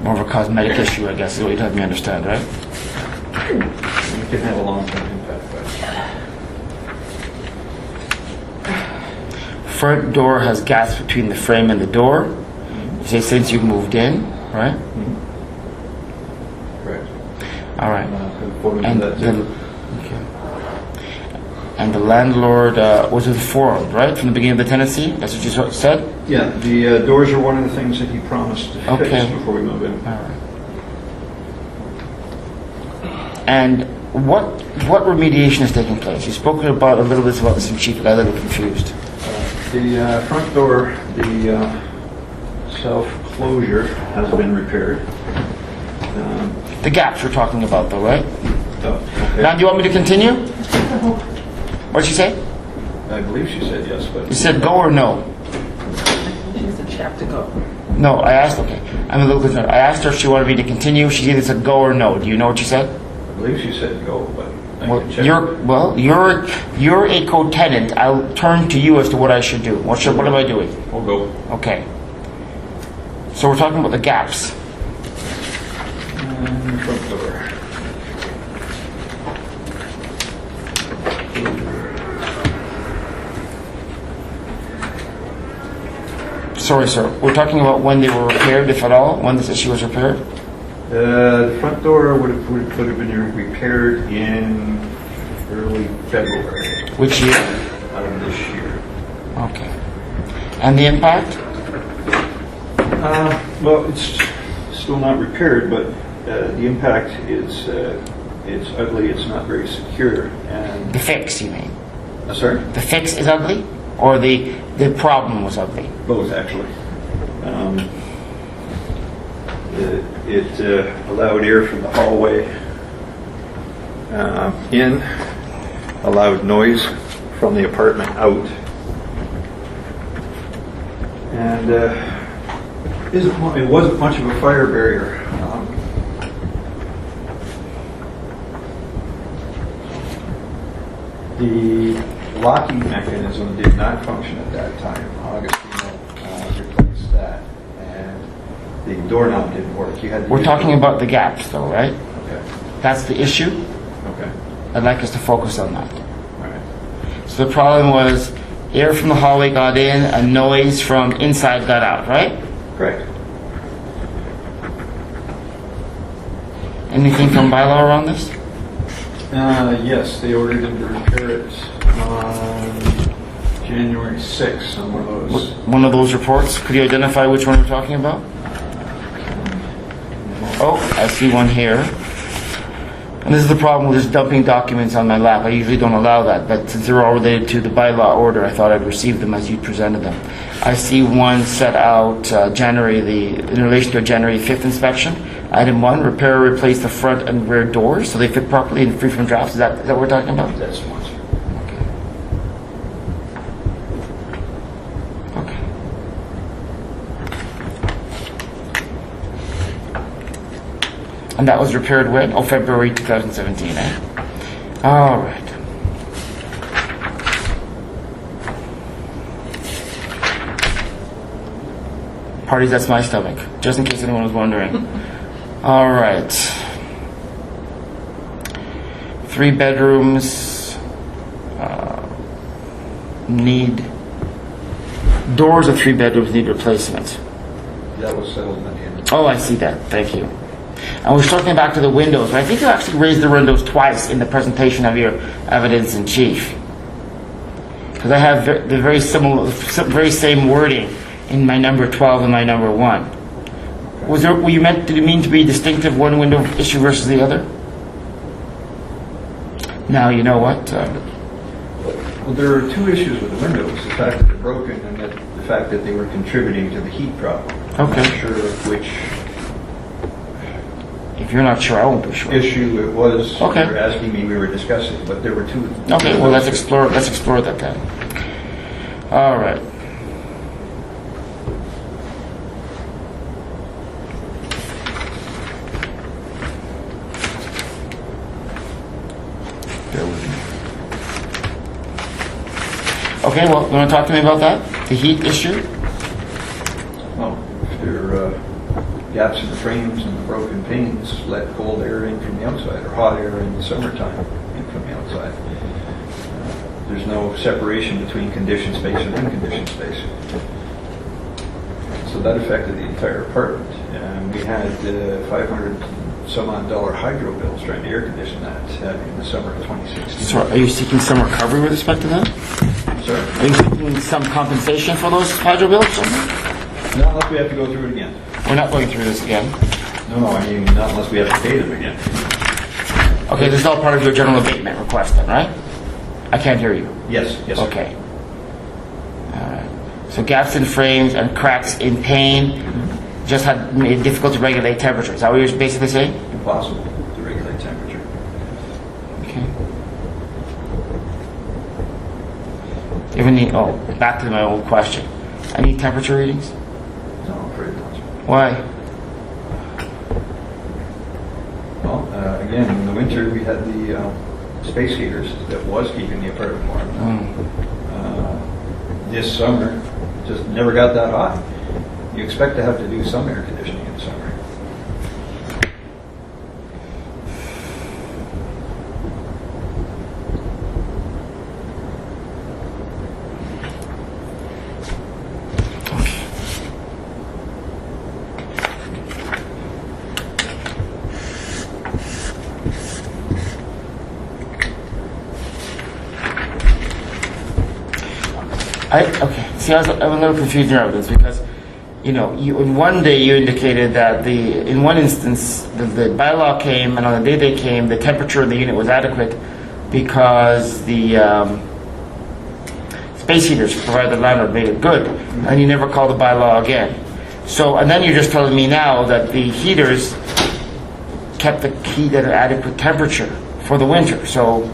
More of a cosmetic issue, I guess, is what you'd have me understand, right? It can have a long-term impact, but Front door has gaps between the frame and the door. You say since you've moved in, right? correct. All right. Conforming And to that the, too. okay. And the landlord was informed, right, from the beginning of the tenancy? That's what you said? Yeah, the doors are one of the things that he promised to fix Okay. before we move in. All right. And what remediation is taking place? You've spoken about a little bit about this in chief, but I'm a little confused. The front door, the self-closure has been repaired. The gaps we're talking about, though, right? Okay. Now, do you want me to continue? What did she say? I believe she said yes, but You said go or no? She said she have to go. No, I asked. Okay, I'm a little concerned. I asked her if she wanted me to continue. She either said go or no. Do you know what she said? I believe she said go, but I Well, can check. you're a co-tenant. I'll turn to you as to what I should do. What am I doing? We'll go. Okay. So we're talking about the gaps. And front door. Sorry, sir. We're talking about when they were repaired, if at all, when this issue was repaired. The front door would have been repaired in early February Which year? of this year. Okay. And the impact? Well, it's still not repaired, but the impact is it's ugly. It's not very secure, and The fix, you mean? sorry, The fix is ugly, or the problem was ugly? both actually. It allowed air from the hallway in, allowed noise from the apartment out, and it wasn't much of a fire barrier. The locking mechanism did not function at that time. Augustino replaced that, and the doorknob didn't work. You had to We're use talking the- about the gaps, though, right? Okay. That's the issue. Okay. I'd like us to focus on that. All right. So the problem was air from the hallway got in, a noise from inside got out, right? Correct. Anything from bylaw around this? Yes, they ordered them to repair it on January 6th on one of those. One of those reports? Could you identify which one we're talking about? Oh, I see one here. And this is the problem with just dumping documents on my lap. I usually don't allow that, but since they're all related to the bylaw order, I thought I'd receive them as you presented them. I see one set out in relation to a January 5th inspection. Item 1, repair or replace the front and rear doors so they fit properly and free from drafts. Is that what we're talking about? That's one. Okay. And that was repaired when? Oh, February 2017, eh? All right. Parties, that's my stomach, just in case anyone was wondering. All right. 3 bedrooms need doors of 3 bedrooms need replacement. That was settled at the end. Oh, I see that. Thank you. And we're circling back to the windows. I think you actually raised the windows twice in the presentation of your evidence in chief. Because I have the very similar, very same wording in my number 12 and my number 1. Did you mean to be distinctive one window issue versus the other? Now, you know what? Well, there are two issues with the windows. The fact that they're broken and that the fact that they were contributing to the heat problem. Okay. I'm not sure which If you're not sure, I won't be sure. issue it was. Okay. You were asking me, we were discussing, but there were two. Okay, well, let's explore that then. All right. Bear with me. Okay, well, you want to talk to me about that? The heat issue? Well, if there are gaps in the frames and the broken panes, let cold air in from the outside, or hot air in the summertime in from the outside. There's no separation between conditioned space and unconditioned space. So that affected the entire apartment. And we had $500 some odd hydro bills trying to air condition that in the summer of 2016. So are you seeking some recovery with respect to that? Sorry? Are you seeking some compensation for those hydro bills? Not unless we have to go through it again. We're not going through this again. No, I mean, not unless we have to pay them again. Okay, this is all part of your general abatement request then, right? I can't hear you. Yes, yes. Sir. Okay. All right. So gaps in frames and cracks in pane just had made it difficult to regulate temperature. Is that what you're basically saying? Impossible to regulate temperature. Okay. You have any, back to my old question. Any temperature readings? No, I'm afraid not. Why? Well, again, in the winter we had the space heaters that was keeping the apartment warm. This summer, just never got that hot. You expect to have to do some air conditioning in the summer. See, I'm a little confused around this because, in one day you indicated that in one instance, the bylaw came, and on the day they came, the temperature in the unit was adequate because the space heaters provided the landlord made it good, and you never called the bylaw again. So, and then you're just telling me now that the heaters kept the heat at an adequate temperature for the winter. So,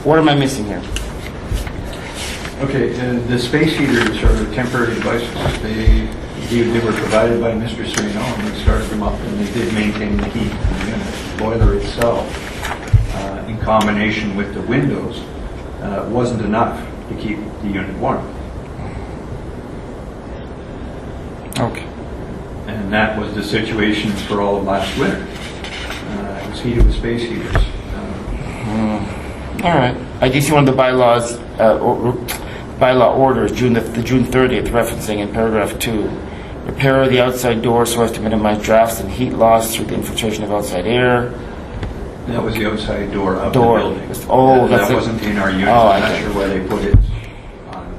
what am I missing here? Okay, the space heaters are temporary devices. They were provided by Mr. Serino, and we started them up, and they did maintain the heat in the unit. The boiler itself, in combination with the windows, wasn't enough to keep the unit warm. Okay. And that was the situation for all of last winter. It was heated with space heaters. All right. I do see one of the bylaws, bylaw orders, the June 30th, referencing in paragraph 2, repair of the outside door so as to minimize drafts and heat loss through the infiltration of outside air. That was the outside door of the Door. building. Oh, that's that it. wasn't in our unit. Oh, I'm not okay. sure why they put it on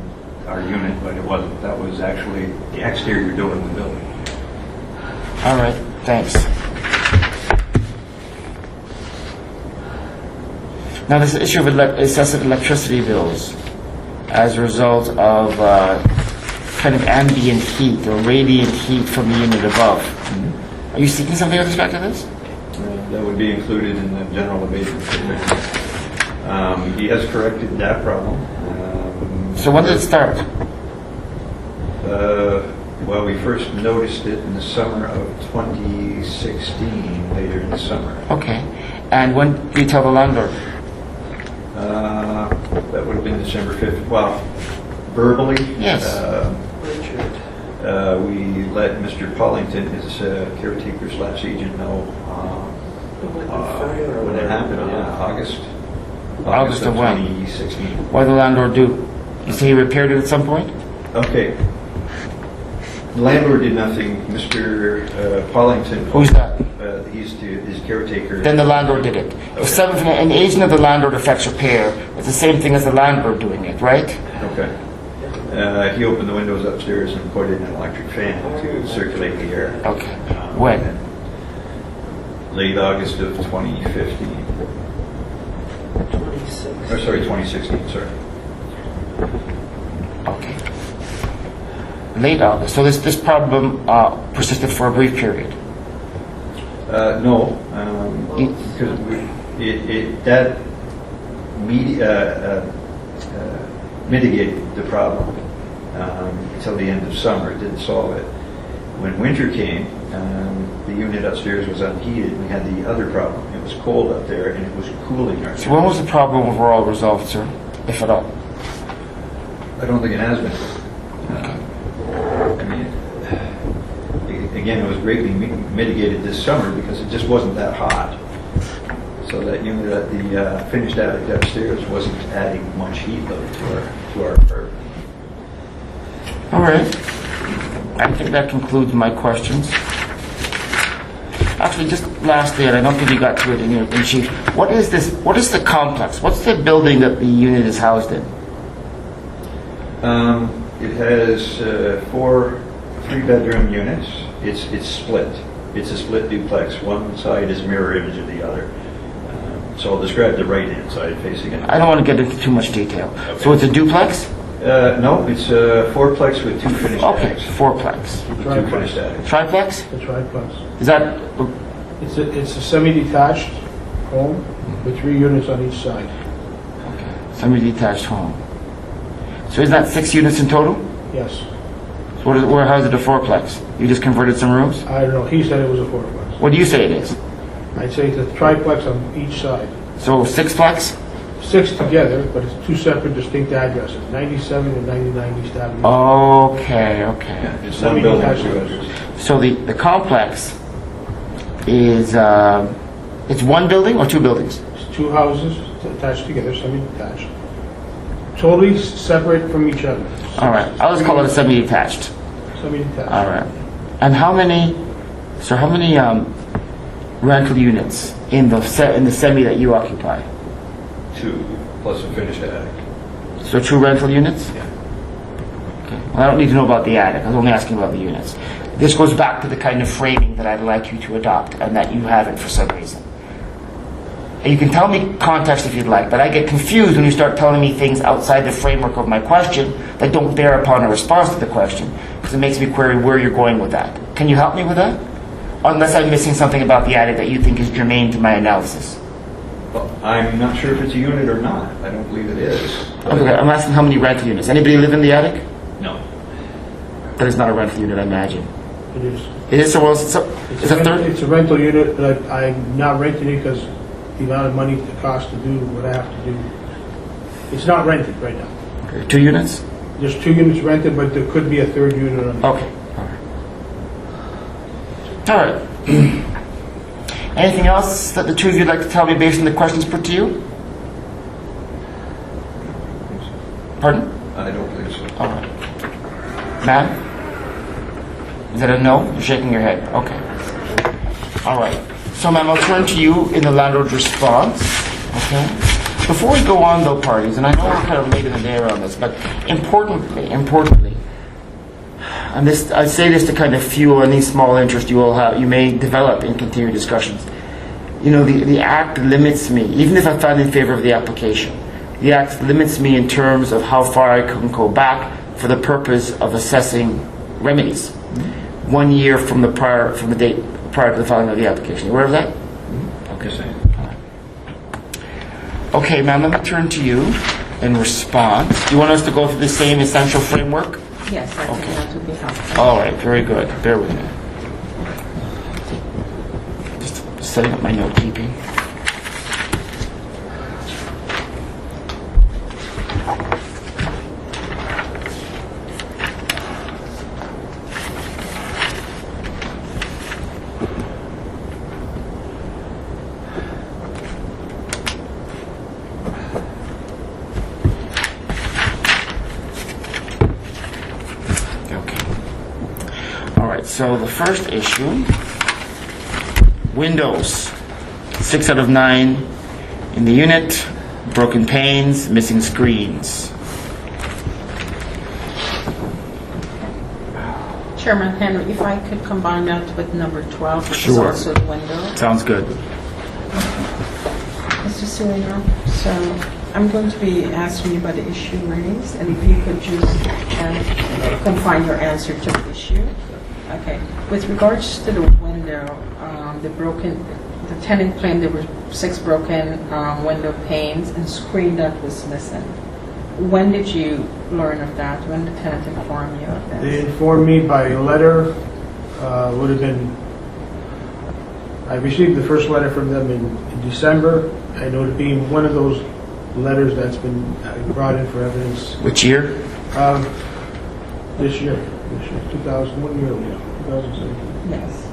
our unit, but it wasn't. That was actually the exterior door of the building. All right. Thanks. Now, this issue of excessive electricity bills as a result of kind of ambient heat or radiant heat from the unit above. Are you seeking something with respect to this? That would be included in the general abatement. He has corrected that problem. So when did it start? Well, we first noticed it in the summer of 2016, later in the summer. Okay. And when did you tell the landlord? That would have been December 5th. Well, verbally. Yes. Richard. We let Mr. Pollington, his caretaker/agent, know when it happened. August Of when? 2016. What did the landlord do? You say he repaired it at some point? Okay. The landlord did nothing. Mr. Pollington. Who's that? He's his caretaker. Then the landlord did it. If an agent of the landlord affects repair, it's the same thing as the landlord doing it, right? Okay. He opened the windows upstairs and put in an electric fan to circulate the air. Okay. When? Late August of 2015. 26. Or sorry, 2016, sorry. Okay. Late August. So this problem persisted for a brief period. No, because that mitigated the problem until the end of summer. It didn't solve it. When winter came, the unit upstairs was unheated. We had the other problem. It was cold up there, and it was cooling our. So when was the problem overall resolved, sir, if at all? I don't think it has been. I mean, again, it was greatly mitigated this summer because it just wasn't that hot. So that unit at the finished attic upstairs wasn't adding much heat load to our apartment. All right. I think that concludes my questions. Actually, just lastly, and I don't think you got to it in chief, what is this? What is the complex? What's the building that the unit is housed in? It has 4 3-bedroom units. It's split. It's a split duplex. One side is mirror image of the other. So I'll describe the right-hand side facing it. I don't want to get into too much detail. Okay. So it's a duplex? No, it's a 4-plex with 2 finished Okay, attics. 4-plex. With 2 finished attics. Triplex? The triplex. Is that It's a semi-detached home with 3 units on each side. semi-detached home? So is that 6 units in total? Yes. So how is it a 4-plex? You just converted some rooms? I don't know, he said it was a 4-plex. What do you say it is? I'd say it's a triplex on each side. So 6-plex? 6 together, but it's 2 separate distinct addresses, 97 and 99 East Avenue. Okay. It's one building, 2 addresses. So the complex is, it's one building or 2 buildings? It's 2 houses attached together, semi-detached. Totally separate from each other. All right, I'll just call it a semi-detached. Semi-detached. All right. And how many rental units in the semi that you occupy? 2 plus a finished attic. So 2 rental units? Yeah. Okay. Well, I don't need to know about the attic. I was only asking about the units. This goes back to the kind of framing that I'd like you to adopt and that you haven't for some reason. And you can tell me context if you'd like, but I get confused when you start telling me things outside the framework of my question that don't bear upon a response to the question, because it makes me query where you're going with that. Can you help me with that? Unless I'm missing something about the attic that you think is germane to my analysis. Well, I'm not sure if it's a unit or not. I don't believe it is. Okay, I'm asking how many rental units. Anybody live in the attic? No. That is not a rental unit, I imagine. It is. It is, so it's a third? It's a rental unit, but I'm not renting it because the amount of money it costs to do what I have to do. It's not rented right now. Okay, 2 units? There's 2 units rented, but there could be a 3rd unit on. Okay, all right. Anything else that the 2 of you would like to tell me based on the questions put to you? Pardon? I don't think so. All right. Ma'am? Is that a no? You're shaking your head. Okay. All right. So, ma'am, I'll turn to you in the landlord's response. Okay. Before we go on, though, parties, and I know we're kind of late in the day around this, but importantly, and this, I say this to kind of fuel any small interest you may develop in continued discussions. You know, the Act limits me, even if I found in favor of the application, the Act limits me in terms of how far I can go back for the purpose of assessing remedies. 1 year from the date prior to the filing of the application. You aware of that? Okay. Okay, ma'am, let me turn to you in response. Do you want us to go through the same essential framework? Yes, I think that would be helpful. All right, very good. Bear with me. Just setting up my note keeping. So the first issue, windows, 6 out of 9 in the unit, broken panes, missing screens. Chairman Henry, if I could combine that with number 12, which is Sure. also the window. Sounds good. Mr. Serino, so I'm going to be asking you about the issue raised, and if you could just confine your answer to the issue. Okay. With regards to the window, the tenant claimed there were 6 broken window panes and screen that was missing. When did you learn of that? When did the tenant inform you of They this? informed me by letter, would have been, I received the first letter from them in December. I know it being one of those letters that's been brought in for evidence Which year? this year, 2000, what year are we now? 2017. Yes.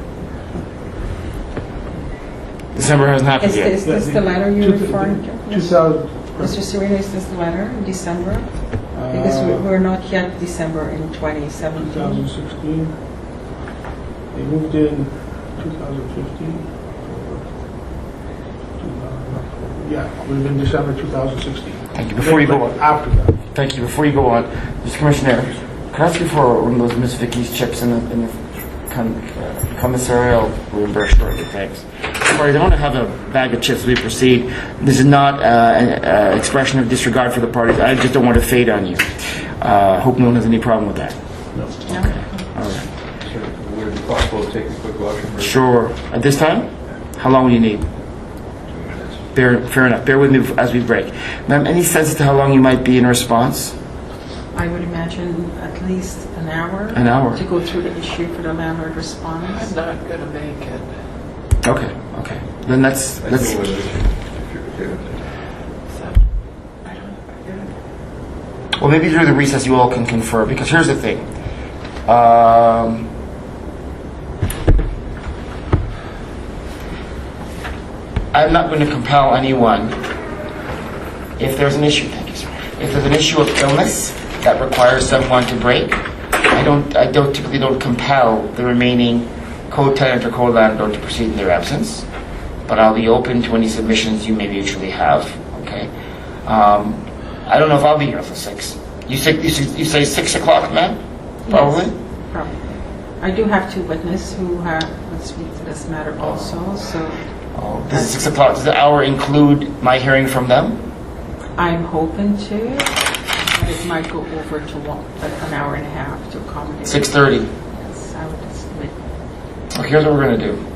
December hasn't happened Is yet. this the letter you're referring to? 2000, Mr. Serena, is this the letter in December? Because we're not yet December in 2017. 2016. They moved in 2015. Yeah, it would have been December 2016. Thank you. Before you go on, After that. thank you. Before you go on, Mr. Commissioner, can I ask you for one of those Miss Vicky's chips in the commissarial room very shortly? Thanks. Sorry, I don't want to have a bag of chips as we proceed. This is not an expression of disregard for the parties. I just don't want to fade on you. Hope no one has any problem with that. No. All right. So would it be possible to take a quick washroom break? Sure. At this time? How long will you need? 2 minutes. Fair enough. Bear with me as we break. Ma'am, any sense as to how long you might be in response? I would imagine at least an hour. An hour. To go through the issue for the landlord response. I'm not going to make it. Okay. Then let's. I think it was, if you could do it. So, I don't. Well, maybe during the recess you all can confer, because here's the thing. I'm not going to compel anyone if there's an issue. Thank you, sir. If there's an issue of illness that requires someone to break, I typically don't compel the remaining co-tenant or co-landlord to proceed in their absence. But I'll be open to any submissions you may mutually have. Okay. I don't know if I'll be here till 6. You say 6 o'clock, ma'am? Probably. Yes, probably. I do have 2 witnesses who would speak to this matter also, so Does the 6 o'clock, does the hour include my hearing from them? I'm hoping to, but it might go over to an hour and a half to accommodate. 6:30. Yes, I would estimate. Well, here's what we're going to do.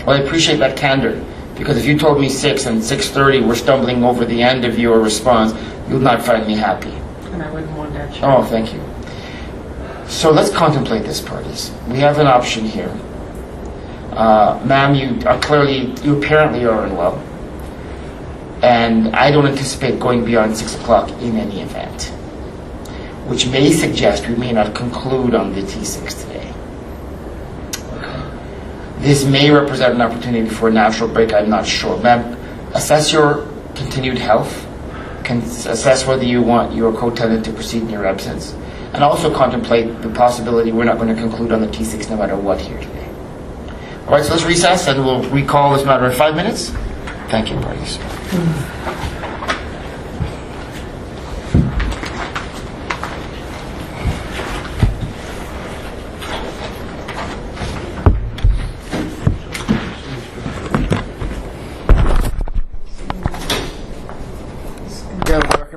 Well, I appreciate that candor, because if you told me 6 and 6:30 we're stumbling over the end of your response, you'll not find me happy. And I wouldn't want that. Oh, thank you. So let's contemplate this, parties. We have an option here. Ma'am, you apparently are unwell. And I don't anticipate going beyond 6 o'clock in any event, which may suggest we may not conclude on the T6 today. Okay. This may represent an opportunity for a natural break, I'm not sure. Ma'am, assess your continued health, assess whether you want your co-tenant to proceed in your absence, and also contemplate the possibility we're not going to conclude on the T6 no matter what here today. All right, so let's recess and we'll recall this matter in 5 minutes. Thank you, parties.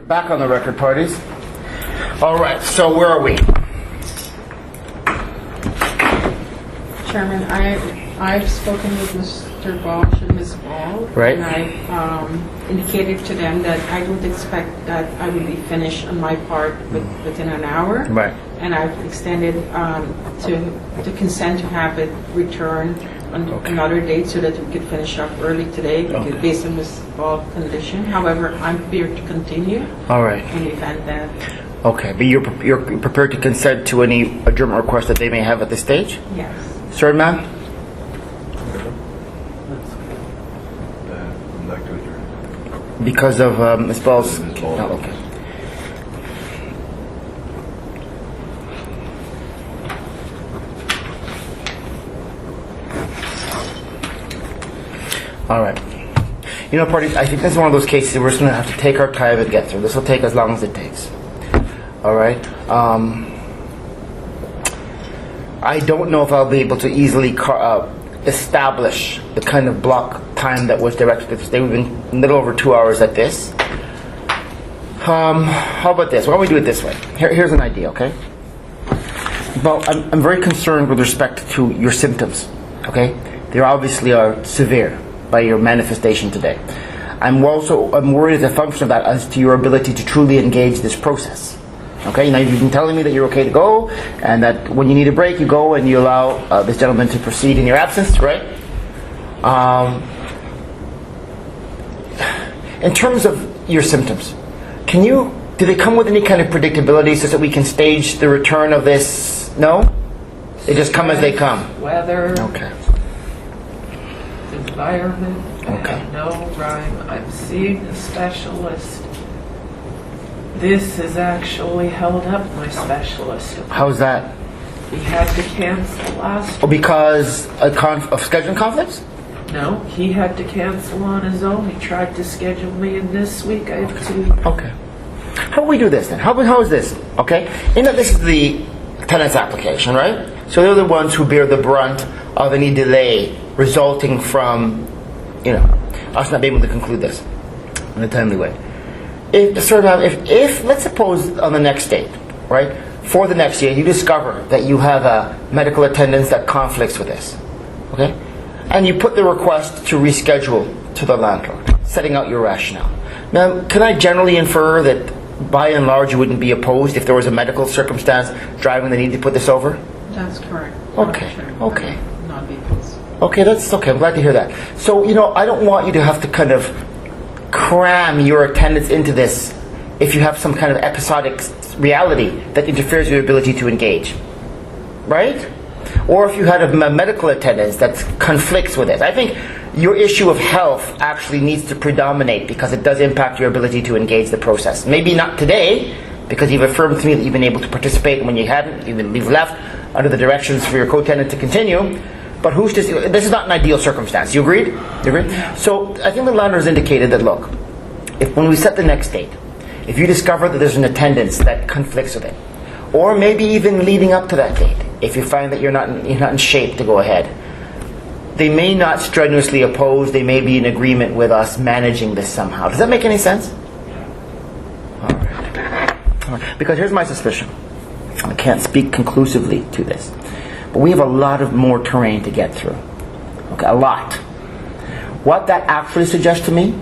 Back on the record, parties. All right, so where are we? Chairman, I've spoken with Mr. Balch and Ms. Ball. Right. And I indicated to them that I would expect that I would be finished on my part within an hour. Right. And I've extended to consent to have it returned on another date so that we could finish up early today based on Ms. Ball's condition. However, I'm here to continue All right. in the event that. Okay, but you're prepared to consent to any adjournment request that they may have at this stage? Yes. Sir, ma'am? I'd like to adjourn. Because of Ms. Ball's... Ms. Ball. Oh, okay. All right. You know, party, I think this is one of those cases where we're just going to have to take our time and get through. This will take as long as it takes. All right? I don't know if I'll be able to easily establish the kind of block time that was directed to this day. We've been a little over 2 hours at this. How about this? Why don't we do it this way? Here's an idea, okay? Well, I'm very concerned with respect to your symptoms, okay? They obviously are severe by your manifestation today. I'm worried as a function of that as to your ability to truly engage this process. Okay, now you've been telling me that you're okay to go, and that when you need a break, you go and you allow this gentleman to proceed in your absence, right? In terms of your symptoms, do they come with any kind of predictability so that we can stage the return of this? No? They just come as they come? Weather, Okay. environment, I Okay. have no rhyme. I'm seeing a specialist. This has actually held up my specialist. How's that? He had to cancel last Oh, because of scheduling conflicts? No, he had to cancel on his own. He tried to schedule me in this week. I have to. Okay. How do we do this then? How is this? Okay? In that this is the tenant's application, right? So they're the ones who bear the brunt of any delay resulting from, us not being able to conclude this in a timely way. If let's suppose on the next date, right, for the next year, you discover that you have a medical attendance that conflicts with this, okay? And you put the request to reschedule to the landlord, setting out your rationale. Now, can I generally infer that by and large you wouldn't be opposed if there was a medical circumstance driving the need to put this over? That's correct. Okay, Sure. okay. Not because. Okay, that's okay. I'm glad to hear that. So, I don't want you to have to kind of cram your attendance into this if you have some kind of episodic reality that interferes with your ability to engage. Right? Or if you had a medical attendance that conflicts with it. I think your issue of health actually needs to predominate because it does impact your ability to engage the process. Maybe not today, because you've affirmed to me that you've been able to participate, and when you hadn't, you've left under the directions for your co-tenant to continue. But this is not an ideal circumstance. You agreed? You agreed? So I think the landlord has indicated that, look, when we set the next date, if you discover that there's an attendance that conflicts with it, or maybe even leading up to that date, if you find that you're not in shape to go ahead, they may not strenuously oppose, they may be in agreement with us managing this somehow. Does that make any sense? All right. Because here's my suspicion. I can't speak conclusively to this, but we have a lot of more terrain to get through. Okay, a lot. What that actually suggests to me,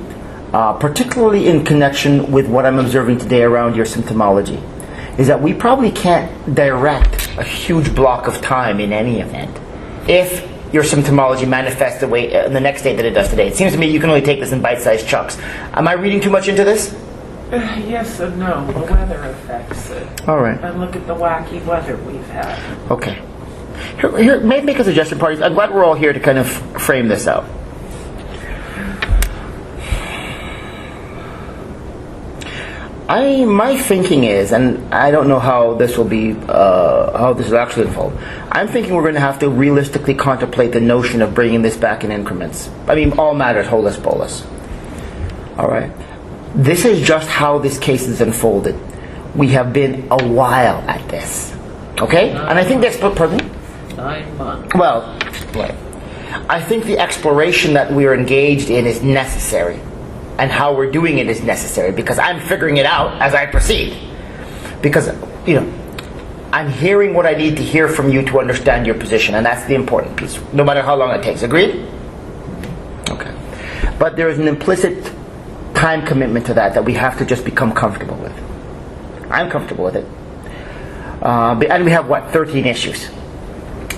particularly in connection with what I'm observing today around your symptomology, is that we probably can't direct a huge block of time in any event if your symptomology manifests the way in the next day that it does today. It seems to me you can only take this in bite-sized chunks. Am I reading too much into this? Yes and no. The weather affects it. All right. And look at the wacky weather we've had. Okay. Here, may I make a suggestion, parties? I'm glad we're all here to kind of frame this out. My thinking is, and I don't know how this will be, how this will actually unfold. I'm thinking we're going to have to realistically contemplate the notion of bringing this back in increments. I mean, all matters, holus bolus. All right. This is just how this case is unfolded. We have been a while at this. Okay? And I think pardon me? 9 months. Well, right. I think the exploration that we are engaged in is necessary. And how we're doing it is necessary because I'm figuring it out as I proceed. Because, I'm hearing what I need to hear from you to understand your position, and that's the important piece, no matter how long it takes. Agreed? Okay. But there is an implicit time commitment to that we have to just become comfortable with. I'm comfortable with it. And we have, 13 issues.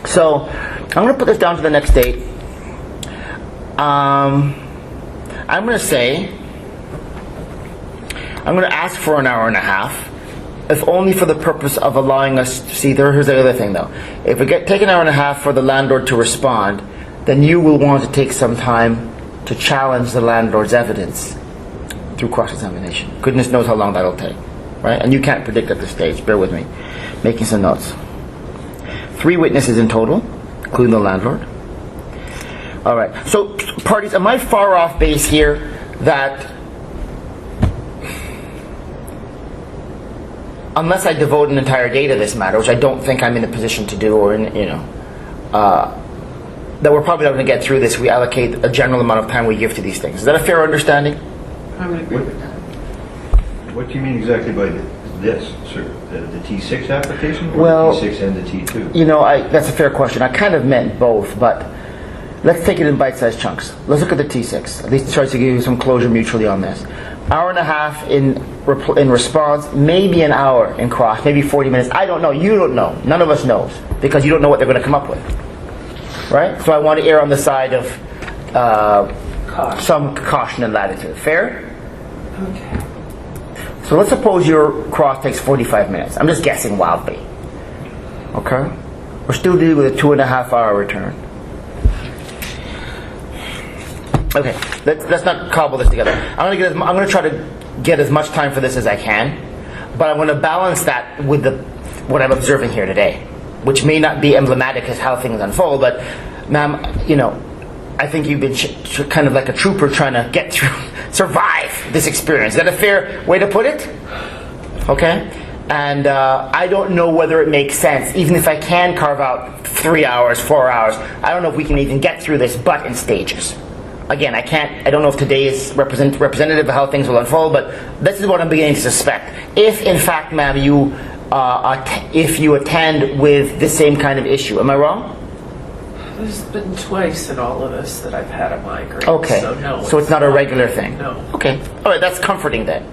So, I'm going to put this down to the next date. I'm going to ask for an hour and a half, if only for the purpose of allowing us to see. Here's the other thing, though. If we take an hour and a half for the landlord to respond, then you will want to take some time to challenge the landlord's evidence through cross-examination. Goodness knows how long that'll take, right? And you can't predict at this stage. Bear with me. Making some notes. 3 witnesses in total, including the landlord. All right. So, parties, am I far off base here that unless I devote an entire day to this matter, which I don't think I'm in a position to do, or that we're probably not going to get through this, we allocate a general amount of time we give to these things. Is that a fair understanding? I would agree with that. What do you mean exactly by this, sir? The T6 application or Well, the T6 and the T2? You know, that's a fair question. I kind of meant both, but let's take it in bite-sized chunks. Let's look at the T6. At least try to give you some closure mutually on this. Hour and a half in response, maybe an hour in cross, maybe 40 minutes. I don't know. You don't know. None of us knows because you don't know what they're going to come up with. Right? So I want to err on the side of some caution and latitude. Fair? Okay. So let's suppose your cross takes 45 minutes. I'm just guessing wildly. Okay? We're still dealing with a 2.5 hour return. Okay, let's not cobble this together. I'm going to try to get as much time for this as I can, but I want to balance that with what I'm observing here today, which may not be emblematic as how things unfold. But, ma'am, you know, I think you've been kind of like a trooper trying to get through, survive this experience. Is that a fair way to put it? Okay? And I don't know whether it makes sense, even if I can carve out 3 hours, 4 hours, I don't know if we can even get through this, but in stages. Again, I don't know if today is representative of how things will unfold, but this is what I'm beginning to suspect. If, in fact, ma'am, if you attend with the same kind of issue, am I wrong? There's been twice in all of this that I've had a migraine. Okay, So no. so it's not a regular thing? No. Okay, all right, that's comforting then.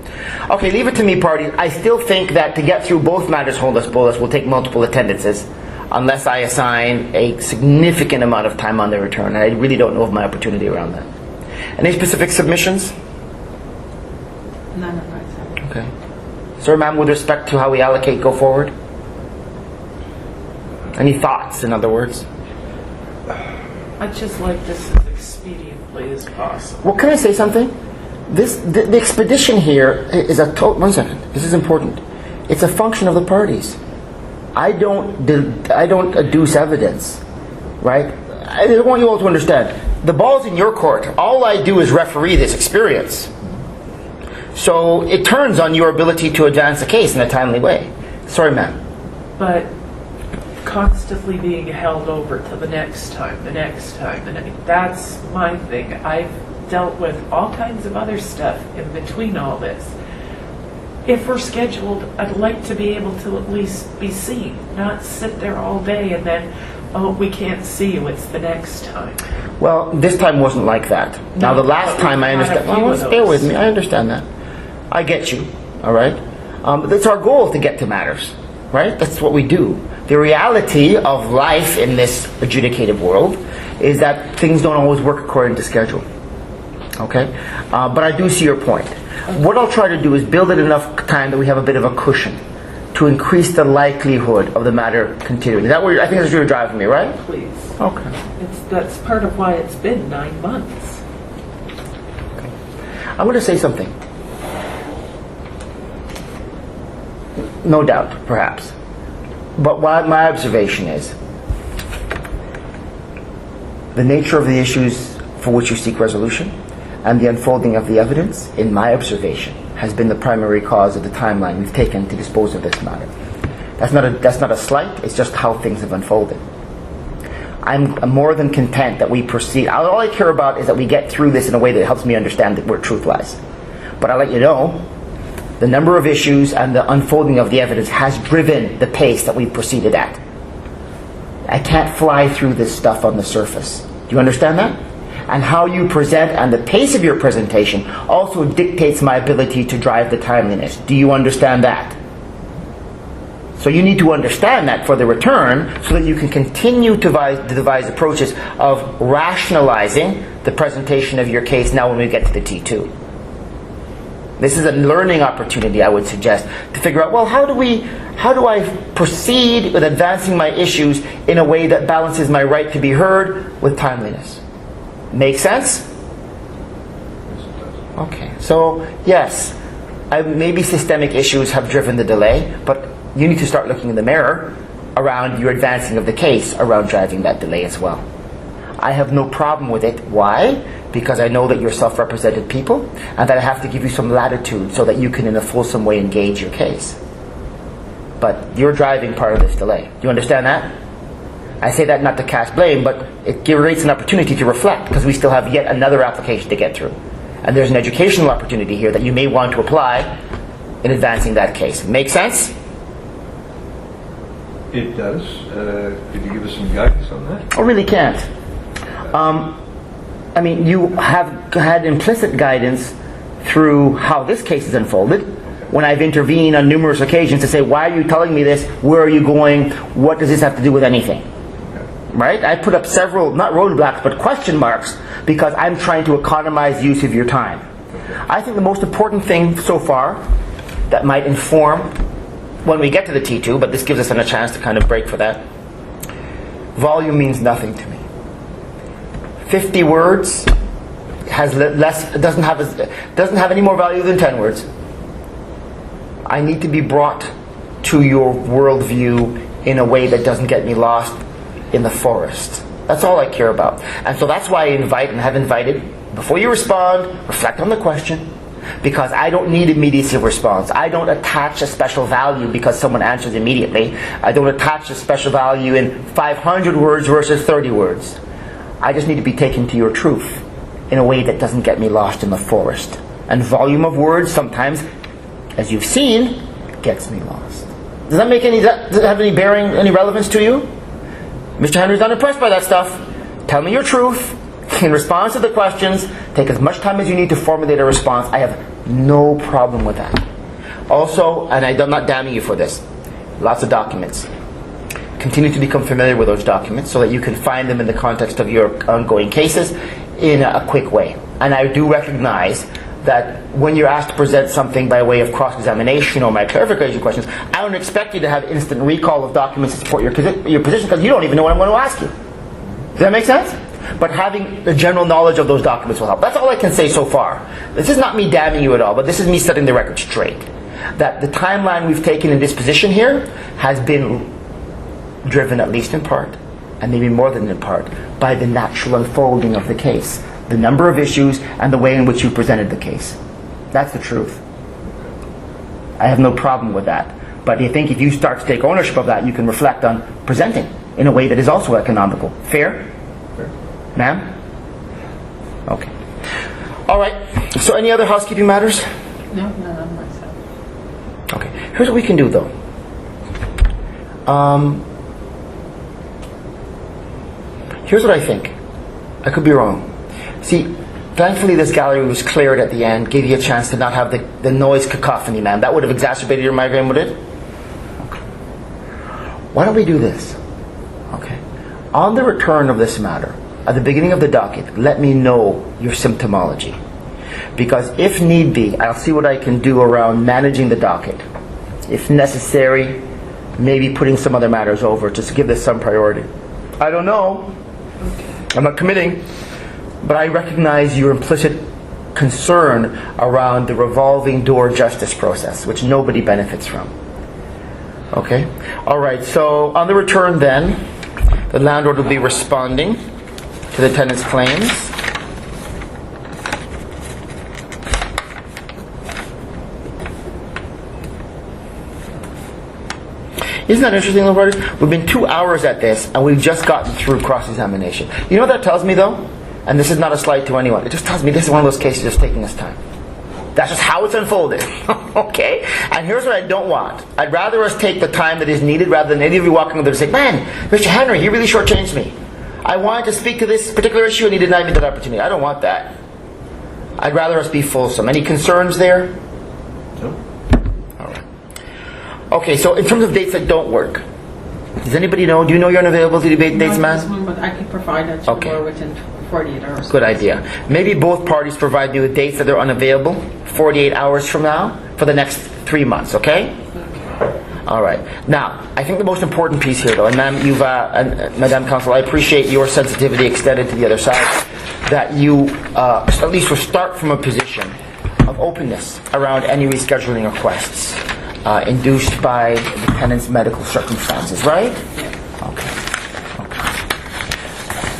Okay, leave it to me, party. I still think that to get through both matters holus bolus will take multiple attendances, unless I assign a significant amount of time on the return. And I really don't know of my opportunity around that. Any specific submissions? None of us. Okay. Sir, ma'am, with respect to how we allocate go forward? Any thoughts, in other words? I'd just like this as expediently as possible. Well, can I say something? The expedition here is a total... One second. This is important. It's a function of the parties. I don't adduce evidence, right? I want you all to understand. The ball's in your court. All I do is referee this experience. So it turns on your ability to advance the case in a timely way. Sorry, ma'am. But constantly being held over to the next time, that's my thing. I've dealt with all kinds of other stuff in between all this. If we're scheduled, I'd like to be able to at least be seen, not sit there all day and then, oh, we can't see you, it's the next time. Well, this time wasn't like that. Now, the last time I understand... Well, bear with me. I understand that. I get you. All right? It's our goal to get to matters. Right? That's what we do. The reality of life in this adjudicative world is that things don't always work according to schedule. Okay? But I do see your point. What I'll try to do is build in enough time that we have a bit of a cushion to increase the likelihood of the matter continuing. Is that what I think that's what you're driving me, right? Please. Okay. That's part of why it's been 9 months. Okay. I'm going to say something. No doubt, perhaps. But what my observation is, the nature of the issues for which you seek resolution and the unfolding of the evidence, in my observation, has been the primary cause of the timeline we've taken to dispose of this matter. That's not a slight, it's just how things have unfolded. I'm more than content that we proceed. All I care about is that we get through this in a way that helps me understand where truth lies. But I'll let you know, the number of issues and the unfolding of the evidence has driven the pace that we've proceeded at. I can't fly through this stuff on the surface. Do you understand that? And how you present and the pace of your presentation also dictates my ability to drive the timeliness. Do you understand that? So you need to understand that for the return so that you can continue to devise approaches of rationalizing the presentation of your case now when we get to the T2. This is a learning opportunity, I would suggest, to figure out, well, how do I proceed with advancing my issues in a way that balances my right to be heard with timeliness? Make sense? Okay, so yes, maybe systemic issues have driven the delay, but you need to start looking in the mirror around your advancing of the case around driving that delay as well. I have no problem with it. Why? Because I know that you're self-represented people and that I have to give you some latitude so that you can in a fulsome way engage your case. But you're driving part of this delay. Do you understand that? I say that not to cast blame, but it creates an opportunity to reflect because we still have yet another application to get through. And there's an educational opportunity here that you may want to apply in advancing that case. Make sense? It does. Could you give us some guidance on that? I really can't. I mean, you have had implicit guidance through how this case is unfolded. When I've intervened on numerous occasions to say, why are you telling me this? Where are you going? What does this have to do with anything? Right? I put up several, not roadblocks, but question marks because I'm trying to economize use of your time. I think the most important thing so far that might inform when we get to the T2, but this gives us a chance to kind of break for that. Volume means nothing to me. 50 words has less, doesn't have any more value than 10 words. I need to be brought to your worldview in a way that doesn't get me lost in the forest. That's all I care about. And so that's why I invite and have invited, before you respond, reflect on the question, because I don't need immediacy of response. I don't attach a special value because someone answers immediately. I don't attach a special value in 500 words versus 30 words. I just need to be taken to your truth in a way that doesn't get me lost in the forest. And volume of words sometimes, as you've seen, gets me lost. Does that have any bearing, any relevance to you? Mr. Henry's not impressed by that stuff. Tell me your truth. In response to the questions, take as much time as you need to formulate a response. I have no problem with that. Also, and I'm not damning you for this, lots of documents. Continue to become familiar with those documents so that you can find them in the context of your ongoing cases in a quick way. And I do recognize that when you're asked to present something by way of cross-examination or my clarification questions, I don't expect you to have instant recall of documents to support your position because you don't even know what I'm going to ask you. Does that make sense? But having the general knowledge of those documents will help. That's all I can say so far. This is not me damning you at all, but this is me setting the record straight. That the timeline we've taken in this position here has been driven, at least in part, and maybe more than in part, by the natural unfolding of the case. The number of issues and the way in which you presented the case. That's the truth. I have no problem with that. But I think if you start to take ownership of that, you can reflect on presenting in a way that is also economical. Fair? Fair. Ma'am? Okay. All right. So any other housekeeping matters? No, not myself. Okay. Here's what we can do, though. Here's what I think. I could be wrong. See, thankfully this gallery was cleared at the end, gave you a chance to not have the noise cacophony, man. That would have exacerbated your migraine, would it? Okay. Why don't we do this? Okay. On the return of this matter, at the beginning of the docket, let me know your symptomology. Because if need be, I'll see what I can do around managing the docket. If necessary, maybe putting some other matters over, just to give this some priority. I don't know. I'm not committing. But I recognize your implicit concern around the revolving door justice process, which nobody benefits from. Okay? All right, so on the return then, the landlord will be responding to the tenant's claims. Isn't that interesting, Lombardi? We've been 2 hours at this, and we've just gotten through cross-examination. You know what that tells me, though? And this is not a slight to anyone. It just tells me this is one of those cases that's taking us time. That's just how it's unfolded. Okay? And here's what I don't want. I'd rather us take the time that is needed rather than any of you walking over there and say, man, Mr. Henry, he really shortchanged me. I wanted to speak to this particular issue and he denied me that opportunity. I don't want that. I'd rather us be fulsome. Any concerns there? No. All right. Okay, so in terms of dates that don't work, does anybody know? Do you know you're unavailable to debate dates, Not this man? one, but I can provide that to Okay. you within 48 hours. Good idea. Maybe both parties provide me with dates that they're unavailable 48 hours from now for the next 3 months, okay? All right. Now, I think the most important piece here, though, and Madame Counsel, I appreciate your sensitivity extended to the other side, that you at least will start from a position of openness around any rescheduling requests induced by the tenant's medical circumstances, right? Okay.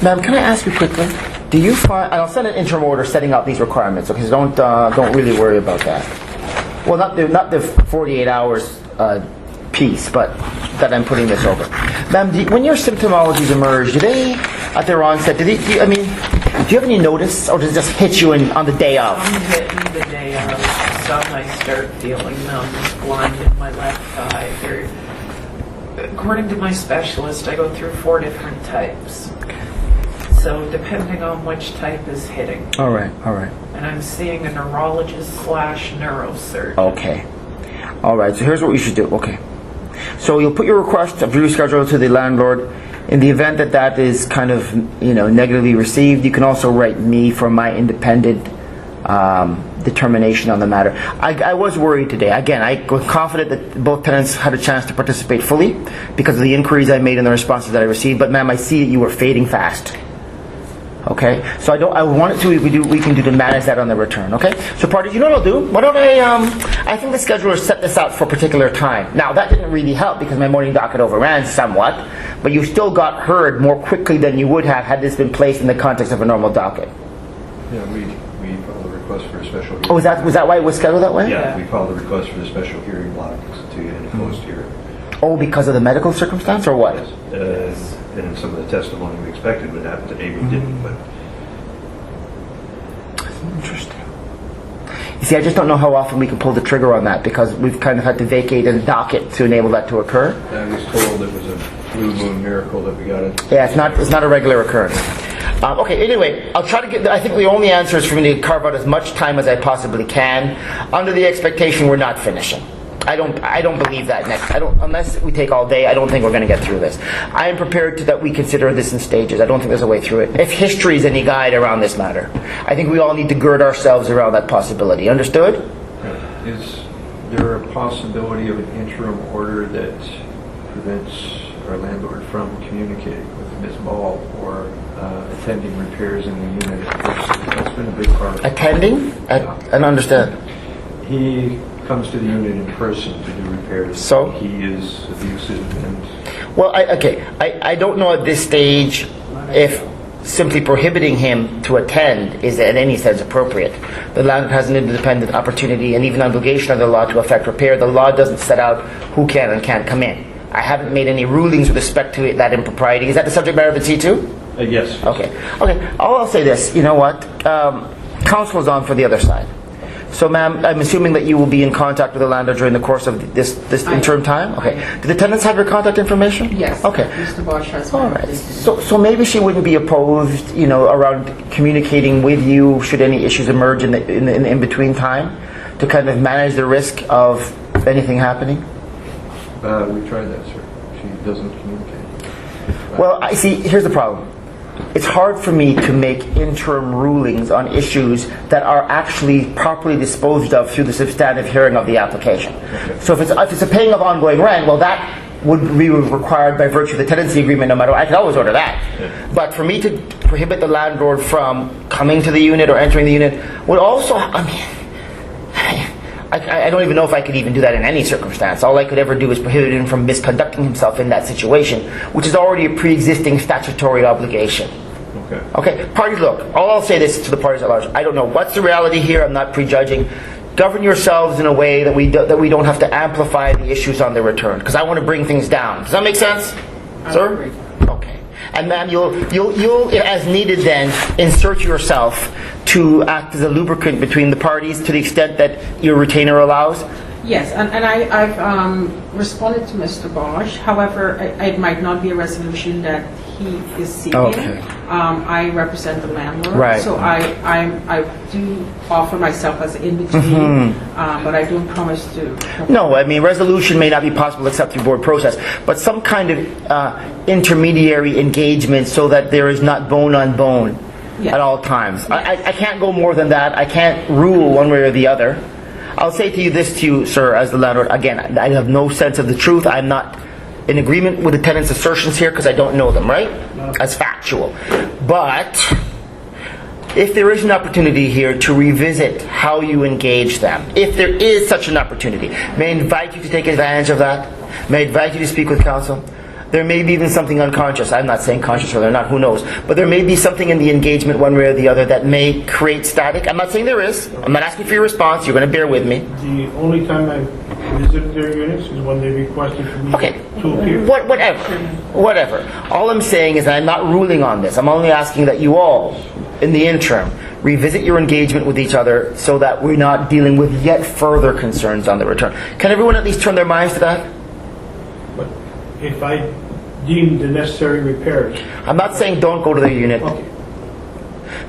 Ma'am, can I ask you quickly? Do you find, and I'll send an interim order setting out these requirements, okay? So don't really worry about that. Well, not the 48 hours piece, but that I'm putting this over. Ma'am, when your symptomologies emerge, do they, at their onset, do you have any notice, or does it just hit you on the day of? Some hit me the day of, sudden I start feeling numb, blind in my left eye. According to my specialist, I go through 4 different types. So depending on which type is hitting. All right. And I'm seeing a neurologist / neurosurgeon. Okay. All right. So here's what we should do. Okay. So you'll put your request of reschedule to the landlord. In the event that that is kind of, negatively received, you can also write me for my independent determination on the matter. I was worried today. Again, I was confident that both tenants had a chance to participate fully because of the inquiries I made and the responses that I received. But ma'am, I see that you were fading fast. Okay, so I wanted to. We can do to manage that on the return. Okay, so parties, you know what I'll do? Why don't I think the scheduler set this out for a particular time. Now that didn't really help because my morning docket overran somewhat, but you still got heard more quickly than you would have had this been placed in the context of a normal docket. Yeah, we filed a request for a special hearing. Oh, was that why it was scheduled that way? Yeah, we filed a request for the special hearing block to get in a closed hearing. Oh, because of the medical circumstance or what? Yes. And some of the testimony we expected would happen today, we didn't, but Interesting. You see, I just don't know how often we can pull the trigger on that because we've kind of had to vacate a docket to enable that to occur. I was told it was a blue moon miracle that we got it. Yeah, it's not a regular occurrence. Okay, anyway, I'll try to get, I think the only answer is for me to carve out as much time as I possibly can under the expectation we're not finishing. I don't believe that unless we take all day, I don't think we're going to get through this. I am prepared that we consider this in stages. I don't think there's a way through it. If history is any guide around this matter, I think we all need to gird ourselves around that possibility. Understood? Is there a possibility of an interim order that prevents our landlord from communicating with Ms. Ball or attending repairs in the unit? That's been a big part. Attending? I don't understand. He comes to the unit in person to do repairs. So? He is abusive and... Well, I don't know at this stage if simply prohibiting him to attend is in any sense appropriate. The landlord has an independent opportunity and even obligation of the law to effect repair. The law doesn't set out who can and can't come in. I haven't made any rulings with respect to that impropriety. Is that the subject matter of the T2? yes. Okay. I'll say this. You know what? Counsel is on for the other side. So, ma'am, I'm assuming that you will be in contact with the landlord during the course of this interim time? Okay. Do the tenants have your contact information? Yes. Okay. Mr. Bosch has All my right. updated. So maybe she wouldn't be opposed, around communicating with you should any issues emerge in the in-between time to kind of manage the risk of anything happening? We tried that, sir. She doesn't communicate. Well, I see, here's the problem. It's hard for me to make interim rulings on issues that are actually properly disposed of through the substantive hearing of the application. Okay. So if it's a paying of ongoing rent, well, that would be required by virtue of the tenancy agreement no matter what. I could always order that. Yeah. But for me to prohibit the landlord from coming to the unit or entering the unit would also, I don't even know if I could even do that in any circumstance. All I could ever do is prohibit him from misconducting himself in that situation, which is already a pre-existing statutory obligation. Okay, parties, look, I'll say this to the parties at large. I don't know what's the reality here. I'm not prejudging. Govern yourselves in a way that we don't have to amplify the issues on the return, because I want to bring things down. Does that make sense, sir? agree. Okay. And ma'am, you'll, as needed then, insert yourself to act as a lubricant between the parties to the extent that your retainer allows? Yes, and I've responded to Mr. Bosch. However, it might not be a resolution that he is seeking. Okay. I represent the landlord, Right. so I do offer myself as in-between, but I don't promise to. No, I mean, resolution may not be possible except through board process, but some kind of intermediary engagement so that there is not bone on bone Yes. at all times. I can't go more than that. I can't rule one way or the other. I'll say to you, sir, as the landlord, again, I have no sense of the truth. I'm not in agreement with the tenant's assertions here because I don't know them, right? That's factual. But if there is an opportunity here to revisit how you engage them, if there is such an opportunity, may I invite you to take advantage of that? May I invite you to speak with counsel? There may be even something unconscious. I'm not saying conscious or they're not, who knows. But there may be something in the engagement one way or the other that may create static. I'm not saying there is. I'm not asking for your response. You're going to bear with me. The only time I've visited their units is when they requested for me Okay, to appear. whatever. All I'm saying is I'm not ruling on this. I'm only asking that you all, in the interim, revisit your engagement with each other so that we're not dealing with yet further concerns on the return. Can everyone at least turn their minds to that? But if I deem the necessary repairs, I'm not saying don't go to the unit. okay.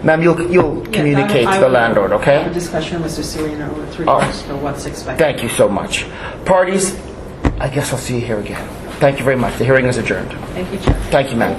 Ma'am, you'll communicate to the landlord, Have okay? a discussion with Mr. Serena with regards to what's expected. Thank you so much. Parties, I guess I'll see you here again. Thank you very much. The hearing is adjourned. Thank you, Chair. Thank you, ma'am.